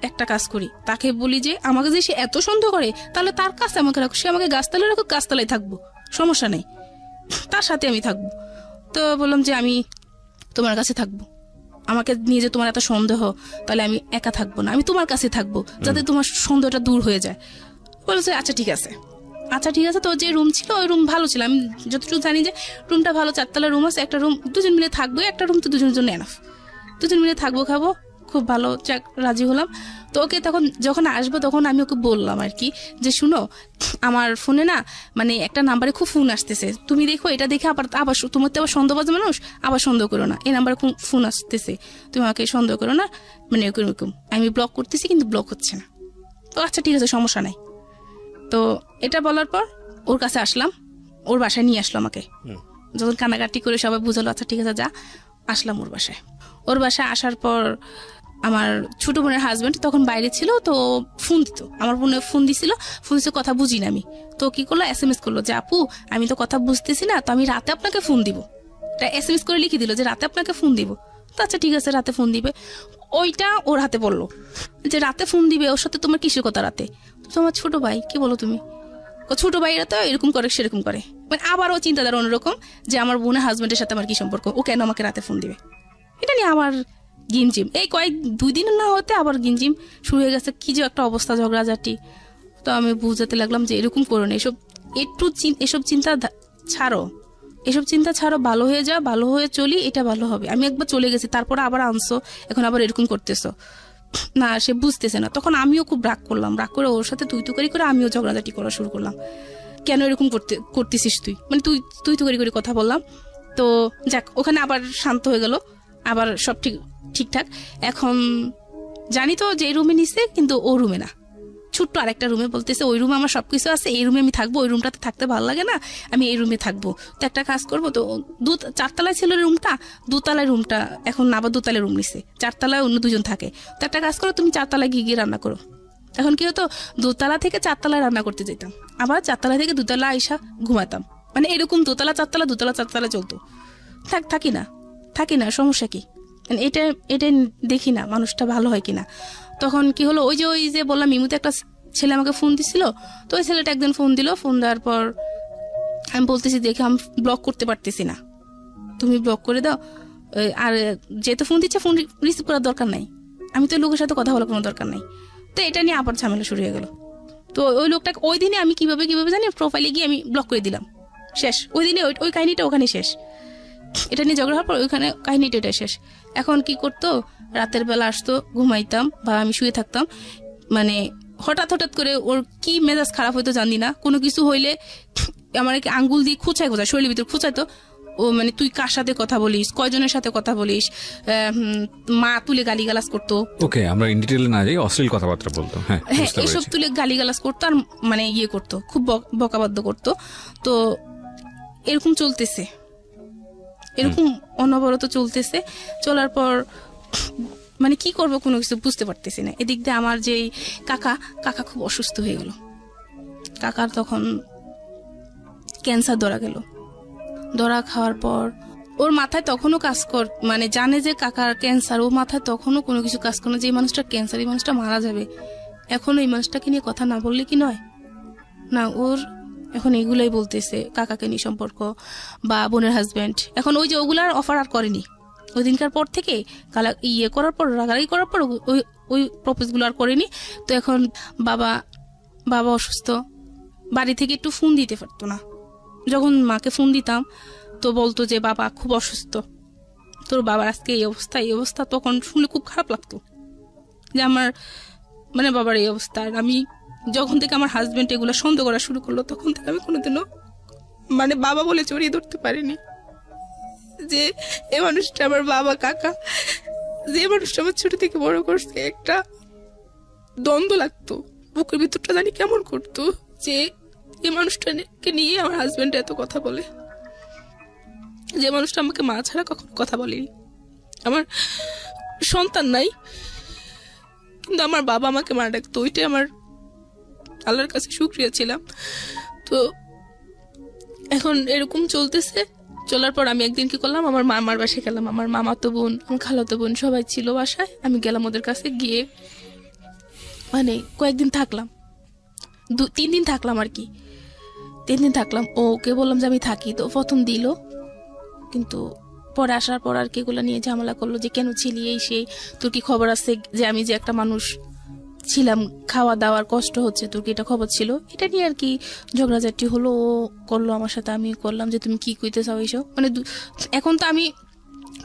একটা কাজ করি, তাকে বলি যে আমাকে যে সে এত সন্দেহ করে, তাহলে তার কাছে আমাকে রাখো, সে আমাকে গাছতলায় রাখো, গাছতলায় থাকবো, সমস্যা নেই, তার সাথে আমি থাকবো। তো বললাম যে আমি তোমার কাছে থাকবো, আমাকে নিয়ে যে তোমার এত সন্দেহ, তাহলে আমি একা থাকবো না, আমি তোমার কাছে থাকবো, যাতে তোমার সন্দেহটা দূর হয়ে যায়। বলেছে আচ্ছা ঠিক আছে। তো যে রুম ছিল ওই রুম ভালো ছিল, আমি যতটুকু জানি যে রুমটা ভালো, 4তলা রুম আছে, একটা রুম 2 জন মিলে থাকবো, একটা রুম তো 2 জনের জন্য এনাফ, 2 জন মিলে থাকবো, খাবো, খুব ভালো, রাজি হলাম। তো ওকে তখন যখন আসবো তখন আমি ওকে বললাম আর কি যে শুনো, আমার ফোনে না মানে একটা নাম্বারে খুব ফোন আসতেছে, তুমি দেখো, এটা দেখে আবার তোমার তো আবার সন্দেহবাজ মানুষ, আবার সন্দেহ করো না, এই নাম্বারে ফোন আসতেছে, তুমি আমাকে সন্দেহ করো না, মানে এরকম আমি ব্লক করতেছি কিন্তু ব্লক হচ্ছে না। তো আচ্ছা ঠিক আছে, সমস্যা নাই। তো এটা বলার পর ওর কাছে আসলাম, ওর বাসায় নিয়ে আসলো আমাকে, যখন কান্নাকাটি করে সবাই বুঝালো আচ্ছা ঠিক আছে যা, আসলাম ওর বাসায় আসার পর আমার ছোট বোনের হাজবেন্ড তখন বাইরে ছিল, তো ফোন দিত, আমার বোনে ফোন দিছিল, কথা বুঝি না আমি, তো কি করলো SMS করলো যে আপু আমি তো কথা বুঝতেছি না, তো আমি রাতে আপনাকে ফোন দিব, SMS করে লিখে দিল যে রাতে আপনাকে ফোন দিব। তো আচ্ছা ঠিক আছে, রাতে ফোন দিবে, ওইটা ওর হাতে বললো যে রাতে ফোন দিবে, ওর সাথে তোমার কিসের কথা রাতে, তোমার ছোট ভাই, কি বলো তুমি, ছোট ভাইরা তো এরকম করে সেরকম করে, মানে আবারও চিন্তাধারা অন্যরকম যে আমার বোনের হাজবেন্ডের সাথে আমার কি সম্পর্ক, ও কেন আমাকে রাতে ফোন দিবে, এটা নিয়ে আমার গিমজিম এই 2 দিন না হতে আবার গিমজিম শুরু হয়ে গেছে, কি যে একটা অবস্থা, ঝগড়াঝাটি। তো আমি বুঝাতে লাগলাম যে এরকম করো না, এসব চিন্তা ছাড়ো, এসব চিন্তা ছাড়ো, ভালো হয়ে যাও, ভালো হয়ে চলি, এটা ভালো হবে। আমি একবার চলে গেছি, তারপর আবার আনছো, এখন আবার এরকম করতেছো না, সে বুঝতেছে না। তখন আমিও খুব রাগ করলাম, রাগ করে ওর সাথে তুই তুকারি করে আমিও ঝগড়াঝাটি করা শুরু করলাম। কেন এরকম করতেছিস তুই, মানে তুই তুকারি করে কথা বললাম। তো যাক, ওখানে আবার শান্ত হয়ে গেল, আবার সব ঠিকঠাক। এখন জানি তো যে রুমে নিছে, কিন্তু ও রুমে না, ছোট্ট আরেকটা রুমে, বলতেছে ওই রুমে আমার সবকিছু আছে, এই রুমে আমি থাকবো, ওই রুমটাতে থাকতে ভালো লাগে না, আমি এই রুমে থাকবো। তো একটা কাজ করবো, তো 4তলায় ছিল রুমটা, 2তলায় রুমটা এখন আবার 2তলায় রুম নিছে, 4তলায় অন্য 2জন থাকে। তো একটা কাজ করো, তুমি 4তলায় গিয়ে রান্না করো। এখন কি হতো, 2তলা থেকে 4তলায় রান্না করতে যেতাম, আবার 4তলা থেকে 2তলা আইসা ঘুমাতাম, মানে এরকম 2তলা 4তলা 2তলা 4তলা চলতো। থাকি না, সমস্যা কি, এটা দেখি না মানুষটা ভালো হয় কিনা। তখন কি হলো, ওই যে বললাম ইমুতে একটা ছেলে আমাকে ফোন দিছিল, তো ওই ছেলেটা একদিন ফোন দিল, ফোন দেওয়ার পর আমি বলতেছি দেখে আমি ব্লক করতে পারতেছি না, তুমি ব্লক করে দাও। আর যেহেতু ফোন দিচ্ছে, ফোন রিসিভ করার দরকার নাই, আমি তো লোকের সাথে কথা বলার কোনো দরকার নাই। তো এটা নিয়ে আবার ঝামেলা শুরু হয়ে গেল। তো ওই লোকটাকে ওই দিনে আমি কিভাবে জানি প্রোফাইলে গিয়ে আমি ব্লক করে দিলাম, শেষ। ওই দিনে ওই কাহিনীটা ওখানে শেষ। এটা নিয়ে ঝগড়া হওয়ার পর ওইখানে কাহিনীটা এটা শেষ। এখন কি করতো, রাতের বেলা আসতো, ঘুমাইতাম বা আমি শুয়ে থাকতাম, মানে হঠাৎ করে ওর কি মেজাজ খারাপ হইতো জানি না, কোনো কিছু হইলে আমার আঙ্গুল দিয়ে খোঁচায় শরীরের ভিতর খোঁচাইতো। ও মানে তুই কার সাথে কথা বলিস, কয়জনের সাথে কথা বলিস, মা তুলে গালিগালাজ করতো। ওকে, আমরা ইন ডিটেইলে না যাই, অশ্লীল কথাবার্তা বলতো। হ্যাঁ, এসব তুলে গালিগালাজ করতো, আর মানে ইয়ে করতো, খুব বকাবাদ্য করতো। তো এরকম চলতেছে, এরকম অনবরত চলতেছে। চলার পর মানে কি করবো কোনো কিছু বুঝতে পারতেছি না। এদিক দিয়ে আমার যে কাকা খুব অসুস্থ হয়ে গেল। কাকার তখন ক্যান্সার ধরা গেল। ধরা খাওয়ার পর ওর মাথায় তখনও মানে জানে যে কাকার ক্যান্সার, ও মাথায় তখনও কোনো কিছু কাজ করে না যে এই মানুষটা ক্যান্সার, এই মানুষটা মারা যাবে। এখন এই মানুষটাকে নিয়ে কথা না বললে কি নয় না, ওর এখন এগুলাই বলতেছে, কাকাকে নিয়ে সম্পর্ক বা বোনের হাজবেন্ড। এখন ওই যে ওগুলার অফার আর করেনি ওই দিনকার পর থেকে, ইয়ে করার পর, রাগারাগি করার পর ওই প্রপোজ গুলো আর করেনি। তো এখন বাবা অসুস্থ, বাড়ি থেকে একটু ফোন দিতে পারতো না। যখন মাকে ফোন দিতাম তো বলতো যে বাবা খুব অসুস্থ, তোর বাবার আজকে এই অবস্থা। তখন শুনলে খুব খারাপ লাগতো যে আমার মানে বাবার এই অবস্থা। আর আমি যখন থেকে আমার হাজবেন্ড এগুলো সন্দেহ করা শুরু করলো, তখন থেকে আমি কোনোদিনও মানে বাবা বলে জড়িয়ে ধরতে পারিনি যে এ মানুষটা আমার বাবা, কাকা, যে মানুষটা আমার ছোট থেকে বড় করছে। একটা দ্বন্দ্ব লাগতো, বুকের ভিতরটা জানি কেমন করতো যে এই মানুষটাকে নিয়ে আমার হাজবেন্ড এত কথা বলে, যে মানুষটা আমাকে মা ছাড়া কখনো কথা বলেনি। আমার সন্তান নাই, কিন্তু আমার বাবা আমাকে মা ডাকতো, ওইটাই আমার আল্লাহর কাছে শুকরিয়া ছিলাম। তো এখন এরকম চলতেছে। চলার পর আমি একদিন কি করলাম, আমার মামার বাসায় গেলাম। আমার মামাতো বোন, আমার খালাতো বোন সবাই ছিল বাসায়। আমি গেলাম ওদের কাছে, গিয়ে মানে কয়েকদিন থাকলাম, 3 দিন থাকলাম আর কি। 3 দিন থাকলাম, ওকে বললাম যে আমি থাকি। তো প্রথম দিল, কিন্তু পরে আসার পর আর কি এগুলো নিয়ে ঝামেলা করলো যে কেন ছিলি, এই সেই, তোর কি খবর আছে যে আমি যে একটা মানুষ ছিলাম, খাওয়া দাওয়ার কষ্ট হচ্ছে, তোর কি এটা খবর ছিল? এটা নিয়ে আর কি ঝগড়াঝাটি হলো। ও করলো আমার সাথে, আমি করলাম যে তুমি কি কইতে চাও এইসব। মানে এখন তো আমি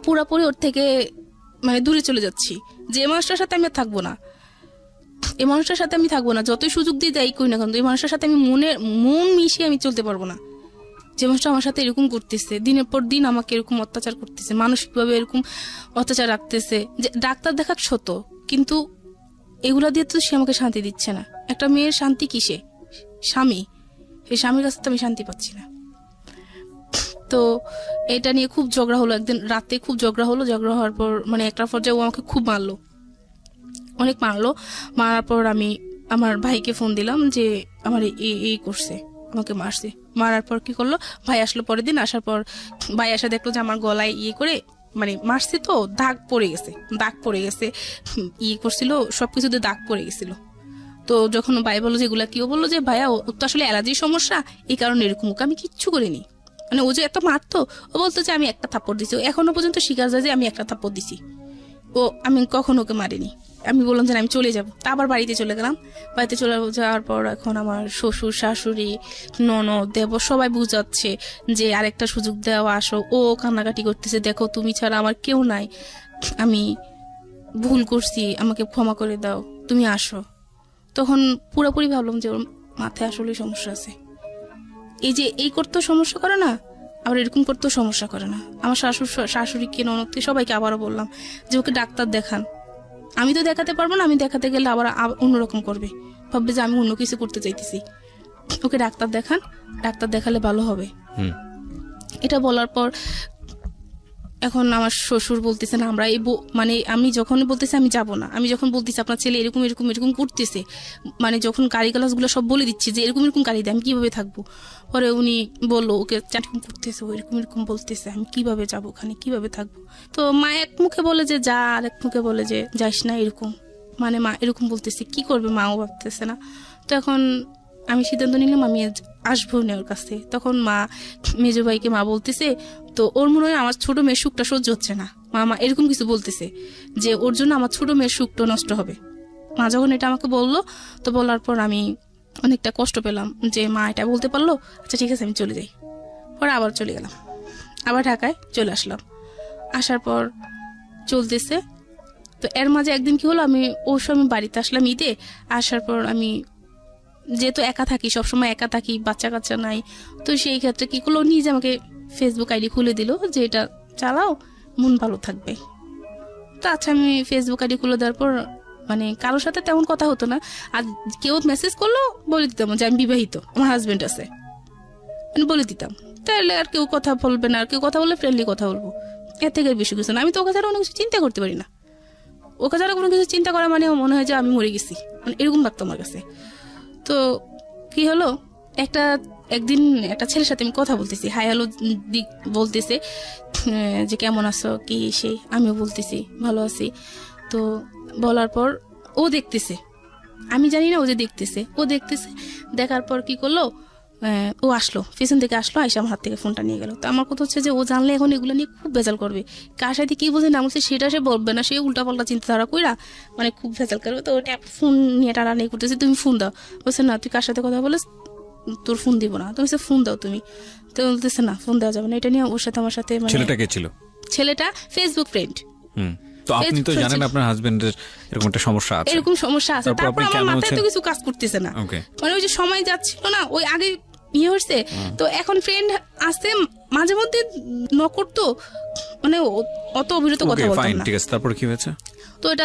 পুরোপুরি ওর থেকে মানে দূরে চলে যাচ্ছি, যে মানুষটার সাথে আমি আর থাকবো না, এই মানুষটার সাথে আমি থাকবো না। যতই সুযোগ দিয়ে যাই করি না কেন, এই মানুষটার সাথে আমি মন মিশিয়ে আমি চলতে পারবো না। যে মানুষটা আমার সাথে এরকম করতেছে, দিনের পর দিন আমাকে এরকম অত্যাচার করতেছে, মানসিকভাবে এরকম অত্যাচার রাখতেছে। যে ডাক্তার দেখাক শত, কিন্তু এগুলা দিয়ে তো সে আমাকে শান্তি দিচ্ছে না। একটা মেয়ের শান্তি কিসে? স্বামী, সেই স্বামীর কাছে তো আমি শান্তি পাচ্ছি না। তো এটা নিয়ে খুব ঝগড়া হলো। একদিন রাতে খুব ঝগড়া হওয়ার পর মানে একটা পর্যায়ে ও আমাকে খুব মারলো, অনেক মারলো। মারার পর আমি আমার ভাইকে ফোন দিলাম যে আমার এই করছে, আমাকে মারছে। মারার পর কি করলো, ভাই আসলো পরের দিন। আসার পর ভাই আসা দেখলো যে আমার গলায় করে মানে মারছে, তো দাগ পড়ে গেছে, করছিল, সবকিছুতে দাগ পড়ে গেছিল। তো যখন ভাই বললো যে এগুলা কি, ও বললো যে ভাইয়া ও তো আসলে অ্যালার্জির সমস্যা, এই কারণে এরকম। ওকে আমি কিচ্ছু করিনি, মানে ও যে এত মারতো। ও বলতো যে আমি একটা থাপ্পড় দিছি, এখনো পর্যন্ত স্বীকার যায় যে আমি একটা থাপ্পড় দিছি, ও আমি কখনো ওকে মারিনি। আমি বললাম যে আমি চলে যাব। তা আবার বাড়িতে চলে গেলাম। বাড়িতে চলে যাওয়ার পর এখন আমার শ্বশুর শাশুড়ি ননদ দেবর সবাই বুঝাচ্ছে যে আরেকটা সুযোগ দেওয়া, আসো। ও কান্নাকাটি করতেছে, দেখো তুমি ছাড়া আমার কেউ নাই, আমি ভুল করছি, আমাকে ক্ষমা করে দাও, তুমি আসো। তখন পুরোপুরি ভাবলাম যে ওর মাথায় আসলে সমস্যা আছে। এই যে এই করতেও সমস্যা করে না, আবার এরকম করতেও সমস্যা করে না। আমার শাশুড়িকে ননদকে সবাইকে আবারও বললাম যে ওকে ডাক্তার দেখান। আমি তো দেখাতে পারবো না, আমি দেখাতে গেলে আবার অন্যরকম করবে, ভাববে যে আমি অন্য কিছু করতে চাইতেছি। ওকে ডাক্তার দেখান, ডাক্তার দেখালে ভালো হবে। এটা বলার পর এখন আমার শ্বশুর বলতেছে না, আমরা এই মানে আমি যখন বলতেছি আমি যাব না, আমি যখন বলতেছি আপনার ছেলে এরকম এরকম এরকম করতেছে, মানে যখন গাড়ি গুলো সব বলে দিচ্ছি যে এরকম এরকম গাড়ি দেয়, আমি কিভাবে থাকবো। পরে উনি বললো ওকে এরকম করতেছে, ও এরকম এরকম বলতেছে, আমি কিভাবে যাবো ওখানে, কিভাবে থাকবো। তো মা এক মুখে বলে যে যা, আর এক মুখে বলে যে যাস না, এরকম মানে মা এরকম বলতেছে, কি করবে মাও ভাবতেছে না। তো এখন আমি সিদ্ধান্ত নিলাম আমি আসবো না ওর কাছে। তখন মা মেজো ভাইকে মা বলতেছে, তো ওর মনে হয় আমার ছোট মেয়ের সুখটা সহ্য হচ্ছে না, মা এরকম কিছু বলতেছে যে ওর জন্য আমার ছোট মেয়ের সুখটা নষ্ট হবে। মা যখন এটা আমাকে বললো, তো বলার পর আমি অনেকটা কষ্ট পেলাম যে মা এটা বলতে পারলো, আচ্ছা ঠিক আছে আমি চলে যাই। পরে আবার চলে গেলাম, আবার ঢাকায় চলে আসলাম। আসার পর চলতেছে, তো এর মাঝে একদিন কি হলো, আমি ওর সময় বাড়িতে আসলাম ঈদে। আসার পর আমি যেহেতু একা থাকি, সবসময় একা থাকি, বাচ্চা কাচ্চা নাই, তো সেই ক্ষেত্রে কি করলো, নিজে আমাকে ফেসবুক আইডি খুলে দিল যে এটা চালাও, মন ভালো থাকবে। তো আচ্ছা আমি ফেসবুক আইডি খুলে দেওয়ার পর মানে কারোর সাথে তেমন কথা হতো না, আর কেউ মেসেজ করলো বলে দিতাম যে আমি বিবাহিত, আমার হাজবেন্ড আছে, মানে বলে দিতাম। তাহলে আর কেউ কথা বলবে না, আর কেউ কথা বললে ফ্রেন্ডলি কথা বলবো, এর থেকে বেশি কিছু না। আমি তো ওকে ছাড়া অনেক কিছু চিন্তা করতে পারি না, ওকে ছাড়া কোনো কিছু চিন্তা করা মানে মনে হয় যে আমি মরে গেছি, মানে এরকম লাগতো আমার কাছে। তো কি হলো, একদিন একটা ছেলের সাথে আমি কথা বলতেছি, হাই হ্যালো বলতেছে যে কেমন আছো কি সেই, আমিও বলতেছি ভালো আছি। তো বলার পর ও দেখতেছে, আমি জানি না ও যে দেখতেছে, ও দেখতেছে। দেখার পর কি করলো, ও আসলো, পেছন থেকে আসলো, আইসা আমার হাত থেকে ফোনটা নিয়ে গেল। তো আমার কথা হচ্ছে যে ও জানলে এখন এগুলো নিয়ে খুব ভেজাল করবে, কার সাথে কি বোঝে না বলছে সেটা সে বলবে না, সে উল্টাপাল্টা চিন্তাধারা কইরা মানে খুব ভেজাল করবে। তো ওটা ফোন নিয়ে টানাটানি করতেছে, তুমি ফোন দাও। বলছে না তুই কার সাথে কথা বলে তোর ফোন দিব না, তুমি ফোন দাও তুমি। তো বলতেছে না ফোন দেওয়া যাবে না। এটা নিয়ে ওর সাথে আমার সাথে ছেলেটা কে ছিল? ছেলেটা ফেসবুক ফ্রেন্ড। তো আপনি তো জানেন আপনার হাজবেন্ডের এরকম একটা সমস্যা আছে, এরকম সমস্যা আছে, তারপর আমার মাথায় তো কিছু কাজ করতেছে না, মানে ওই যে সময় যাচ্ছিল না, ওই আগে ইয়ে হচ্ছে। তো এখন ফ্রেন্ড আসতে মাঝে মধ্যে করতো, মানে অত অবিরত কথা বলতাম না। ঠিক আছে, তারপর কি হয়েছে? তো এটা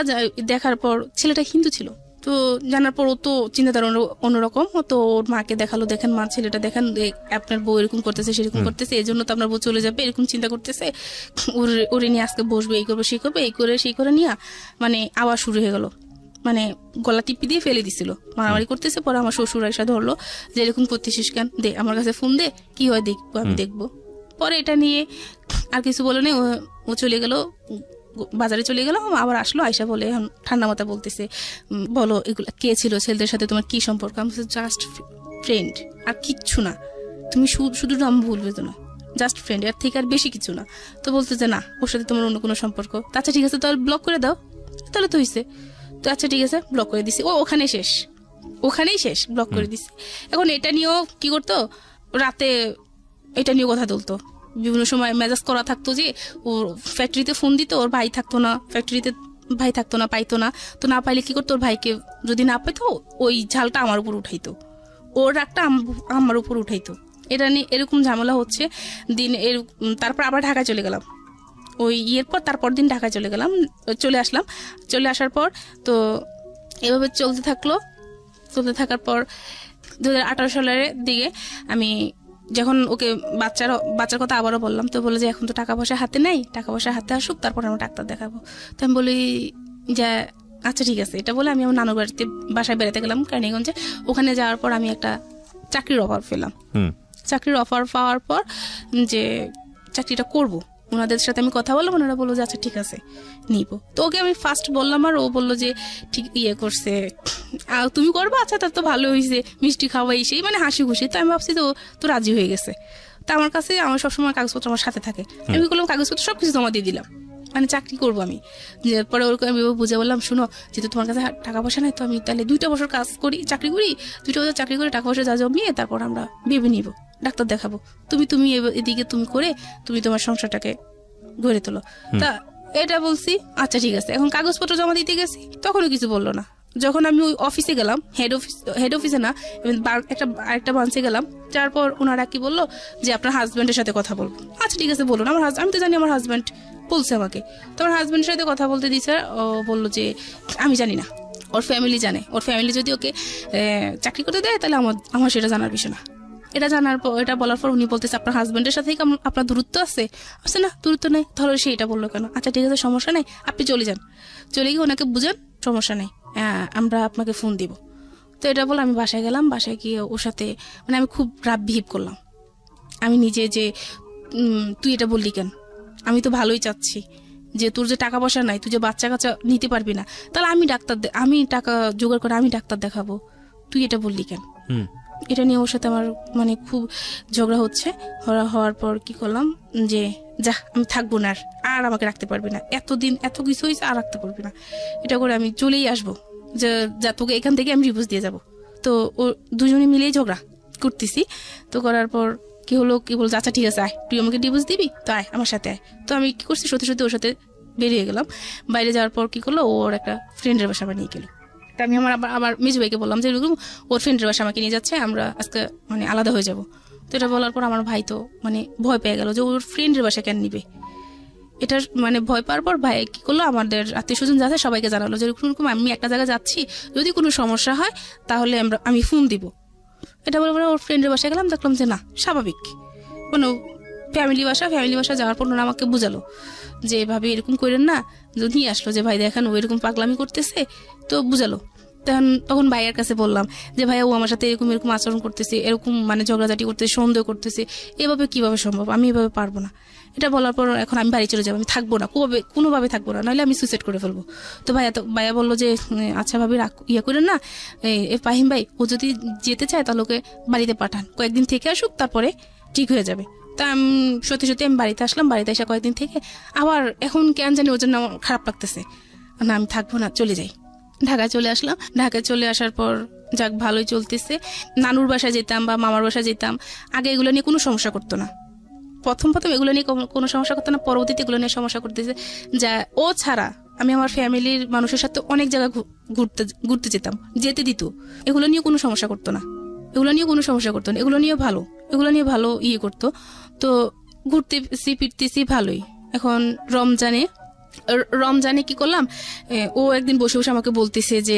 দেখার পর ছেলেটা হিন্দু ছিল, তো জানার পর ও তো চিন্তাধারা অন্যরকম। তো ওর মাকে দেখালো, দেখেন মা ছেলেটা দেখেন আপনার বউ এরকম করতেছে সেরকম করতেছে, এই জন্য তো আপনার বউ চলে যাবে, এরকম চিন্তা করতেছে, ওরে নিয়ে আজকে বসবে, এই করবে সেই করবে, এই করে সেই করে নিয়ে মানে আওয়াজ শুরু হয়ে গেল, মানে গলা টিপি দিয়ে ফেলে দিছিল, মারামারি করতেছে। পরে আমার শ্বশুর এসে ধরলো যে এরকম করতেছিস কেন, দে আমার কাছে ফোন দে, কি হয় দেখবো, আমি দেখবো। পরে এটা নিয়ে আর কিছু বলে নেই, ও চলে গেল, বাজারে চলে গেল, আবার আসলো, আয়সা বলে এখন ঠান্ডা মাথা বলতেছে, বলো এগুলো কে ছিল, ছেলেদের সাথে তোমার কি সম্পর্ক? আমি জাস্ট ফ্রেন্ড, আর কিচ্ছু না, তুমি শুধু নাম ভুলবে তো না, জাস্ট ফ্রেন্ড, এর থেকে আর বেশি কিছু না। তো বলতেছে না ওর সাথে তোমার অন্য কোনো সম্পর্ক। আচ্ছা ঠিক আছে তাহলে ব্লক করে দাও, তাহলে তো হয়েছে। তো আচ্ছা ঠিক আছে ব্লক করে দিছি, ওখানেই শেষ, ব্লক করে দিছি। এখন এটা নিয়েও কি করতো, রাতে এটা নিয়েও কথা তুলতো, বিভিন্ন সময় মেজাজ করা থাকতো যে ওর ফ্যাক্টরিতে ফোন দিত, ওর ভাই থাকতো না, ফ্যাক্টরিতে ভাই থাকতো না, পাইতো না। তো না পাইলে কি করতো, ওর ভাইকে যদি না পাইতো ওই ঝালটা আমার উপর উঠাইতো, ওর রাগটা আমার উপর উঠাইতো। এটা নিয়ে এরকম ঝামেলা হচ্ছে দিন। তারপর আবার ঢাকায় চলে গেলাম, ওই ইয়ের পর তারপর দিন ঢাকায় চলে আসলাম। চলে আসার পর তো এভাবে চলতে থাকার পর 2018 সালের দিকে আমি যখন ওকে বাচ্চার কথা আবারও বললাম, তো বলে যে এখন তো টাকা পয়সা হাতে নেই, টাকা পয়সা হাতে আসুক তারপর আমরা ডাক্তার দেখাবো। তো আমি বলি যে আচ্ছা ঠিক আছে। এটা বলে আমি আমার নানুর বাসায় বেড়াতে গেলাম কার্নিগঞ্জে। ওখানে যাওয়ার পর আমি একটা চাকরির অফার পেলাম। চাকরির অফার পাওয়ার পর যে চাকরিটা করব, ওনাদের সাথে আমি কথা বললাম, ওনারা বললো যে আচ্ছা ঠিক আছে নিব। তো ওকে আমি ফার্স্ট বললাম, আর ও বললো যে ঠিক করছে, তুমি করবো, আচ্ছা তার তো ভালো হয়েছে, মিষ্টি খাওয়াই সেই মানে হাসি খুশি। তো আমি ভাবছি তো রাজি হয়ে গেছে। তো আমার কাছে আমার সবসময় কাগজপত্র আমার সাথে থাকে, আমি বললাম কাগজপত্র সবকিছু জমা দিয়ে দিলাম। মানে চাকরি করবো আমি। যে পরে ওরকম আমি বুঝে বললাম, শুনো যেহেতু তোমার কাছে টাকা পয়সা নাই, তো আমি তাহলে 2 বছর কাজ করি, চাকরি করি, 2 বছর চাকরি করে টাকা পয়সা যা জমিয়ে তারপর আমরা ভেবে নিব, ডাক্তার দেখাবো, তুমি এদিকে তুমি করে তুমি তোমার সংসারটাকে গড়ে তোলো। তা এটা বলছি, আচ্ছা ঠিক আছে। এখন কাগজপত্র জমা দিতে গেছি, তখনও কিছু বললো না। যখন আমি ওই অফিসে গেলাম, হেড অফিসে না, আরেকটা ব্রাঞ্চে গেলাম, তারপর ওনারা কি বললো যে আপনার হাজব্যান্ডের সাথে কথা বলবো। আচ্ছা ঠিক আছে বলুন। আমি তো জানি আমার হাজব্যান্ড বলছে আমাকে, তো আমার হাজব্যান্ডের সাথে কথা বলতে দিচ্ছে। ও বললো যে আমি জানি না, ওর ফ্যামিলি জানে, ওর ফ্যামিলি যদি ওকে চাকরি করতে দেয় তাহলে আমার সেটা জানার বিষয় না। এটা জানার পর, এটা বলার পর উনি বলতেছে আপনার হাজব্যান্ডের সাথে আপনার দূরত্ব আছে? আছে না, দূরত্ব নেই। তাহলে সে এটা বললো কেন? আচ্ছা ঠিক আছে, সমস্যা নেই, আপনি চলে যান, চলে গিয়ে ওনাকে বুঝান, সমস্যা নেই, আমরা আপনাকে ফোন দিব। তো এটা বলে আমি বাসায় গেলাম। বাসায় গিয়ে ওর সাথে মানে আমি খুব রাব বিহেভ করলাম। আমি নিজে যে তুই এটা বললি কেন, আমি তো ভালোই চাচ্ছি, যে তোর যে টাকা পয়সা নাই, তুই যে বাচ্চা কাচ্চা নিতে পারবি না, তাহলে আমি টাকা জোগাড় করে আমি ডাক্তার দেখাবো, তুই এটা বললি কেন? এটা নিয়ে ওর সাথে আমার মানে খুব ঝগড়া হচ্ছে। হওয়ার পর কি করলাম, যে যা আমি থাকবো না, আর আমাকে রাখতে পারবি না, এতদিন এত কিছু হয়েছে, আর রাখতে পারবি না, এটা করে আমি চলেই আসবো, যে যা তোকে এখান থেকে আমি ডিভোর্স দিয়ে যাব। তো ও দুজনে মিলেই ঝগড়া করতেছি। তো করার পর কি হলো, কি বলছে, আচ্ছা ঠিক আছে আয়, তুই আমাকে ডিভোর্স দিবি, তো আয় আমার সাথে আয়। তো আমি কি করছি, সত্যি সত্যি ওর সাথে বেরিয়ে গেলাম। বাইরে যাওয়ার পর কি করলো, ওর একটা ফ্রেন্ডের বাসা নিয়ে গেল। তা আমি আমার মেজু ভাইকে বললাম যে এরকম ওর ফ্রেন্ডের বাসা আমাকে নিয়ে যাচ্ছে, আমরা আজকে মানে আলাদা হয়ে যাব। তো এটা বলার পর আমার ভাই তো মানে ভয় পেয়ে গেল যে ওর ফ্রেন্ডের বাসা কেন নিবে। এটা মানে ভয় পাওয়ার পর ভাই কি করলো, আমাদের আত্মীয় স্বজন যাচ্ছে সবাইকে জানালো যে এরকম আমি একটা জায়গায় যাচ্ছি, যদি কোনো সমস্যা হয় তাহলে আমি ফোন দিব। এটা বলে ওর ফ্রেন্ডের বাসায় গেলাম, দেখলাম যে না, স্বাভাবিক কোনো ফ্যামিলি বাসা যাওয়ার পর ওরা আমাকে বুঝালো যে এভাবে এরকম করেন না। নিয়ে আসলো যে ভাই দেখেন ও এরকম পাগলামি করতেছে, তো বুঝালো। তখন ভাইয়ের কাছে বললাম যে ভাইয়া ও আমার সাথে এরকম আচরণ করতেছে, এরকম মানে ঝগড়াঝাটি করতেছে, সন্দেহ করতেছে, এভাবে কিভাবে সম্ভব, আমি এভাবে পারবো না। এটা বলার পর এখন আমি বাড়ি চলে যাবো, আমি থাকবো না, কোনোভাবে থাকবো না, নাহলে আমি সুইসাইড করে ফেলবো। তো ভাইয়া বললো যে আচ্ছা ভাবি ইয়ে করেন না, ফাহিম ভাই ও যদি যেতে চায় তাহলে ওকে বাড়িতে পাঠান, কয়েকদিন থেকে আসুক, তারপরে ঠিক হয়ে যাবে। তা সত্যি আমি বাড়িতে আসলাম। বাড়িতে এসে কয়েকদিন থেকে আবার এখন কেন জানি ওর জন্য খারাপ লাগতেছে, না আমি থাকবো না, চলে যাই। ঢাকায় চলে আসলাম। ঢাকায় চলে আসার পর যাক ভালোই চলতেছে। নানুর বাসায় যেতাম বা মামার বাসায় যেতাম, আগে এগুলো নিয়ে কোনো সমস্যা করতো না। প্রথম এগুলো নিয়ে কোনো সমস্যা করতো না, পরবর্তীতে এগুলো নিয়ে সমস্যা করতেছে। যা ও ছাড়া আমি আমার ফ্যামিলির মানুষের সাথে অনেক জায়গায় ঘুরতে যেতাম, যেতে দিত। এগুলো নিয়ে কোনো সমস্যা করতো না, এগুলো নিয়ে ভালো ইয়ে করতো। তো ঘুরতেছি ফিরতেছি ভালোই। এখন রমজানে কি করলাম, ও একদিন বসে বসে আমাকে বলতেছে যে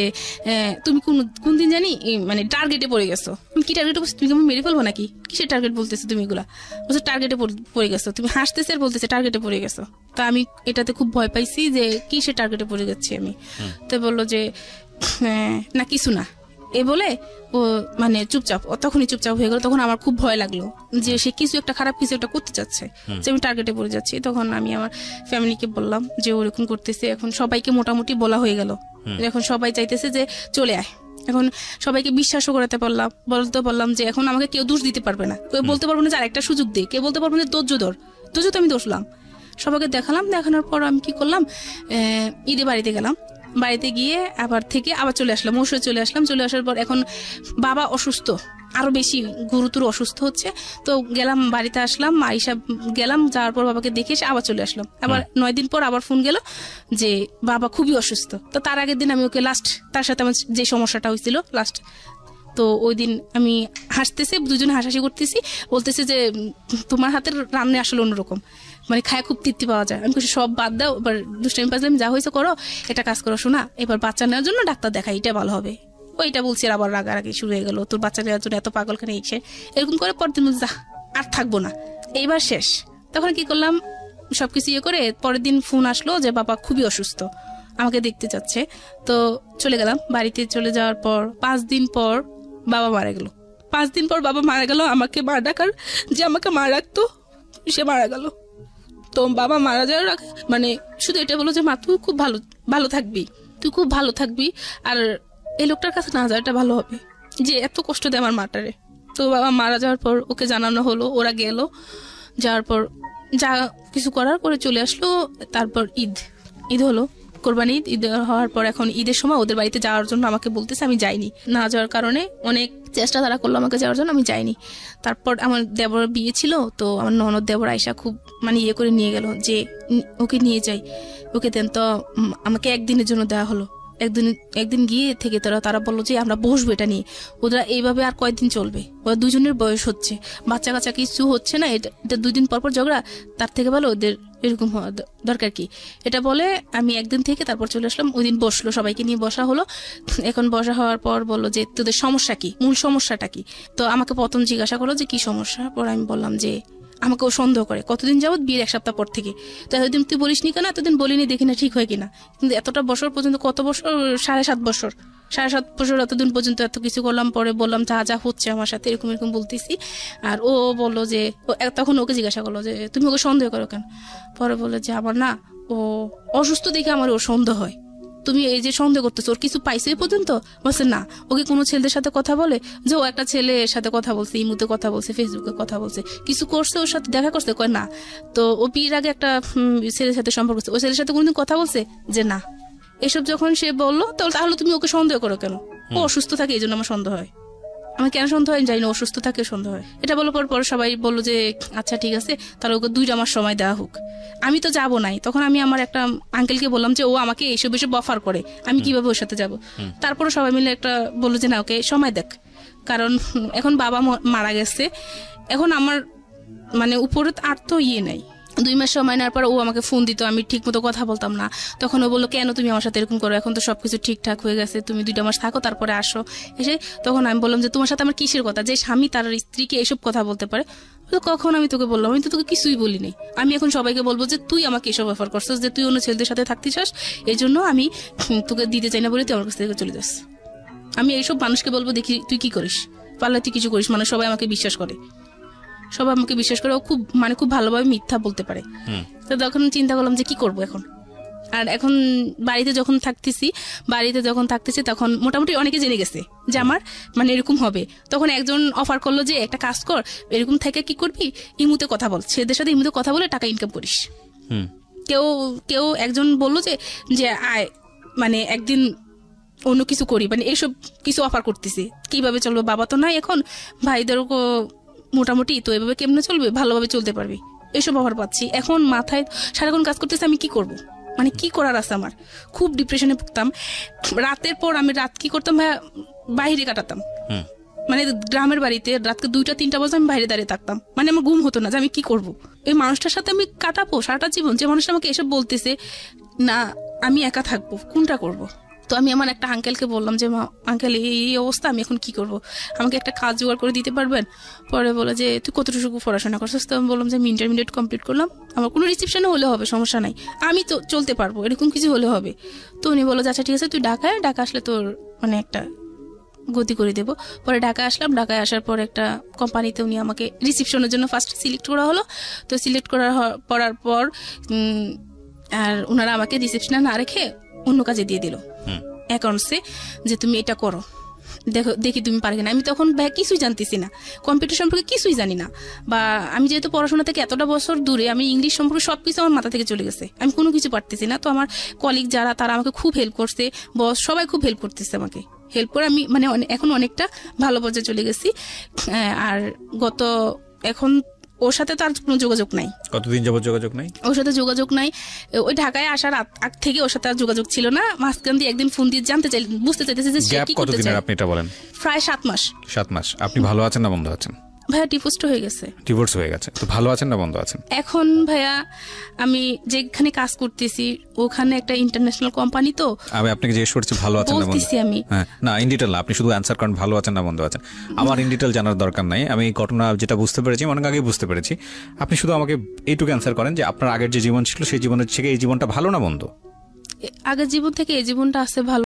তুমি কোন দিন জানি মানে টার্গেটে পড়ে গেছো। কি টার্গেটে পড়ছো, তুমি মেরে ফেলবো নাকি, কিসের টার্গেট বলতেছো তুমি এগুলা? বলছো টার্গেটে পড়ে গেছো, তুমি হাসতেছে আর বলতেছে টার্গেটে পড়ে গেছো। তা আমি এটাতে খুব ভয় পাইছি যে কিসের টার্গেটে পড়ে যাচ্ছি আমি। তো বললো যে না কিছু না, এ বলে ও মানে তখনই চুপচাপ হয়ে গেল। তখন আমার খুব ভয় লাগলো যে সে খারাপ কিছু একটা করতে চাচ্ছে, যে আমি টার্গেটে পড়ে যাচ্ছি। তখন আমি আমার ফ্যামিলিকে বললাম যে ওরকম করতেছে। এখন সবাইকে মোটামুটি বলা হয়ে গেল, এখন সবাই চাইতেছে যে চলে আয়। এখন সবাইকে বিশ্বাসও করাতে বললাম যে এখন আমাকে কেউ দোষ দিতে পারবে না, কেউ বলতে পারবো না যে আরেকটা সুযোগ দে, কেউ বলতে পারবো না ধৈর্য ধর, তো আমি দোষলাম। সবাইকে দেখানোর পর আমি কি করলাম, ঈদে বাড়িতে গেলাম। বাড়িতে গিয়ে আবার চলে আসলাম, মৌসুমে চলে আসলাম। চলে আসার পর এখন বাবা অসুস্থ, আরো বেশি গুরুতর অসুস্থ হচ্ছে। তো গেলাম, বাড়িতে আসলাম, গেলাম, যাওয়ার পর বাবাকে দেখে এসে আবার চলে আসলাম। আবার 9 দিন পর আবার ফোন গেল যে বাবা খুবই অসুস্থ। তো তার আগের দিন আমি ওকে তার সাথে আমার যে সমস্যাটা হয়েছিল তো ওই দিন আমি দুজনে হাসাহাসি করতেছি, বলতেছে যে তোমার হাতের রান্না আসলে অন্যরকম, মানে খায় খুব তৃপ্তি পাওয়া যায়। আমি কিছু সব বাদ দাও, এবার দুষ্টামি পাজলামি যা হয়েছে করো, এটা কাজ করো শোনা, এবার বাচ্চা নেওয়ার জন্য ডাক্তার দেখাই, এটা ভালো হবে। ওইটা বলছি, আবার রাগারাগি শুরু হয়ে গেল, তোর বাচ্চা নেওয়ার জন্য এত পাগলখানে এরকম করে। পরদিন যা আর থাকবো না, এইবার শেষ। তখন কি করলাম, সবকিছু ইয়ে করে পরের দিন ফোন আসলো যে বাবা খুবই অসুস্থ, আমাকে দেখতে চাচ্ছে। তো চলে গেলাম। বাড়িতে চলে যাওয়ার পর 5 দিন পর বাবা মারা গেল। 5 দিন পর বাবা মারা গেল। আমাকে মা ডাকার যে আমাকে মা রাখতো সে মারা গেল। তো বাবা মারা যাওয়ার আগে মানে শুধু এটা বলো যে মা তুই খুব ভালো থাকবি, আর এই লোকটার কাছে না যাওয়াটা ভালো হবে, যে এত কষ্ট দেয় আমার মাটারে। তো বাবা মারা যাওয়ার পর ওকে জানানো হলো, ওরা গেল। যাওয়ার পর যা কিছু করার করে চলে আসলো। তারপর ঈদ হলো, কোরবানি ঈদ হওয়ার পর এখন ঈদের সময় ওদের বাড়িতে যাওয়ার জন্য আমাকে বলতেছে, আমি যাইনি। না যাওয়ার কারণে অনেক চেষ্টা তারা করলো আমাকে যাওয়ার জন্য, আমি যাইনি। তারপর আমার দেবর বিয়ে ছিল, তো আমার ননদ দেবর আয়সা খুব মানে ইয়ে করে নিয়ে গেল যে ওকে নিয়ে যাই, ওকে দেন। তো আমাকে একদিনের জন্য দেওয়া হলো। একদিন গিয়ে থেকে তারা বললো যে আমরা বসবো এটা নিয়ে। ওরা এইভাবে আর কয়েকদিন চলবে, ওরা দুজনের বয়স হচ্ছে, বাচ্চা কাচ্চা কিছু হচ্ছে না, এটা 2 দিন পর ঝগড়া, তার থেকে ভালো ওদের এরকম হওয়া দরকার কি। এটা বলে আমি একদিন থেকে তারপর চলে আসলাম। ওই দিন বসলো, সবাইকে নিয়ে বসা হলো। এখন বসা হওয়ার পর বললো যে তোদের সমস্যা কি, মূল সমস্যাটা কি। তো আমাকে প্রথম জিজ্ঞাসা করলো যে কি সমস্যা। পর আমি বললাম যে আমাকে ও সন্দেহ করে কতদিন যাবত, বিয়ের 1 সপ্তাহ পর থেকে। তো এতদিন তুই বলিসনি কেন, এতদিন বলিনি, দেখি না ঠিক হয় কিনা। কিন্তু এতটা বছর পর্যন্ত, কত বছর, 7.5 বছর, 7.5 বছর এতদিন পর্যন্ত এত কিছু করলাম। পরে বললাম যা যা হচ্ছে আমার সাথে এরকম বলতেছি। আর ও বললো যে, তখন ওকে জিজ্ঞাসা করলো যে তুমি ওকে সন্দেহ করো কেন। পরে বললো যে আমার না ও অসুস্থ দেখে আমার ওর সন্দেহ হয়। তুমি এই যে সন্দেহ করতেছো, ওর কিছু পাইছে এই পর্যন্ত? বলছে না। ওকে কোনো ছেলেদের সাথে কথা বলে, যে ও একটা ছেলের সাথে কথা বলছে, ইমুতে কথা বলছে, ফেসবুকে কথা বলছে, কিছু করছে, ওর সাথে দেখা করছে? কয় না। তো ও বিয়ের আগে একটা ছেলের সাথে সম্পর্ক করছে, ওই ছেলের সাথে কোনোদিন কথা বলছে? যে না। এসব যখন সে বললো, তাহলে তুমি ওকে সন্দেহ করো কেন? ও অসুস্থ থাকে এই জন্য আমার সন্দেহ হয়। আমি কেন সন্দেহ হয় জানি না, অসুস্থ থাকে সন্দেহ হয়। এটা বলার পর সবাই বললো যে আচ্ছা ঠিক আছে, তাহলে ওকে 2 মাস সময় দেওয়া হোক। আমি তো যাবো নাই। তখন আমি আমার একটা আঙ্কেলকে বললাম যে ও আমাকে এইসব অফার করে, আমি কিভাবে ওর সাথে যাব। তারপরে সবাই মিলে একটা বললো যে না, ওকে সময় দেখ, কারণ এখন বাবা মারা গেছে, এখন আমার মানে উপরে আর তো ইয়ে নাই। 2 মাস সময় নেওয়ার পর ও আমাকে ফোন দিত, আমি ঠিক মতো কথা বলতাম না। তখন ও বললো কেন তুমি আমার সাথে এরকম করো, এখন তো সবকিছু ঠিকঠাক হয়ে গেছে, তুমি 2 মাস থাকো তারপরে আসো এসে। তখন আমি বললাম যে তোমার সাথে আমার কিসের কথা, যে স্বামী তার স্ত্রীকে এসব কথা বলতে পারে? কখন আমি তোকে বললাম, আমি তো তোকে কিছুই বলিনি। আমি এখন সবাইকে বলবো যে তুই আমাকে এসব অফার করছিস, যে তুই অন্য ছেলেদের সাথে থাকতে চাস, এই জন্য আমি তোকে দিতে চাই না বলে তুই আমার কাছ থেকে চলে যাস। আমি এইসব মানুষকে বলবো দেখি তুই কি করিস, পারলে তুই কিছু করিস। মানে সবাই আমাকে বিশ্বাস করে, ও খুব ভালোভাবে মিথ্যা বলতে পারে। তো তখন চিন্তা করলাম যে কি করব এখন। আর এখন বাড়িতে যখন থাকতেছি তখন মোটামুটি অনেকে জেনে গেছে যে আমার মানে এরকম হবে। তখন একজন অফার করলো যে একটা কাজ কর, এরকম থেকে কি করবি, ইমুতে কথা বল, ছেলেদের সাথে ইমুতে কথা বলে টাকা ইনকাম করিস। কেউ একজন বললো যে আয়, মানে একদিন অন্য কিছু করি, মানে এইসব কিছু অফার করতেছি। কিভাবে চলবে, বাবা তো নাই এখন, ভাইদেরও মোটামুটি, তো এভাবে কেমনে চলবে, ভালোভাবে চলতে পারবি, এসব অফার পাচ্ছি। এখন মাথায় সারাক্ষণ কাজ করতেছে, আমি কি করব, মানে কি করার আছে আমার। খুব ডিপ্রেশনে ভুগতাম। রাতের পর আমি রাত কি করতাম, বাইরে কাটাতাম। মানে গ্রামের বাড়িতে রাতকে 2টা-3টা বাজে আমি বাইরে দাঁড়িয়ে থাকতাম। মানে আমার ঘুম হতো না যে আমি কি করব, এই মানুষটার সাথে আমি কাটাবো সারাটা জীবন, যে মানুষটা আমাকে এসব বলতেছে, না আমি একা থাকবো, কোনটা করব। তো আমি আমার একটা আঙ্কেলকে বললাম যে আঙ্কেল এই অবস্থা, আমি এখন কি করব, আমাকে একটা কাজ জোগাড় করে দিতে পারবেন? পরে বলে যে তুই কতটুকু পড়াশোনা করছিস? তো আমি বললাম যে আমি ইন্টারমিডিয়েট কমপ্লিট করলাম, আমার কোনো রিসেপশনে হলে হবে, সমস্যা নাই, আমি তো চলতে পারবো, এরকম কিছু হলে হবে। তো উনি বললো আচ্ছা ঠিক আছে, তুই ঢাকা আসলে তোর মানে একটা গতি করে দেবো। পরে ঢাকায় আসলাম। ঢাকায় আসার পর একটা কোম্পানিতে উনি আমাকে রিসেপশনের জন্য ফার্স্ট সিলেক্ট করা হলো। তো সিলেক্ট করার পর আর ওনারা আমাকে রিসেপশনে না রেখে অন্য কাজে দিয়ে দিল, অ্যাকাউন্টসে, যে তুমি এটা করো, দেখি তুমি পারবে না। আমি তখন কিছুই জানতেছি না, কম্পিউটার সম্পর্কে কিছুই জানি না, বা আমি যেহেতু পড়াশোনা থেকে এতটা বছর দূরে, আমি ইংলিশ সম্পর্কে সবকিছু আমার মাথা থেকে চলে গেছে, আমি কোনো কিছু পারতেছি না। তো আমার কলিগ যারা, তারা আমাকে খুব হেল্প করছে, বস সবাই খুব হেল্প করতেছে আমাকে। হেল্প করে আমি মানে এখন অনেকটা ভালো পর্যায়ে চলে গেছি। আর এখন ওর সাথে তো আর কোনো যোগাযোগ নাই। কতদিন যাবত যোগাযোগ নাই? ওর সাথে যোগাযোগ নাই। ওই ঢাকায় আসার আগ থেকে ওর সাথে আর যোগাযোগ ছিল না। মাঝখান দিয়ে একদিন ফোন দিয়ে বুঝতে চাইতেছে যে সে কি করতে চায়। আপনি এটা বলেন। প্রায় 7 মাস। 7 মাস। আপনি ভালো আছেন না বন্ধ আছেন? ভাইয়া ডিভোর্স হয়ে গেছে। ডিভোর্স হয়ে গেছে, তো ভালো আছেন না বন্ধ আছেন? এখন ভাইয়া আমি যেখানে কাজ করতেছি ওখানে একটা ইন্টারন্যাশনাল কোম্পানি, তো আমি আপনাকে জিজ্ঞেস করছি ভালো আছেন না বন্ধ? আমি না, ইন ডিটেইল না, আপনি শুধু অ্যানসার করেন ভালো আছেন না বন্ধ আছেন। আমার ইন ডিটেইল জানার দরকার নাই, আমি ঘটনা যেটা বুঝতে পেরেছি অনেক আগেই বুঝতে পেরেছি। আপনি শুধু আমাকে এইটুকু অ্যানসার করেন যে আপনার আগের যে জীবন ছিল সেই জীবনের থেকে এই জীবনটা ভালো না বন্ধ? আগের জীবন থেকে এই জীবনটা আছে ভালো।